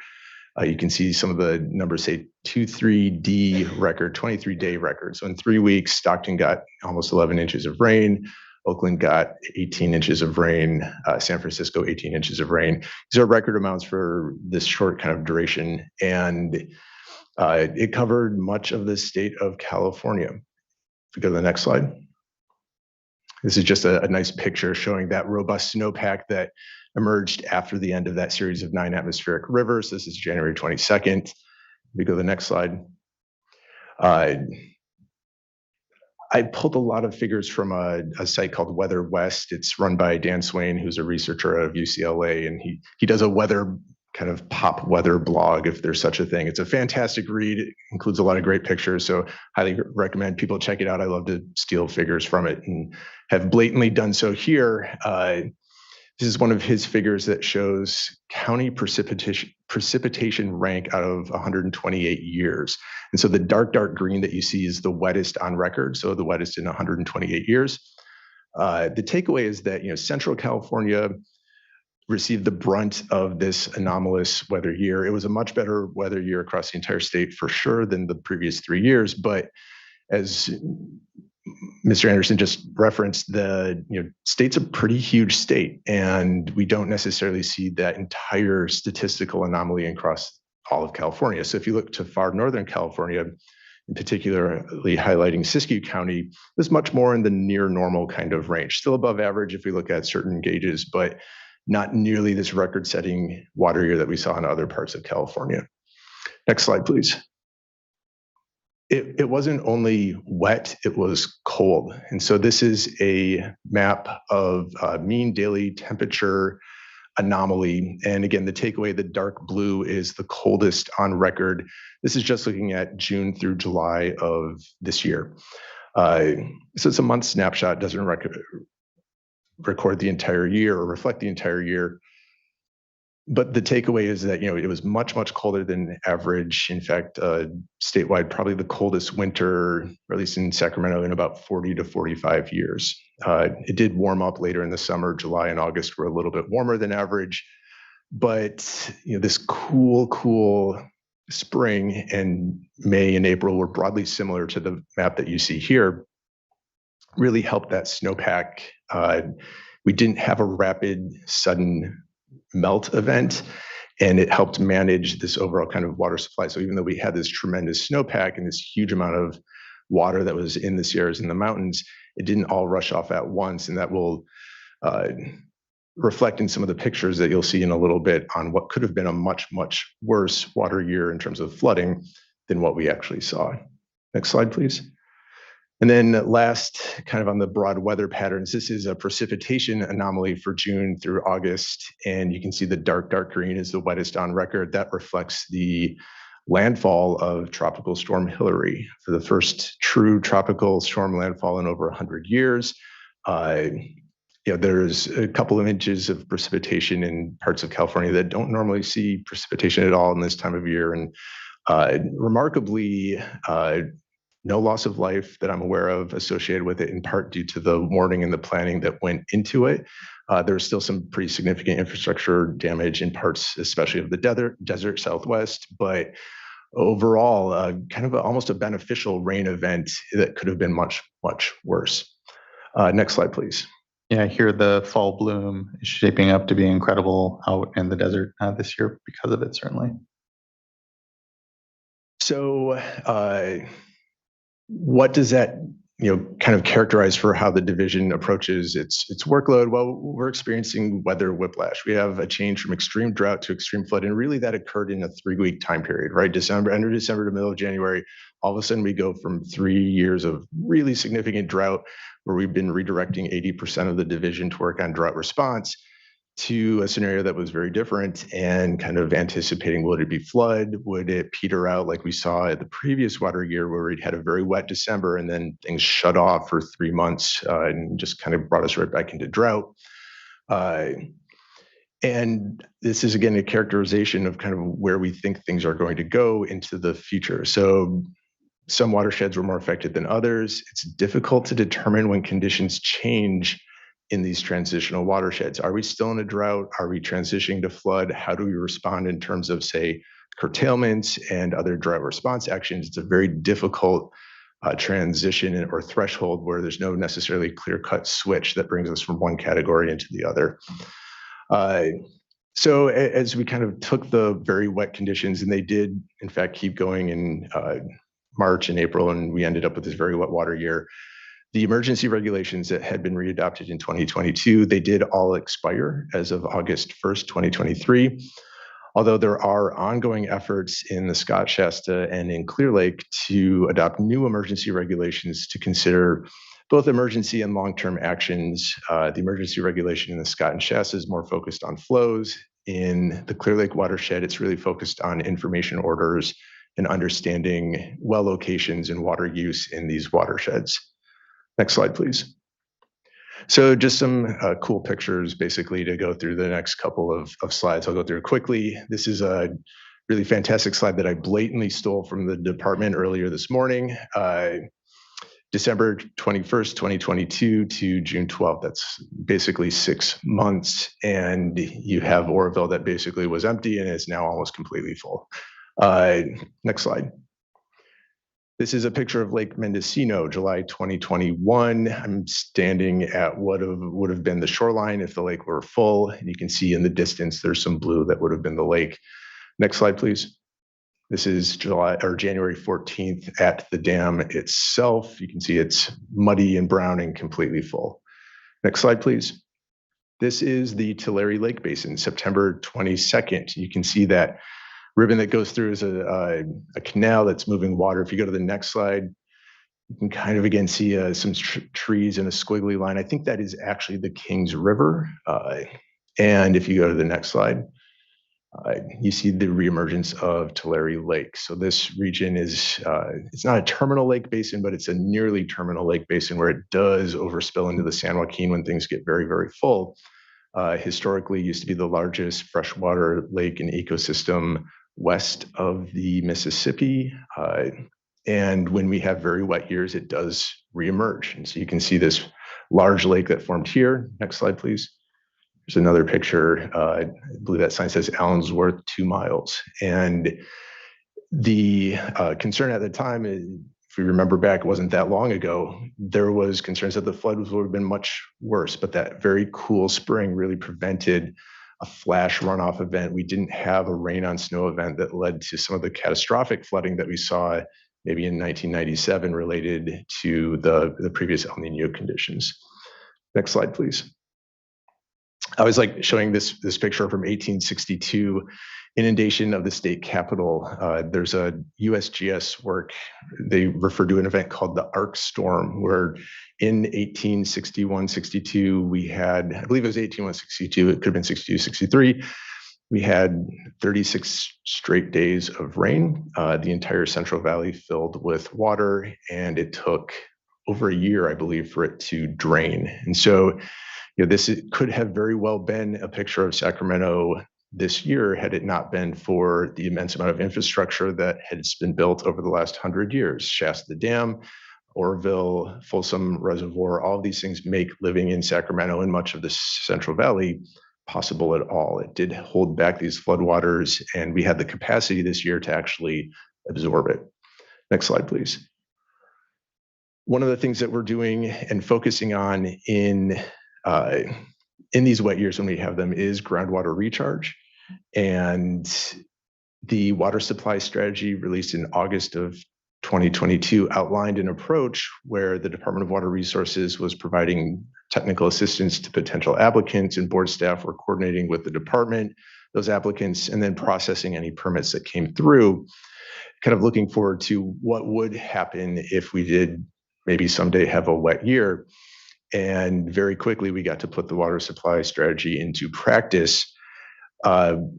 you can see some of the numbers say 23-day record, 23-day record. So in 3 weeks, Stockton got almost 11 inches of rain. Oakland got 18 inches of rain. San Francisco, 18 inches of rain. These are record amounts for this short kind of duration. And it covered much of the state of California. If we go to the next slide. This is just a nice picture showing that robust snowpack that emerged after the end of that series of 9 atmospheric rivers. This is January 22nd. We go to the next slide. I pulled a lot of figures from a site called Weather West. It's run by Dan Swain, who's a researcher out of UCLA, and he does a weather kind of pop weather blog, if there's such a thing. It's a fantastic read. It includes a lot of great pictures, so highly recommend people check it out. I love to steal figures from it and have blatantly done so here. This is one of his figures that shows county precipitation rank out of 128 years. And so the dark green that you see is the wettest on record, so the wettest in 128 years. The takeaway is that Central California received the brunt of this anomalous weather year. It was a much better weather year across the entire state for sure than the previous 3 years, but as Mr. Anderson just referenced, the state's a pretty huge state, and we don't necessarily see that entire statistical anomaly across all of California. So if you look to far northern California, in particularly highlighting Siskiyou County, there's much more in the near normal kind of range. Still above average if we look at certain gauges, but not nearly this record-setting water year that we saw in other parts of California. Next slide, please. It wasn't only wet, it was cold. And so this is a map of mean daily temperature anomaly. And again, the takeaway, the dark blue is the coldest on record. This is just looking at June through July of this year. So it's a month snapshot, doesn't record the entire year or reflect the entire year. But the takeaway is that, it was much, much colder than average. In fact, statewide, probably the coldest winter, or at least in Sacramento, in about 40 to 45 years. It did warm up later in the summer. July and August were a little bit warmer than average. But, this cool spring and May and April were broadly similar to the map that you see here, really helped that snowpack. We didn't have a rapid, sudden melt event, and it helped manage this overall kind of water supply. So even though we had this tremendous snowpack and this huge amount of water that was in the Sierras and the mountains, it didn't all rush off at once, and that will reflect in some of the pictures that you'll see in a little bit on what could have been a much, much worse water year in terms of flooding than what we actually saw. Next slide, please. And then last, kind of on the broad weather patterns, this is a precipitation anomaly for June through August. And you can see the dark green is the wettest on record. That reflects the landfall of Tropical Storm Hillary. For the first true tropical storm landfall in over 100 years. There's a couple of inches of precipitation in parts of California that don't normally see precipitation at all in this time of year. And remarkably, no loss of life that I'm aware of associated with it, in part due to the warning and the planning that went into it. There's still some pretty significant infrastructure damage in parts, especially of the desert Southwest, but overall, kind of almost a beneficial rain event that could have been much, much worse. Next slide, please. Yeah, here the fall bloom is shaping up to be incredible out in the desert this year because of it, certainly. So what does that kind of characterize for how the division approaches its workload? Well, we're experiencing weather whiplash. We have a change from extreme drought to extreme flood, and really that occurred in a 3-week time period, right? End of December to middle of January. All of a sudden we go from 3 years of really significant drought, where we've been redirecting 80% of the division to work on drought response, to a scenario that was very different and kind of anticipating, would it be flood? Would it peter out like we saw at the previous water year, where we'd had a very wet December and then things shut off for 3 months and just kind of brought us right back into drought. And this is, again, a characterization of kind of where we think things are going to go into the future. So some watersheds were more affected than others. It's difficult to determine when conditions change in these transitional watersheds. Are we still in a drought? Are we transitioning to flood? How do we respond in terms of, say, curtailments and other drought response actions? It's a very difficult transition or threshold where there's no necessarily clear-cut switch that brings us from one category into the other. So as we kind of took the very wet conditions, and they did, in fact, keep going in March and April, and we ended up with this very wet water year. The emergency regulations that had been readopted in 2022, they did all expire as of August 1st, 2023. Although there are ongoing efforts in the Scott, Shasta, and in Clear Lake to adopt new emergency regulations to consider both emergency and long-term actions. The emergency regulation in the Scott and Shasta is more focused on flows. In the Clear Lake watershed, it's really focused on information orders and understanding well locations and water use in these watersheds. Next slide, please. So just some cool pictures, basically, to go through the next couple of slides. I'll go through quickly. This is a really fantastic slide that I blatantly stole from the department earlier this morning. December 21st, 2022 to June 12th. That's basically 6 months. And you have Oroville that basically was empty and is now almost completely full. Next slide. This is a picture of Lake Mendocino, July 2021. I'm standing at what would have been the shoreline if the lake were full. And you can see in the distance, there's some blue that would have been the lake. Next slide, please. This is January 14th at the dam itself. You can see it's muddy and brown and completely full. Next slide, please. This is the Tulare Lake Basin, September 22nd. You can see that ribbon that goes through is a canal that's moving water. If you go to the next slide, you can kind of again see some trees in a squiggly line. I think that is actually the Kings River. And if you go to the next slide, you see the reemergence of Tulare Lake. So this region is, it's not a terminal lake basin, but it's a nearly terminal lake basin where it does overspill into the San Joaquin when things get very, very full. Historically used to be the largest freshwater lake and ecosystem west of the Mississippi. And when we have very wet years, it does reemerge. And so you can see this large lake that formed here. Next slide, please. There's another picture. I believe that sign says Allensworth 2 miles. And the concern at the time, if we remember back, it wasn't that long ago, there was concerns that the flood would have been much worse, but that very cool spring really prevented a flash runoff event. We didn't have a rain on snow event that led to some of the catastrophic flooding that we saw maybe in 1997 related to the previous El Nino conditions. Next slide, please. I was like showing this picture from 1862, inundation of the state capitol. There's a USGS work. They refer to an event called the Arc Storm, where in 1861-62, we had, I believe it was 1861-62, it could have been 62-63, we had 36 straight days of rain. The entire Central Valley filled with water, and it took over a year, I believe, for it to drain. And so, this could have very well been a picture of Sacramento this year had it not been for the immense amount of infrastructure that has been built over the last 100 years. Shasta Dam, Oroville, Folsom Reservoir, all of these things make living in Sacramento and much of the Central Valley possible at all. It did hold back these floodwaters, and we had the capacity this year to actually absorb it. Next slide, please. One of the things that we're doing and focusing on in these wet years when we have them is groundwater recharge. And the water supply strategy released in August of 2022 outlined an approach where the Department of Water Resources was providing technical assistance to potential applicants, and board staff were coordinating with the department, those applicants, and then processing any permits that came through, kind of looking forward to what would happen if we did maybe someday have a wet year. And very quickly, we got to put the water supply strategy into practice.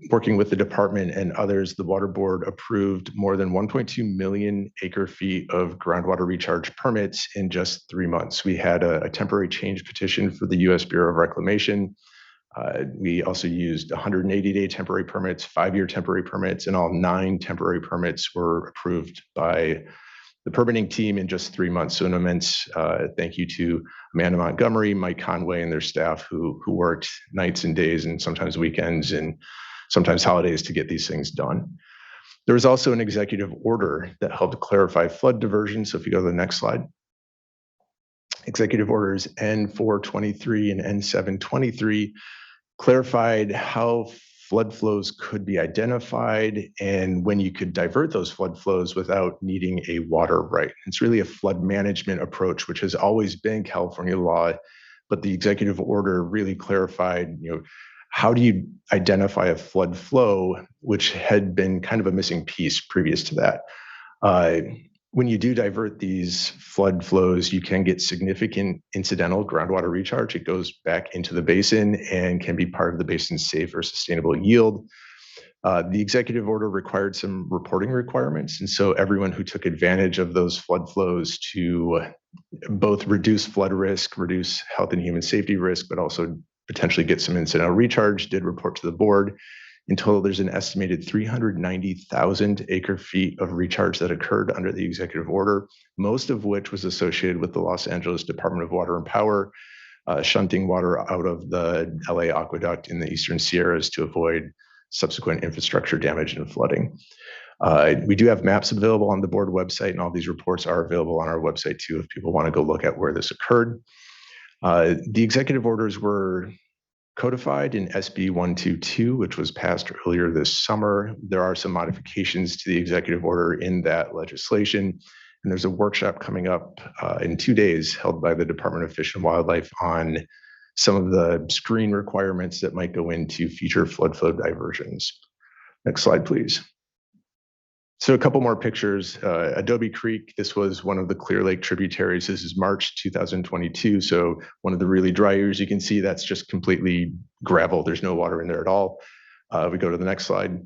Working with the department and others, the Water Board approved more than 1.2 million acre feet of groundwater recharge permits in just 3 months. We had a temporary change petition for the U.S. Bureau of Reclamation. We also used 180-day temporary permits, 5-year temporary permits, and all 9 temporary permits were approved by the permitting team in just 3 months. So an immense thank you to Amanda Montgomery, Mike Conway, and their staff who worked nights and days and sometimes weekends and sometimes holidays to get these things done. There was also an executive order that helped clarify flood diversion. So if you go to the next slide. Executive orders N423 and N723 clarified how flood flows could be identified and when you could divert those flood flows without needing a water right. It's really a flood management approach, which has always been California law, but the executive order really clarified, how do you identify a flood flow, which had been kind of a missing piece previous to that. When you do divert these flood flows, you can get significant incidental groundwater recharge. It goes back into the basin and can be part of the basin's safe or sustainable yield. The executive order required some reporting requirements. And so everyone who took advantage of those flood flows to both reduce flood risk, reduce health and human safety risk, but also potentially get some incidental recharge did report to the board. In total, there's an estimated 390,000 acre feet of recharge that occurred under the executive order, most of which was associated with the Los Angeles Department of Water and Power, shunting water out of the LA aqueduct in the Eastern Sierras to avoid subsequent infrastructure damage and flooding. We do have maps available on the board website, and all these reports are available on our website too if people want to go look at where this occurred. The executive orders were codified in SB 122, which was passed earlier this summer. There are some modifications to the executive order in that legislation, and there's a workshop coming up in 2 days held by the Department of Fish and Wildlife on some of the screen requirements that might go into future flood flow diversions. Next slide, please. So a couple more pictures. Adobe Creek, this was one of the Clear Lake tributaries. This is March 2022. So one of the really dry years, you can see that's just completely gravel. There's no water in there at all. We go to the next slide.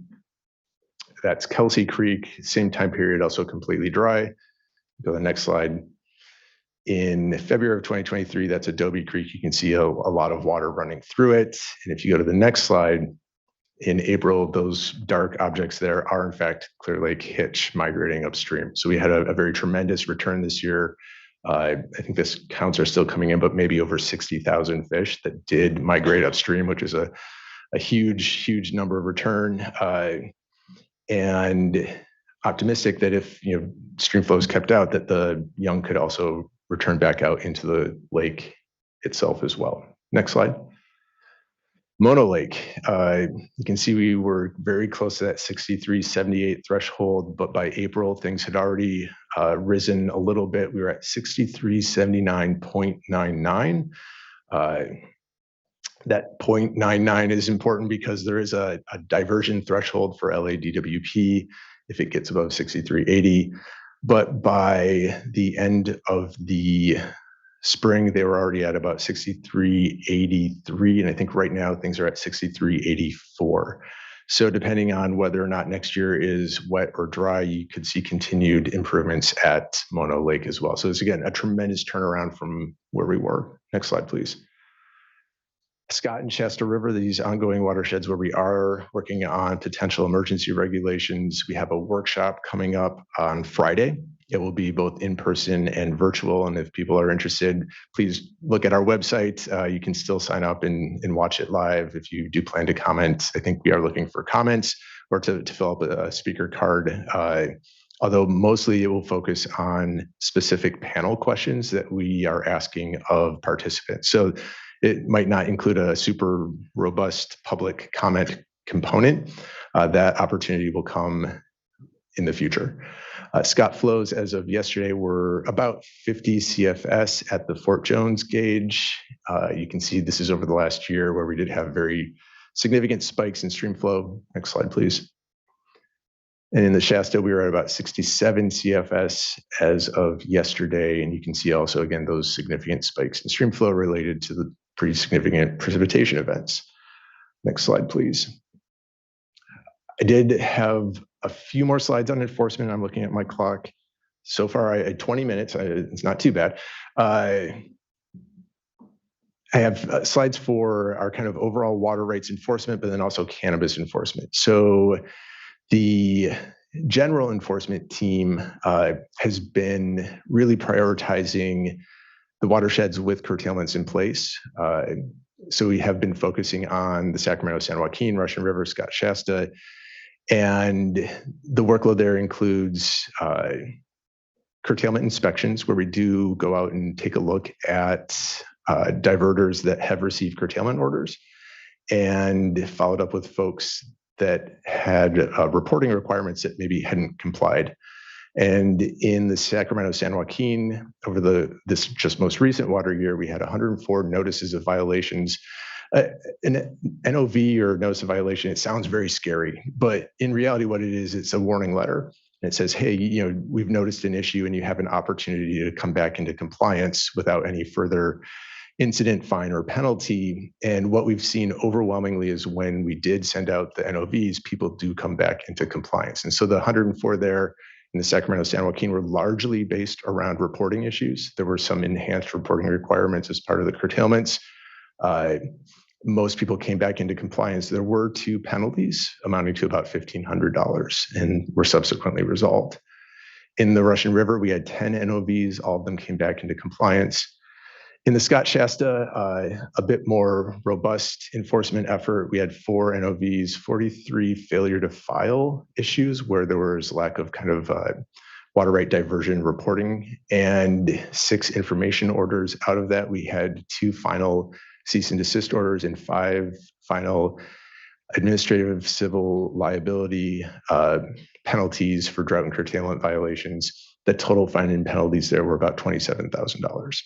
That's Kelsey Creek, same time period, also completely dry. Go to the next slide. In February of 2023, that's Adobe Creek. You can see a lot of water running through it. And if you go to the next slide, in April, those dark objects there are in fact Clear Lake Hitch migrating upstream. So we had a very tremendous return this year. I think this counts are still coming in, but maybe over 60,000 fish that did migrate upstream, which is a huge number of return. And optimistic that if stream flow is kept out, that the young could also return back out into the lake itself as well. Next slide. Mono Lake, you can see we were very close to that 63.78 threshold, but by April, things had already risen a little bit. We were at 63.79.99. That 0.99 is important because there is a diversion threshold for LADWP if it gets above 63.80. But by the end of the spring, they were already at about 63.83. And I think right now things are at 63.84. So depending on whether or not next year is wet or dry, you could see continued improvements at Mono Lake as well. So it's, again, a tremendous turnaround from where we were. Next slide, please. Scott and Shasta River, these ongoing watersheds where we are working on potential emergency regulations. We have a workshop coming up on Friday. It will be both in person and virtual. And if people are interested, please look at our website. You can still sign up and watch it live. If you do plan to comment, I think we are looking for comments or to fill up a speaker card. Although mostly it will focus on specific panel questions that we are asking of participants. So it might not include a super robust public comment component. That opportunity will come in the future. Scott flows as of yesterday were about 50 CFS at the Fort Jones gauge. You can see this is over the last year where we did have very significant spikes in stream flow. Next slide, please. And in the Shasta, we were at about 67 CFS as of yesterday. And you can see also, again, those significant spikes in stream flow related to the pretty significant precipitation events. Next slide, please. I did have a few more slides on enforcement. I'm looking at my clock. So far, I had 20 minutes. It's not too bad. I have slides for our kind of overall water rights enforcement, but then also cannabis enforcement. So the general enforcement team has been really prioritizing the watersheds with curtailments in place. So we have been focusing on the Sacramento, San Joaquin, Russian River, Scott Shasta, and the workload there includes curtailment inspections, where we do go out and take a look at diverters that have received curtailment orders, and followed up with folks that had reporting requirements that maybe hadn't complied. And in the Sacramento, San Joaquin, over this just most recent water year, we had 104 notices of violations. An NOV or notice of violation, it sounds very scary, but in reality, what it is, it's a warning letter. And it says, hey, we've noticed an issue and you have an opportunity to come back into compliance without any further incident, fine, or penalty. And what we've seen overwhelmingly is when we did send out the NOVs, people do come back into compliance. And so the 104 there in the Sacramento, San Joaquin were largely based around reporting issues. There were some enhanced reporting requirements as part of the curtailments. Most people came back into compliance. There were 2 penalties amounting to about $1,500 and were subsequently resolved. In the Russian River, we had 10 NOVs. All of them came back into compliance. In the Scott Shasta, a bit more robust enforcement effort. We had 4 NOVs, 43 failure to file issues where there was lack of kind of water right diversion reporting, and 6 information orders. Out of that, we had 2 final cease and desist orders and 5 final administrative civil liability penalties for drought and curtailment violations. The total fine and penalties there were about $27,000.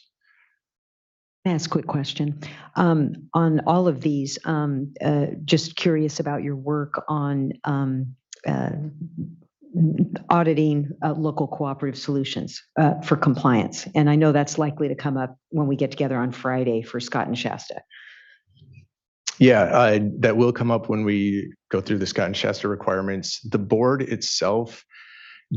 Ask a quick question. On all of these, just curious about your work on auditing local cooperative solutions for compliance. And I know that's likely to come up when we get together on Friday for Scott and Shasta. Yeah, that will come up when we go through the Scott and Shasta requirements. The board itself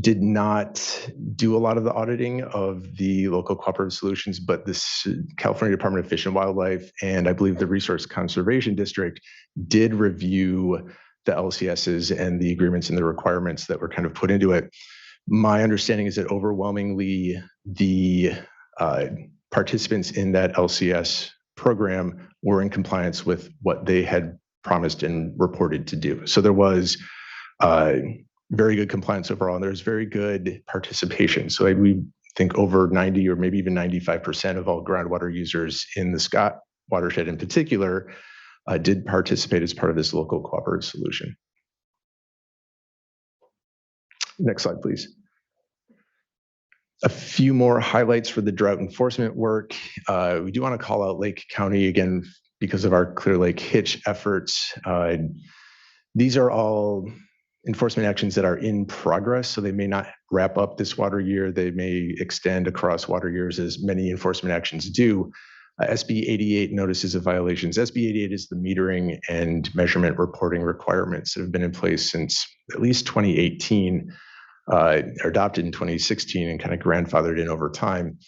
did not do a lot of the auditing of the local cooperative solutions, but this California Department of Fish and Wildlife and I believe the Resource Conservation District did review the LCSs and the agreements and the requirements that were kind of put into it. My understanding is that overwhelmingly the participants in that LCS program were in compliance with what they had promised and reported to do. So there was very good compliance overall, and there's very good participation. So we think over 90 or maybe even 95% of all groundwater users in the Scott watershed in particular did participate as part of this local cooperative solution. Next slide, please. A few more highlights for the drought enforcement work. We do want to call out Lake County again because of our Clear Lake Hitch efforts. These are all enforcement actions that are in progress, so they may not wrap up this water year. They may extend across water years as many enforcement actions do. SB 88 notices of violations. SB 88 is the metering and measurement reporting requirements that have been in place since at least 2018, adopted in 2016 and kind of grandfathered in over time.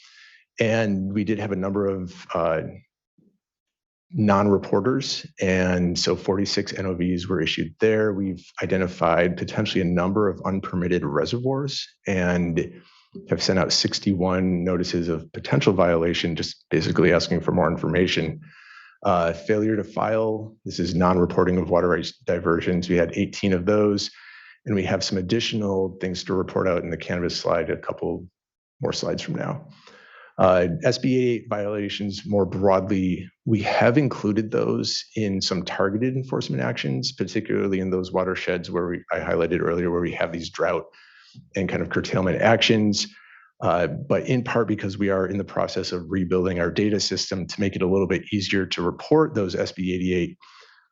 And we did have a number of non-reporters, and so 46 NOVs were issued there. We've identified potentially a number of unpermitted reservoirs and have sent out 61 notices of potential violation, just basically asking for more information. Failure to file, this is non-reporting of water rights diversions. We had 18 of those, and we have some additional things to report out in the cannabis slide, a couple more slides from now. SB 88 violations more broadly, we have included those in some targeted enforcement actions, particularly in those watersheds where I highlighted earlier, where we have these drought and kind of curtailment actions. But in part because we are in the process of rebuilding our data system to make it a little bit easier to report those SB 88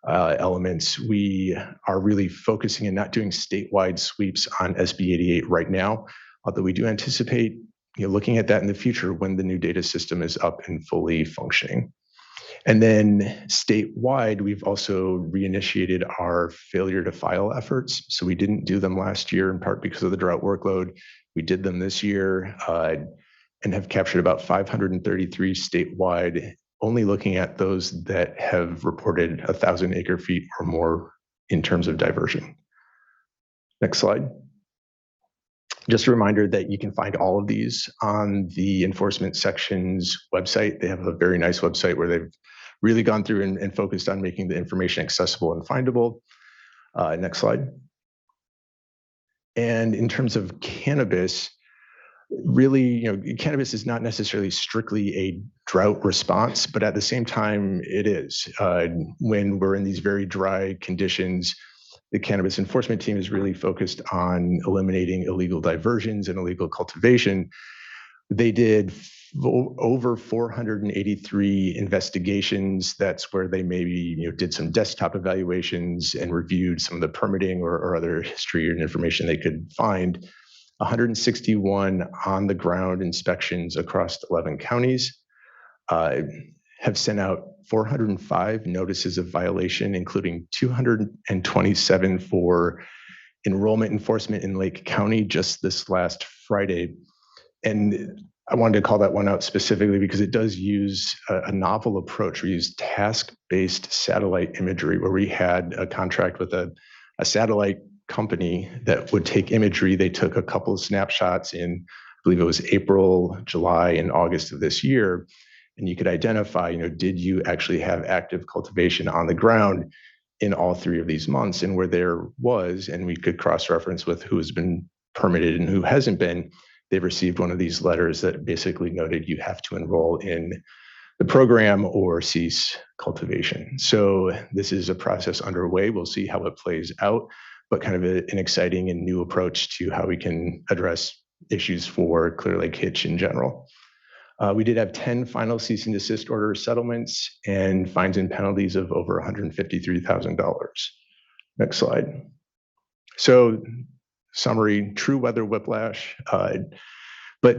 elements, we are really focusing and not doing statewide sweeps on SB 88 right now, although we do anticipate looking at that in the future when the new data system is up and fully functioning. And then statewide, we've also reinitiated our failure to file efforts. So we didn't do them last year in part because of the drought workload. We did them this year and have captured about 533 statewide, only looking at those that have reported 1,000 acre feet or more in terms of diversion. Next slide. Just a reminder that you can find all of these on the enforcement section's website. They have a very nice website where they've really gone through and focused on making the information accessible and findable. Next slide. And in terms of cannabis, really, cannabis is not necessarily strictly a drought response, but at the same time, it is. When we're in these very dry conditions, the cannabis enforcement team is really focused on eliminating illegal diversions and illegal cultivation. They did over 483 investigations. That's where they maybe did some desktop evaluations and reviewed some of the permitting or other history and information they could find. 161 on the ground inspections across 11 counties. Have sent out 405 notices of violation, including 227 for enrollment enforcement in Lake County just this last Friday. And I wanted to call that one out specifically because it does use a novel approach. We use task-based satellite imagery, where we had a contract with a satellite company that would take imagery. They took a couple of snapshots in, I believe it was April, July, and August of this year. And you could identify, did you actually have active cultivation on the ground in all 3 of these months? And where there was, and we could cross-reference with who has been permitted and who hasn't been, they've received one of these letters that basically noted you have to enroll in the program or cease cultivation. So this is a process underway. We'll see how it plays out, but kind of an exciting and new approach to how we can address issues for Clear Lake Hitch in general. We did have 10 final cease and desist order settlements and fines and penalties of over $153,000. Next slide. So summary, true weather whiplash, but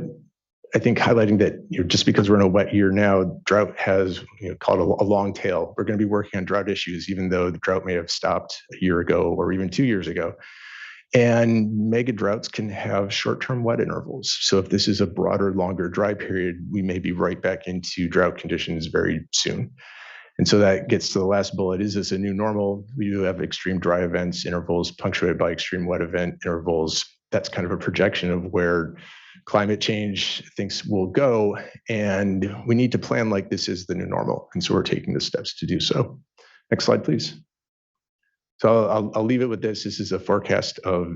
I think highlighting that just because we're in a wet year now, drought has called a long tail. We're going to be working on drought issues, even though the drought may have stopped a year ago or even 2 years ago. And mega droughts can have short-term wet intervals. So if this is a broader, longer dry period, we may be right back into drought conditions very soon. And so that gets to the last bullet. Is this a new normal? We do have extreme dry events, intervals punctuated by extreme wet event intervals. That's kind of a projection of where climate change things will go. And we need to plan like this is the new normal. And so we're taking the steps to do so. Next slide, please. So I'll leave it with this. This is a forecast of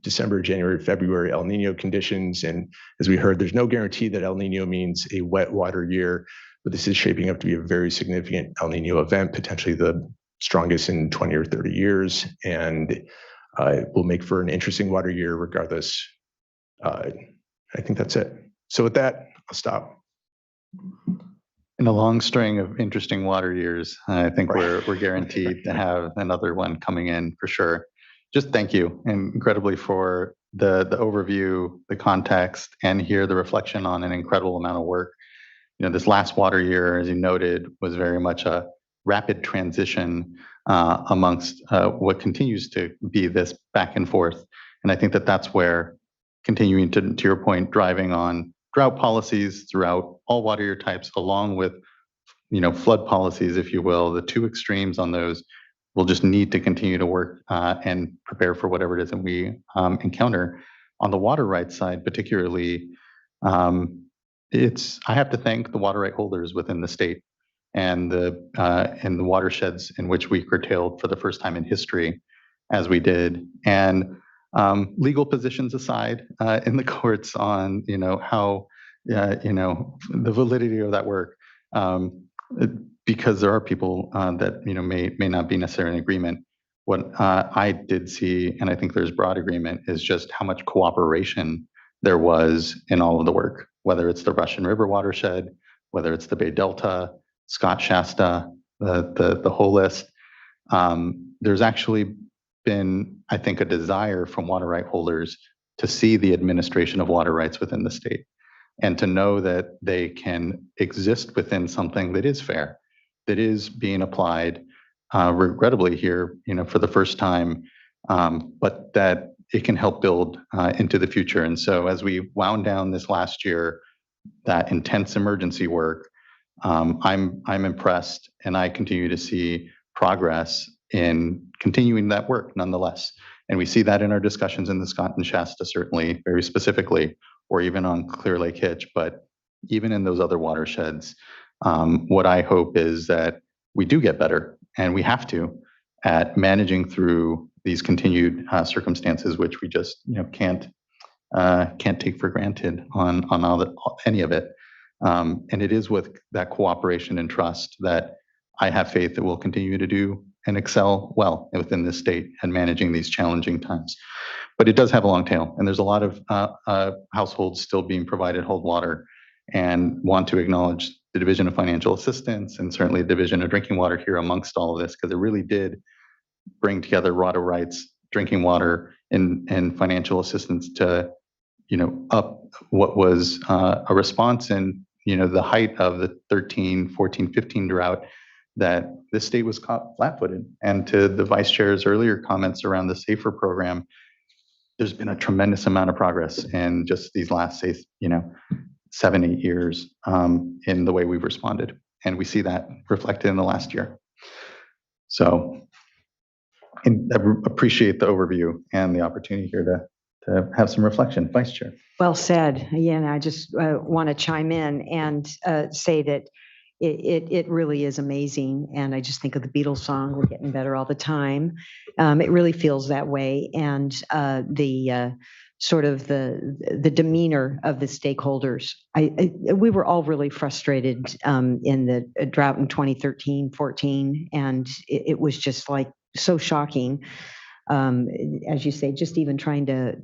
December, January, February El Nino conditions. And as we heard, there's no guarantee that El Nino means a wet water year, but this is shaping up to be a very significant El Nino event, potentially the strongest in 20 or 30 years. And it will make for an interesting water year regardless. I think that's it. So with that, I'll stop. In a long string of interesting water years, I think we're guaranteed to have another one coming in for sure. Just thank you incredibly for the overview, the context, and here the reflection on an incredible amount of work. You know, this last water year, as you noted, was very much a rapid transition amongst what continues to be this back and forth. And I think that that's where continuing to your point, driving on drought policies throughout all water year types, along with, you know, flood policies, if you will, the two extremes on those, we'll just need to continue to work and prepare for whatever it is that we encounter. On the water rights side, particularly, I have to thank the water right holders within the state and the watersheds in which we curtailed for the first time in history, as we did. And legal positions aside in the courts on, you know, how, you know, the validity of that work, because there are people that, you know, may not be necessarily in agreement. What I did see, and I think there's broad agreement, is just how much cooperation there was in all of the work, whether it's the Russian River watershed, whether it's the Bay Delta, Scott Shasta, the whole list. There's actually been, I think, a desire from water right holders to see the administration of water rights within the state and to know that they can exist within something that is fair, that is being applied regrettably here, you know, for the first time, but that it can help build into the future. And so as we wound down this last year, that intense emergency work, I'm impressed, and I continue to see progress in continuing that work nonetheless. And we see that in our discussions in the Scott and Shasta, certainly, very specifically, or even on Clear Lake Hitch, but even in those other watersheds, what I hope is that we do get better, and we have to, at managing through these continued circumstances, which we just, you know, can't take for granted on any of it. And it is with that cooperation and trust that I have faith that we'll continue to do and excel well within this state and managing these challenging times. But it does have a long tail, and there's a lot of households still being provided whole water, and want to acknowledge the Division of Financial Assistance and certainly the Division of Drinking Water here amongst all of this, because it really did bring together water rights, drinking water, and financial assistance to, you know, up what was a response in, you know, the height of the 13, 14, 15 drought, that this state was caught flat-footed. And to the vice chair's earlier comments around the SAFER program, there's been a tremendous amount of progress in just these last, say, you know, 7-8 years in the way we've responded. And we see that reflected in the last year. So I appreciate the overview and the opportunity here to have some reflection. Vice Chair. Well said. Again, I just want to chime in and say that it really is amazing. And I just think of the Beatles song, "We're getting better all the time." It really feels that way. And the sort of the demeanor of the stakeholders. We were all really frustrated in the drought in 2013, 14, and it was just like so shocking. As you say, just even trying to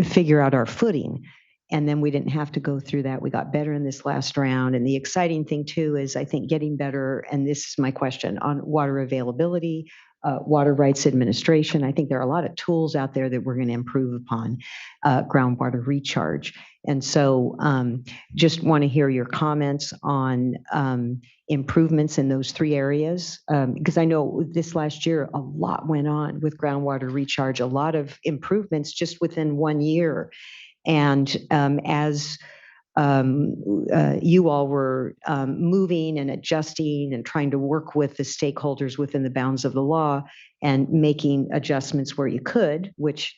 figure out our footing. And then we didn't have to go through that. We got better in this last round. And the exciting thing too is I think getting better, and this is my question, on water availability, water rights administration. I think there are a lot of tools out there that we're going to improve upon groundwater recharge. And so just want to hear your comments on improvements in those three areas, because I know this last year a lot went on with groundwater recharge, a lot of improvements just within 1 year. And as you all were moving and adjusting and trying to work with the stakeholders within the bounds of the law and making adjustments where you could, which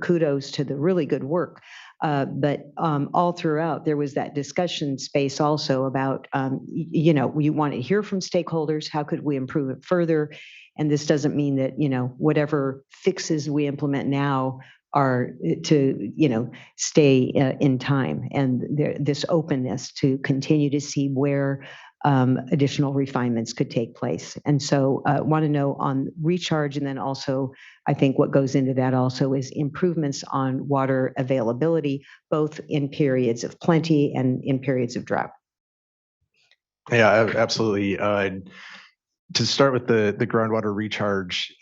kudos to the really good work. But all throughout, there was that discussion space also about, we want to hear from stakeholders. How could we improve it further? And this doesn't mean that, whatever fixes we implement now are to, stay in time, and this openness to continue to see where additional refinements could take place. And so want to know on recharge, and then also I think what goes into that also is improvements on water availability, both in periods of plenty and in periods of drought. Yeah, absolutely. To start with the groundwater recharge,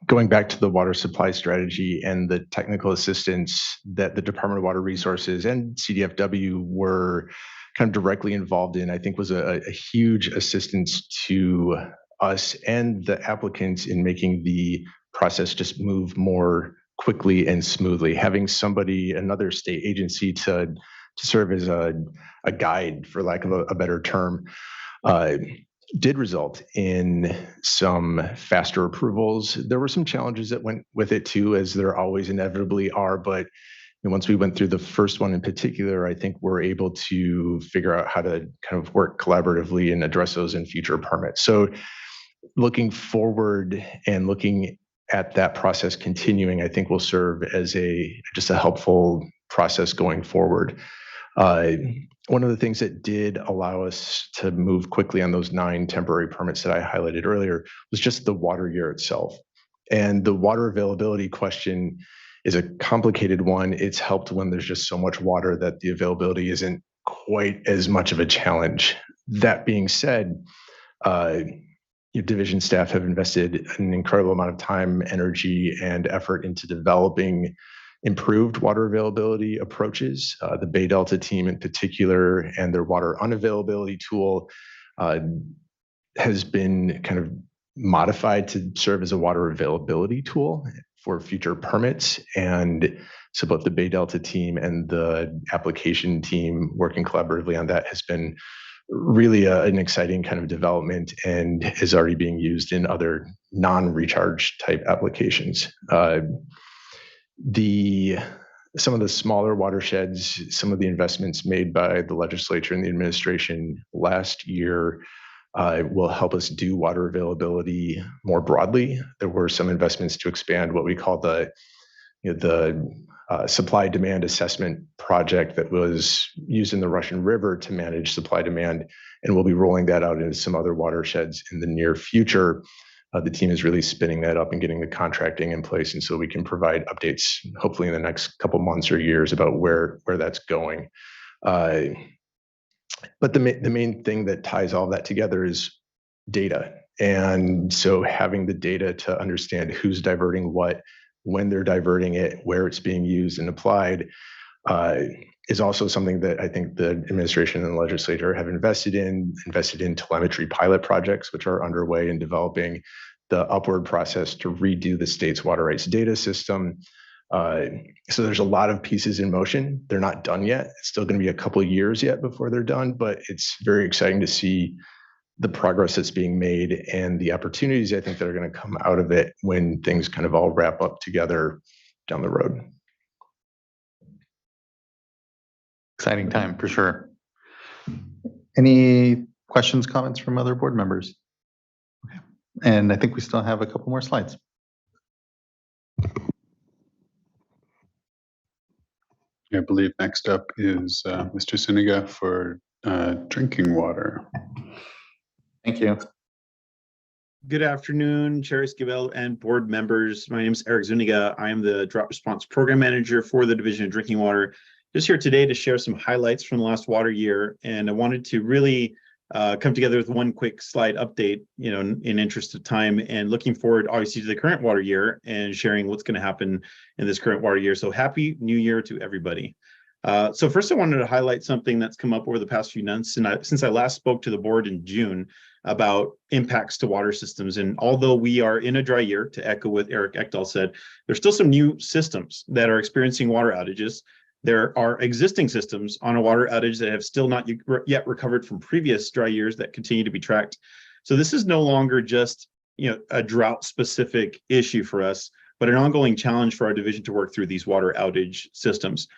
going back to the water supply strategy and the technical assistance that the Department of Water Resources and CDFW were kind of directly involved in, I think was a huge assistance to us and the applicants in making the process just move more quickly and smoothly. Having somebody, another state agency to serve as a guide, for lack of a better term, did result in some faster approvals. There were some challenges that went with it too, as there always inevitably are, but once we went through the first one in particular, I think we're able to figure out how to kind of work collaboratively and address those in future permits. So looking forward and looking at that process continuing, I think will serve as just a helpful process going forward. One of the things that did allow us to move quickly on those 9 temporary permits that I highlighted earlier was just the water year itself. And the water availability question is a complicated one. It's helped when there's just so much water that the availability isn't quite as much of a challenge. That being said, your division staff have invested an incredible amount of time, energy, and effort into developing improved water availability approaches. The Bay Delta team in particular and their water unavailability tool has been kind of modified to serve as a water availability tool for future permits. And so both the Bay Delta team and the application team working collaboratively on that has been really an exciting kind of development and is already being used in other non-recharge type applications. Some of the smaller watersheds, some of the investments made by the legislature and the administration last year will help us do water availability more broadly. There were some investments to expand what we call the supply demand assessment project that was used in the Russian River to manage supply demand, and we'll be rolling that out into some other watersheds in the near future. The team is really spinning that up and getting the contracting in place, and so we can provide updates hopefully in the next couple months or years about where that's going. But the main thing that ties all that together is data. And so having the data to understand who's diverting what, when they're diverting it, where it's being used and applied, is also something that I think the administration and the legislature have invested in telemetry pilot projects, which are underway in developing the upward process to redo the state's water rights data system. So there's a lot of pieces in motion. They're not done yet. It's still going to be a couple of years yet before they're done, but it's very exciting to see the progress that's being made and the opportunities I think that are going to come out of it when things kind of all wrap up together down the road. Exciting time for sure. Any questions, comments from other board members? Okay. And I think we still have a couple more slides. I believe next up is Mr. Zuniga for drinking water. Thank you. Good afternoon, Chair SWRCB and board members. My name is Eric Zuniga. I am the Drought Response Program Manager for the Division of Drinking Water. Just here today to share some highlights from the last water year. And I wanted to really come together with one quick slide update, in interest of time, and looking forward obviously to the current water year and sharing what's going to happen in this current water year. So happy new year to everybody. So first I wanted to highlight something that's come up over the past few months, and since I last spoke to the board in June about impacts to water systems. And although we are in a dry year, to echo what Eric Ekdahl said, there's still some new systems that are experiencing water outages. There are existing systems on a water outage that have still not yet recovered from previous dry years that continue to be tracked. So this is no longer just a drought specific issue for us, but an ongoing challenge for our division to work through these water outage systems.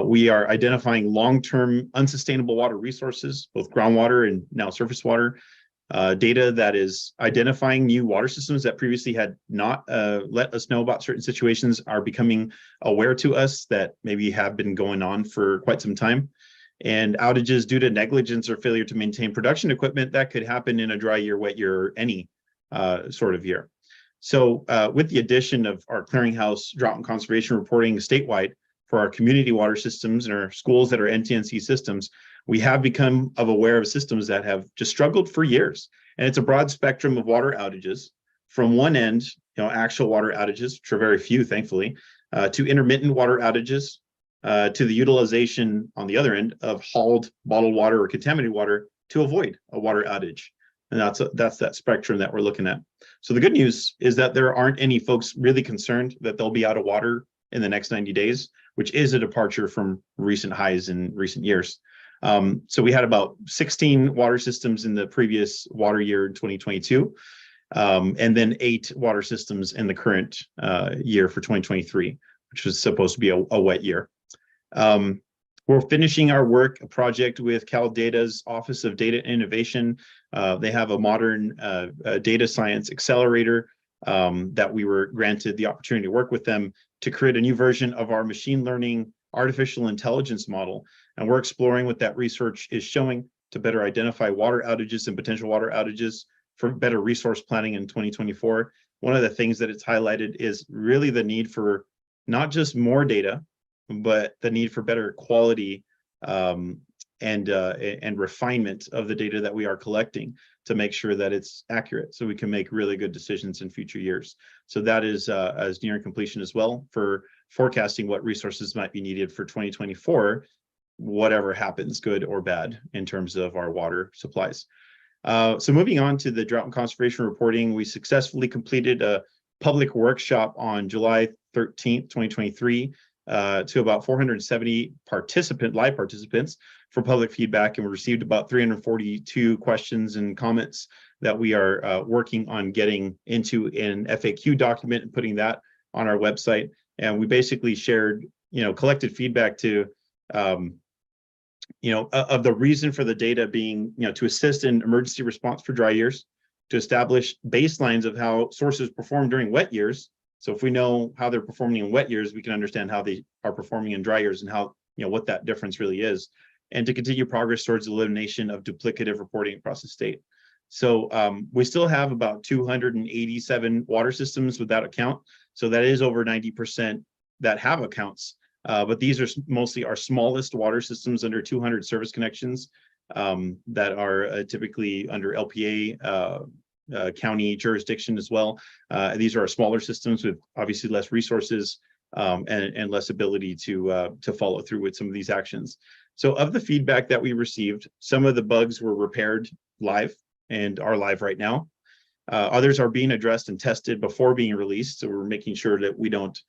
We are identifying long-term unsustainable water resources, both groundwater and now surface water, data that is identifying new water systems that previously had not let us know about certain situations are becoming aware to us that maybe have been going on for quite some time. And outages due to negligence or failure to maintain production equipment that could happen in a dry year, wet year, or any sort of year. So with the addition of our clearinghouse drought and conservation reporting statewide for our community water systems and our schools that are NTNC systems, we have become aware of systems that have just struggled for years. And it's a broad spectrum of water outages, from one end, actual water outages, which are very few, thankfully, to intermittent water outages, to the utilization on the other end of hauled bottled water or contaminated water to avoid a water outage. And that's that spectrum that we're looking at. So the good news is that there aren't any folks really concerned that they'll be out of water in the next 90 days, which is a departure from recent highs in recent years. So we had about 16 water systems in the previous water year in 2022, and then 8 water systems in the current year for 2023, which was supposed to be a wet year. We're finishing our work, a project with Cal Data's Office of Data Innovation. They have a modern data science accelerator that we were granted the opportunity to work with them to create a new version of our machine learning artificial intelligence model. And we're exploring what that research is showing to better identify water outages and potential water outages for better resource planning in 2024. One of the things that it's highlighted is really the need for not just more data, but the need for better quality and refinement of the data that we are collecting to make sure that it's accurate so we can make really good decisions in future years. So that is as nearing completion as well for forecasting what resources might be needed for 2024, whatever happens, good or bad, in terms of our water supplies. So moving on to the drought and conservation reporting, we successfully completed a public workshop on July 13th, 2023, to about 470 live participants for public feedback, and we received about 342 questions and comments that we are working on getting into an FAQ document and putting that on our website. And we basically shared, collected feedback to, of the reason for the data being, to assist in emergency response for dry years, to establish baselines of how sources perform during wet years. So if we know how they're performing in wet years, we can understand how they are performing in dry years and how, what that difference really is, and to continue progress towards elimination of duplicative reporting across the state. So we still have about 287 water systems without account. So that is over 90% that have accounts. But these are mostly our smallest water systems under 200 service connections that are typically under LPA county jurisdiction as well. These are our smaller systems with obviously less resources and less ability to follow through with some of these actions. So of the feedback that we received, some of the bugs were repaired live and are live right now. Others are being addressed and tested before being released. So we're making sure that we don't,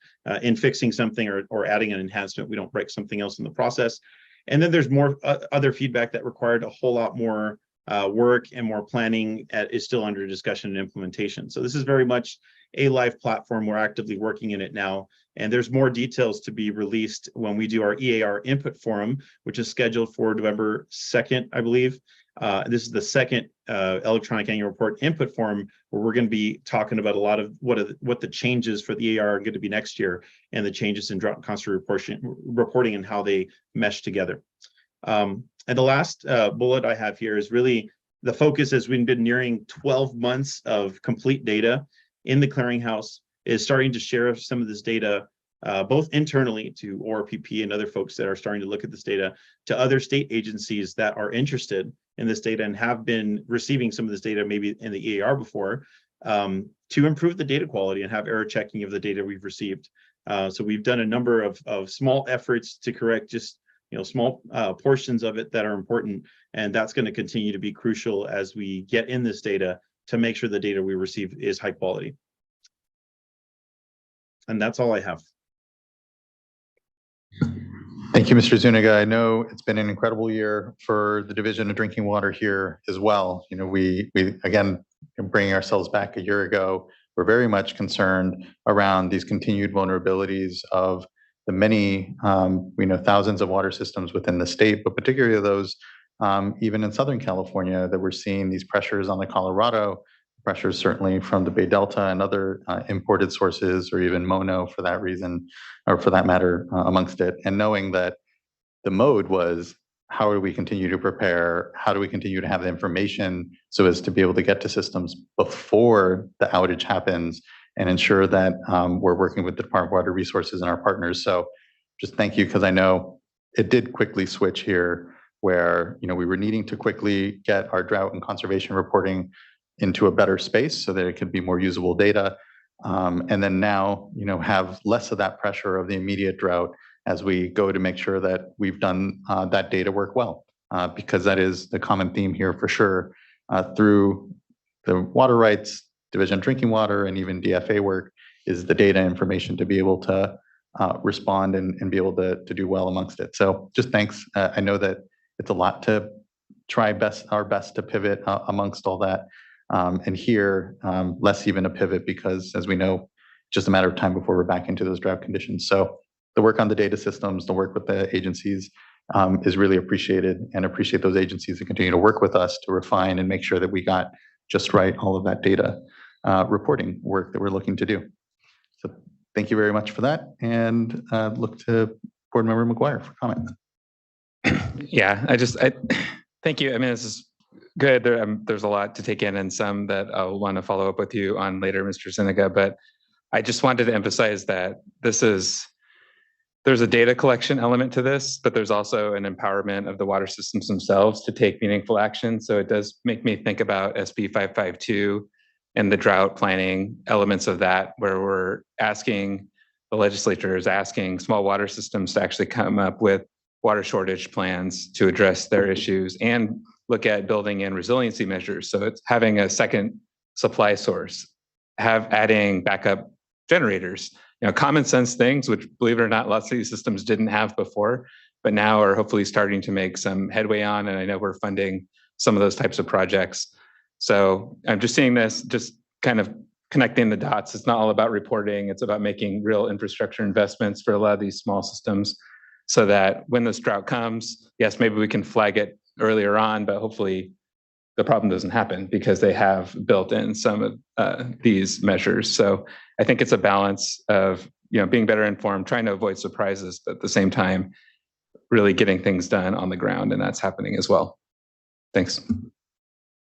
in fixing something or adding an enhancement, we don't break something else in the process. And then there's more other feedback that required a whole lot more work and more planning is still under discussion and implementation. So this is very much a live platform. We're actively working in it now. And there's more details to be released when we do our EAR input forum, which is scheduled for November 2nd, I believe. This is the second electronic annual report input forum where we're going to be talking about a lot of what the changes for the EAR are going to be next year and the changes in drought and conservation reporting and how they mesh together. And the last bullet I have here is really the focus as we've been nearing 12 months of complete data in the clearinghouse is starting to share some of this data both internally to ORPP and other folks that are starting to look at this data to other state agencies that are interested in this data and have been receiving some of this data maybe in the EAR before, to improve the data quality and have error checking of the data we've received. So we've done a number of small efforts to correct just small portions of it that are important, and that's going to continue to be crucial as we get in this data to make sure the data we receive is high quality. And that's all I have. Thank you, Mr. Zuniga. I know it's been an incredible year for the Division of Drinking Water here as well. We again, bringing ourselves back a year ago, we're very much concerned around these continued vulnerabilities of the many, thousands of water systems within the state, but particularly those even in Southern California that we're seeing these pressures on the Colorado, pressures certainly from the Bay Delta and other imported sources, or even mono for that reason, or for that matter, amongst it. And knowing that the mode was, how do we continue to prepare? How do we continue to have the information so as to be able to get to systems before the outage happens and ensure that we're working with the Department of Water Resources and our partners. So just thank you, because I know it did quickly switch here where we were needing to quickly get our drought and conservation reporting into a better space so that it could be more usable data. And then now, have less of that pressure of the immediate drought as we go to make sure that we've done that data work well, because that is the common theme here for sure through the water rights, Division of Drinking Water, and even DFA work is the data information to be able to respond and be able to do well amongst it. So just thanks. I know that it's a lot to try our best to pivot amongst all that. And here, less even a pivot, because as we know, just a matter of time before we're back into those drought conditions. So the work on the data systems, the work with the agencies is really appreciated, and appreciate those agencies that continue to work with us to refine and make sure that we got just right all of that data reporting work that we're looking to do. So thank you very much for that, and look to Board Member McGuire for comment. Yeah, I thank you. I mean, this is good. There's a lot to take in, and some that I'll want to follow up with you on later, Mr. Zuniga, but I just wanted to emphasize that there's a data collection element to this, but there's also an empowerment of the water systems themselves to take meaningful action. So it does make me think about SB 552 and the drought planning elements of that, where we're asking, the legislature is asking small water systems to actually come up with water shortage plans to address their issues and look at building in resiliency measures. So it's having a second supply source, adding backup generators, common sense things, which, believe it or not, lots of these systems didn't have before, but now are hopefully starting to make some headway on. And I know we're funding some of those types of projects. So I'm just seeing this, just kind of connecting the dots. It's not all about reporting. It's about making real infrastructure investments for a lot of these small systems so that when this drought comes, yes, maybe we can flag it earlier on, but hopefully the problem doesn't happen because they have built in some of these measures. So I think it's a balance of being better informed, trying to avoid surprises, but at the same time, really getting things done on the ground, and that's happening as well. Thanks.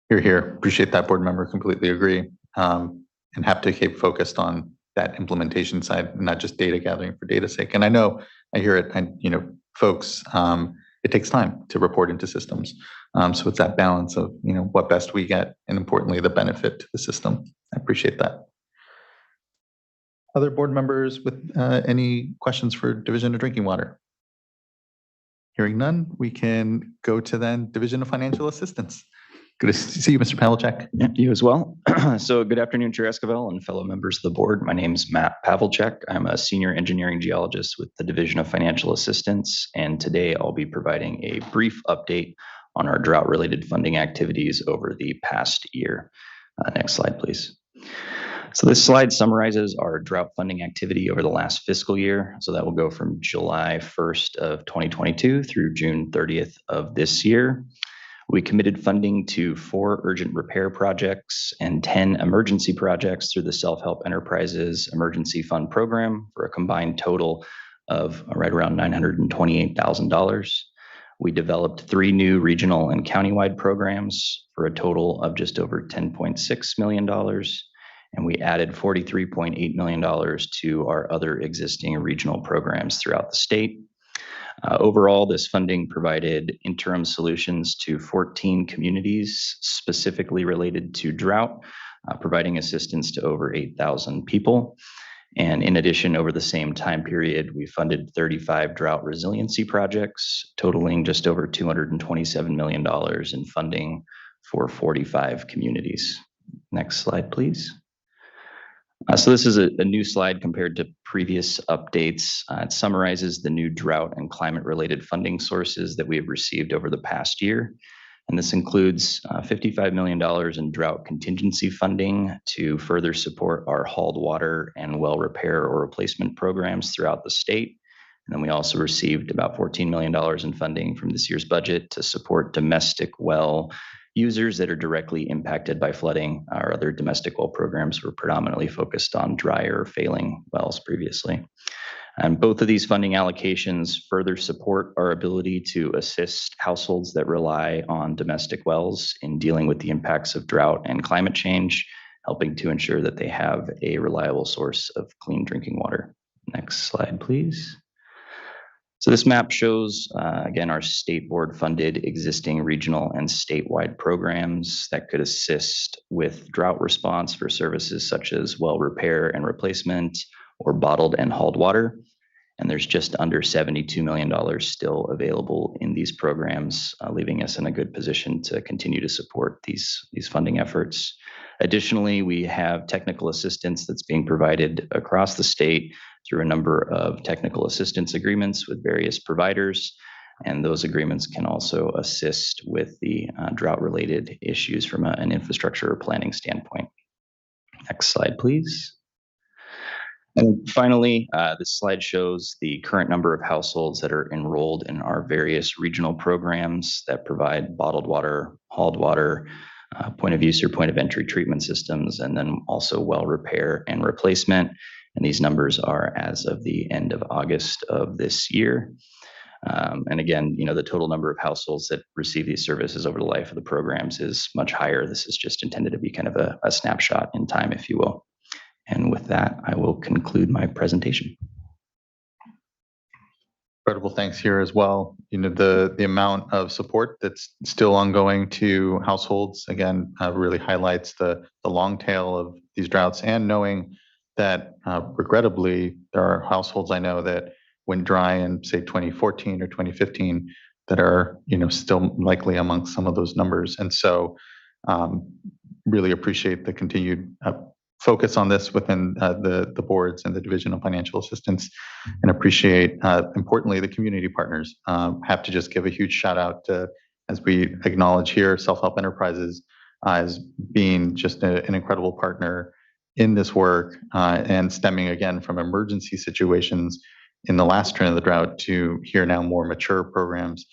Hear, hear. Appreciate that, Board Member. Completely agree, and have to keep focused on that implementation side, not just data gathering for data's sake. And I know I hear it, and folks, it takes time to report into systems. So it's that balance of what best we get, and importantly, the benefit to the system. I appreciate that. Other board members with any questions for Division of Drinking Water? Hearing none, we can go to then Division of Financial Assistance. Good to see you, Mr. Pavlicek. Yeah, you as well. So good afternoon, Chair Esquivel and fellow members of the board. My name is Matt Pavlicek. I'm a senior engineering geologist with the Division of Financial Assistance, and today I'll be providing a brief update on our drought-related funding activities over the past year. Next slide, please. So this slide summarizes our drought funding activity over the last fiscal year. So that will go from July 1st of 2022 through June 30th of this year. We committed funding to 4 urgent repair projects and 10 emergency projects through the Self-Help Enterprises Emergency Fund Program for a combined total of right around $928,000. We developed 3 new regional and countywide programs for a total of just over $10.6 million. And we added $43.8 million to our other existing regional programs throughout the state. Overall, this funding provided interim solutions to 14 communities specifically related to drought, providing assistance to over 8,000 people. And in addition, over the same time period, we funded 35 drought resiliency projects, totaling just over $227 million in funding for 45 communities. Next slide, please. So this is a new slide compared to previous updates. It summarizes the new drought and climate-related funding sources that we have received over the past year. And this includes $55 million in drought contingency funding to further support our hauled water and well repair or replacement programs throughout the state. And then we also received about $14 million in funding from this year's budget to support domestic well users that are directly impacted by flooding. Our other domestic well programs were predominantly focused on dry or failing wells previously. And both of these funding allocations further support our ability to assist households that rely on domestic wells in dealing with the impacts of drought and climate change, helping to ensure that they have a reliable source of clean drinking water. Next slide, please. So this map shows, again, our state board funded existing regional and statewide programs that could assist with drought response for services such as well repair and replacement or bottled and hauled water. And there's just under $72 million still available in these programs, leaving us in a good position to continue to support these funding efforts. Additionally, we have technical assistance that's being provided across the state through a number of technical assistance agreements with various providers. And those agreements can also assist with the drought-related issues from an infrastructure or planning standpoint. Next slide, please. And finally, this slide shows the current number of households that are enrolled in our various regional programs that provide bottled water, hauled water, point of use or point of entry treatment systems, and then also well repair and replacement. And these numbers are as of the end of August of this year. And again, the total number of households that receive these services over the life of the programs is much higher. This is just intended to be kind of a snapshot in time, if you will. And with that, I will conclude my presentation. Incredible thanks here as well. The amount of support that's still ongoing to households, again, really highlights the long tail of these droughts, and knowing that regrettably, there are households I know that went dry in, say, 2014 or 2015 that are, still likely amongst some of those numbers. And so really appreciate the continued focus on this within the boards and the Division of Financial Assistance, and appreciate, importantly, the community partners. Have to just give a huge shout out to, as we acknowledge here, Self-Help Enterprises as being just an incredible partner in this work, and stemming again from emergency situations in the last trend of the drought to here now more mature programs,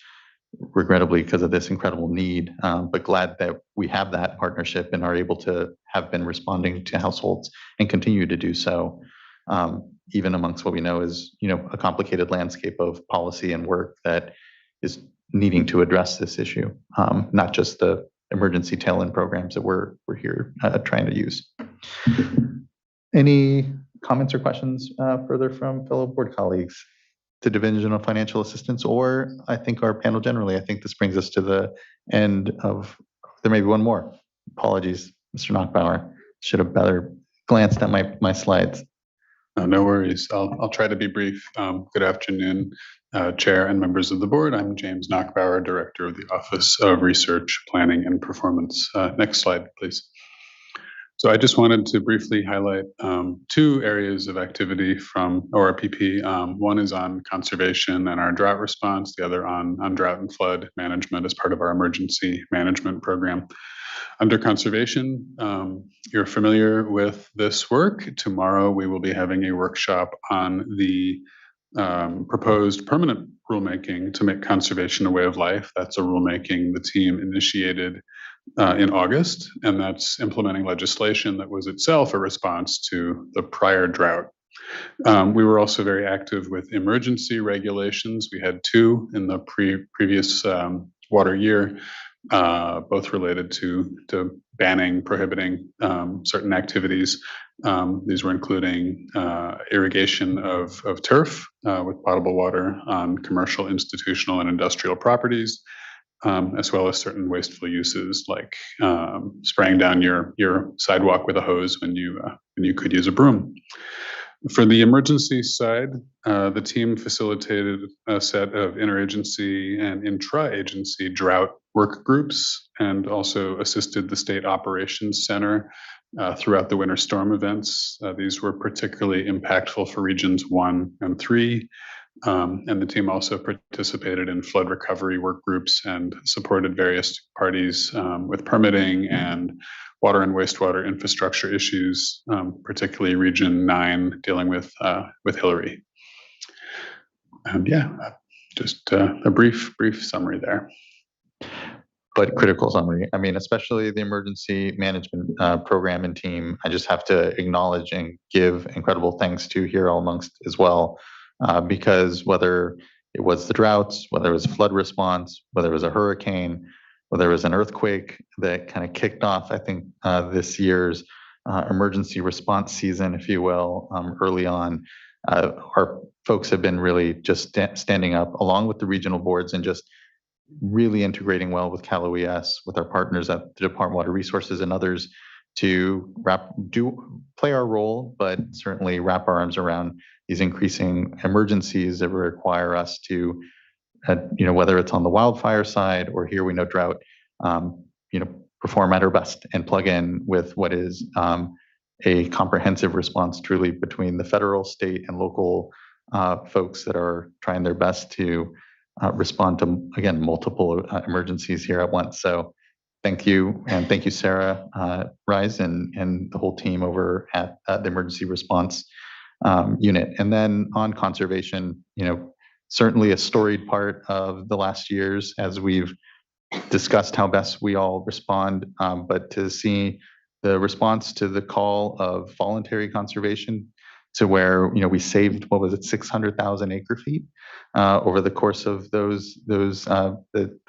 regrettably because of this incredible need, but glad that we have that partnership and are able to have been responding to households and continue to do so, even amongst what we know is, a complicated landscape of policy and work that is needing to address this issue, not just the emergency tail-end programs that we're here trying to use. Any comments or questions further from fellow board colleagues? The Division of Financial Assistance, or I think our panel generally. I think this brings us to the end of, there may be one more. Apologies, Mr. Knockbauer. Should have better glanced at my slides. No worries. I'll try to be brief. Good afternoon, Chair and members of the board. I'm James Knockbauer, Director of the Office of Research, Planning, and Performance. Next slide, please. So I just wanted to briefly highlight two areas of activity from ORPP. One is on conservation and our drought response, the other on drought and flood management as part of our emergency management program. Under conservation, you're familiar with this work. Tomorrow, we will be having a workshop on the proposed permanent rulemaking to make conservation a way of life. That's a rulemaking the team initiated in August, and that's implementing legislation that was itself a response to the prior drought. We were also very active with emergency regulations. We had two in the previous water year, both related to banning, prohibiting certain activities. These were including irrigation of turf with potable water on commercial, institutional, and industrial properties, as well as certain wasteful uses like spraying down your sidewalk with a hose when you could use a broom. For the emergency side, the team facilitated a set of interagency and intra-agency drought work groups and also assisted the State Operations Center throughout the winter storm events. These were particularly impactful for regions 1 and 3. And the team also participated in flood recovery work groups and supported various parties with permitting and water and wastewater infrastructure issues, particularly Region 9 dealing with Hillary. And yeah, just a brief summary there. But critical summary. I mean, especially the emergency management program and team, I just have to acknowledge and give incredible thanks to here all amongst as well, because whether it was the droughts, whether it was flood response, whether it was a hurricane, whether it was an earthquake that kind of kicked off, I think, this year's emergency response season, if you will, early on, our folks have been really just standing up along with the regional boards and just really integrating well with Cal OES, with our partners at the Department of Water Resources and others to play our role, but certainly wrap our arms around these increasing emergencies that require us to, whether it's on the wildfire side or here we know drought, perform at our best and plug in with what is a comprehensive response truly between the federal, state, and local folks that are trying their best to respond to, again, multiple emergencies here at once. So thank you. And thank you, Sarah Rise and the whole team over at the emergency response unit. And then on conservation, certainly a storied part of the last years as we've discussed how best we all respond, but to see the response to the call of voluntary conservation to where, we saved, 600,000 acre feet over the course of those the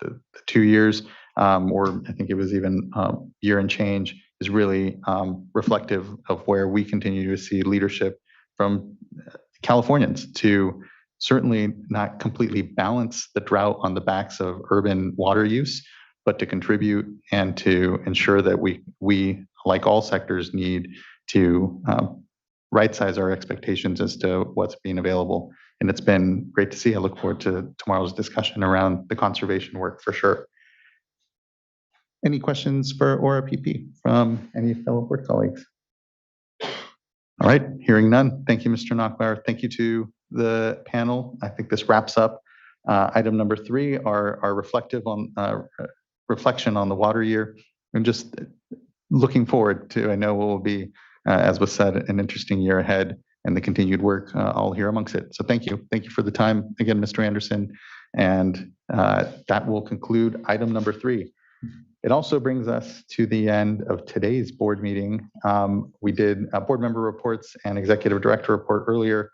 2 years, or I think it was even year and change, is really reflective of where we continue to see leadership from Californians to certainly not completely balance the drought on the backs of urban water use, but to contribute and to ensure that we like all sectors, need to right-size our expectations as to what's being available. And it's been great to see. I look forward to tomorrow's discussion around the conservation work for sure. Any questions for ORPP from any fellow board colleagues? All right, hearing none. Thank you, Mr. Nachbauer. Thank you to the panel. I think this wraps up item number 3, our reflection on the water year. I'm just looking forward to, I know it will be, as was said, an interesting year ahead and the continued work all here amongst it. So thank you. Thank you for the time again, Mr. Anderson. And that will conclude item number 3. It also brings us to the end of today's board meeting. We did board member reports and executive director report earlier.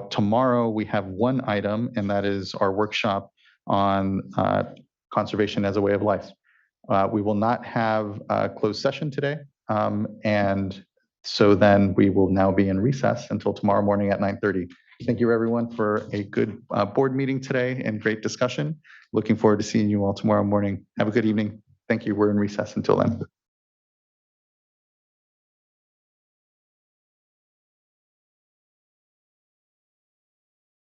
Tomorrow we have one item, and that is our workshop on conservation as a way of life. We will not have a closed session today. And so then we will now be in recess until tomorrow morning at 9:30. Thank you everyone for a good board meeting today and great discussion. Looking forward to seeing you all tomorrow morning. Have a good evening. Thank you. We're in recess until then.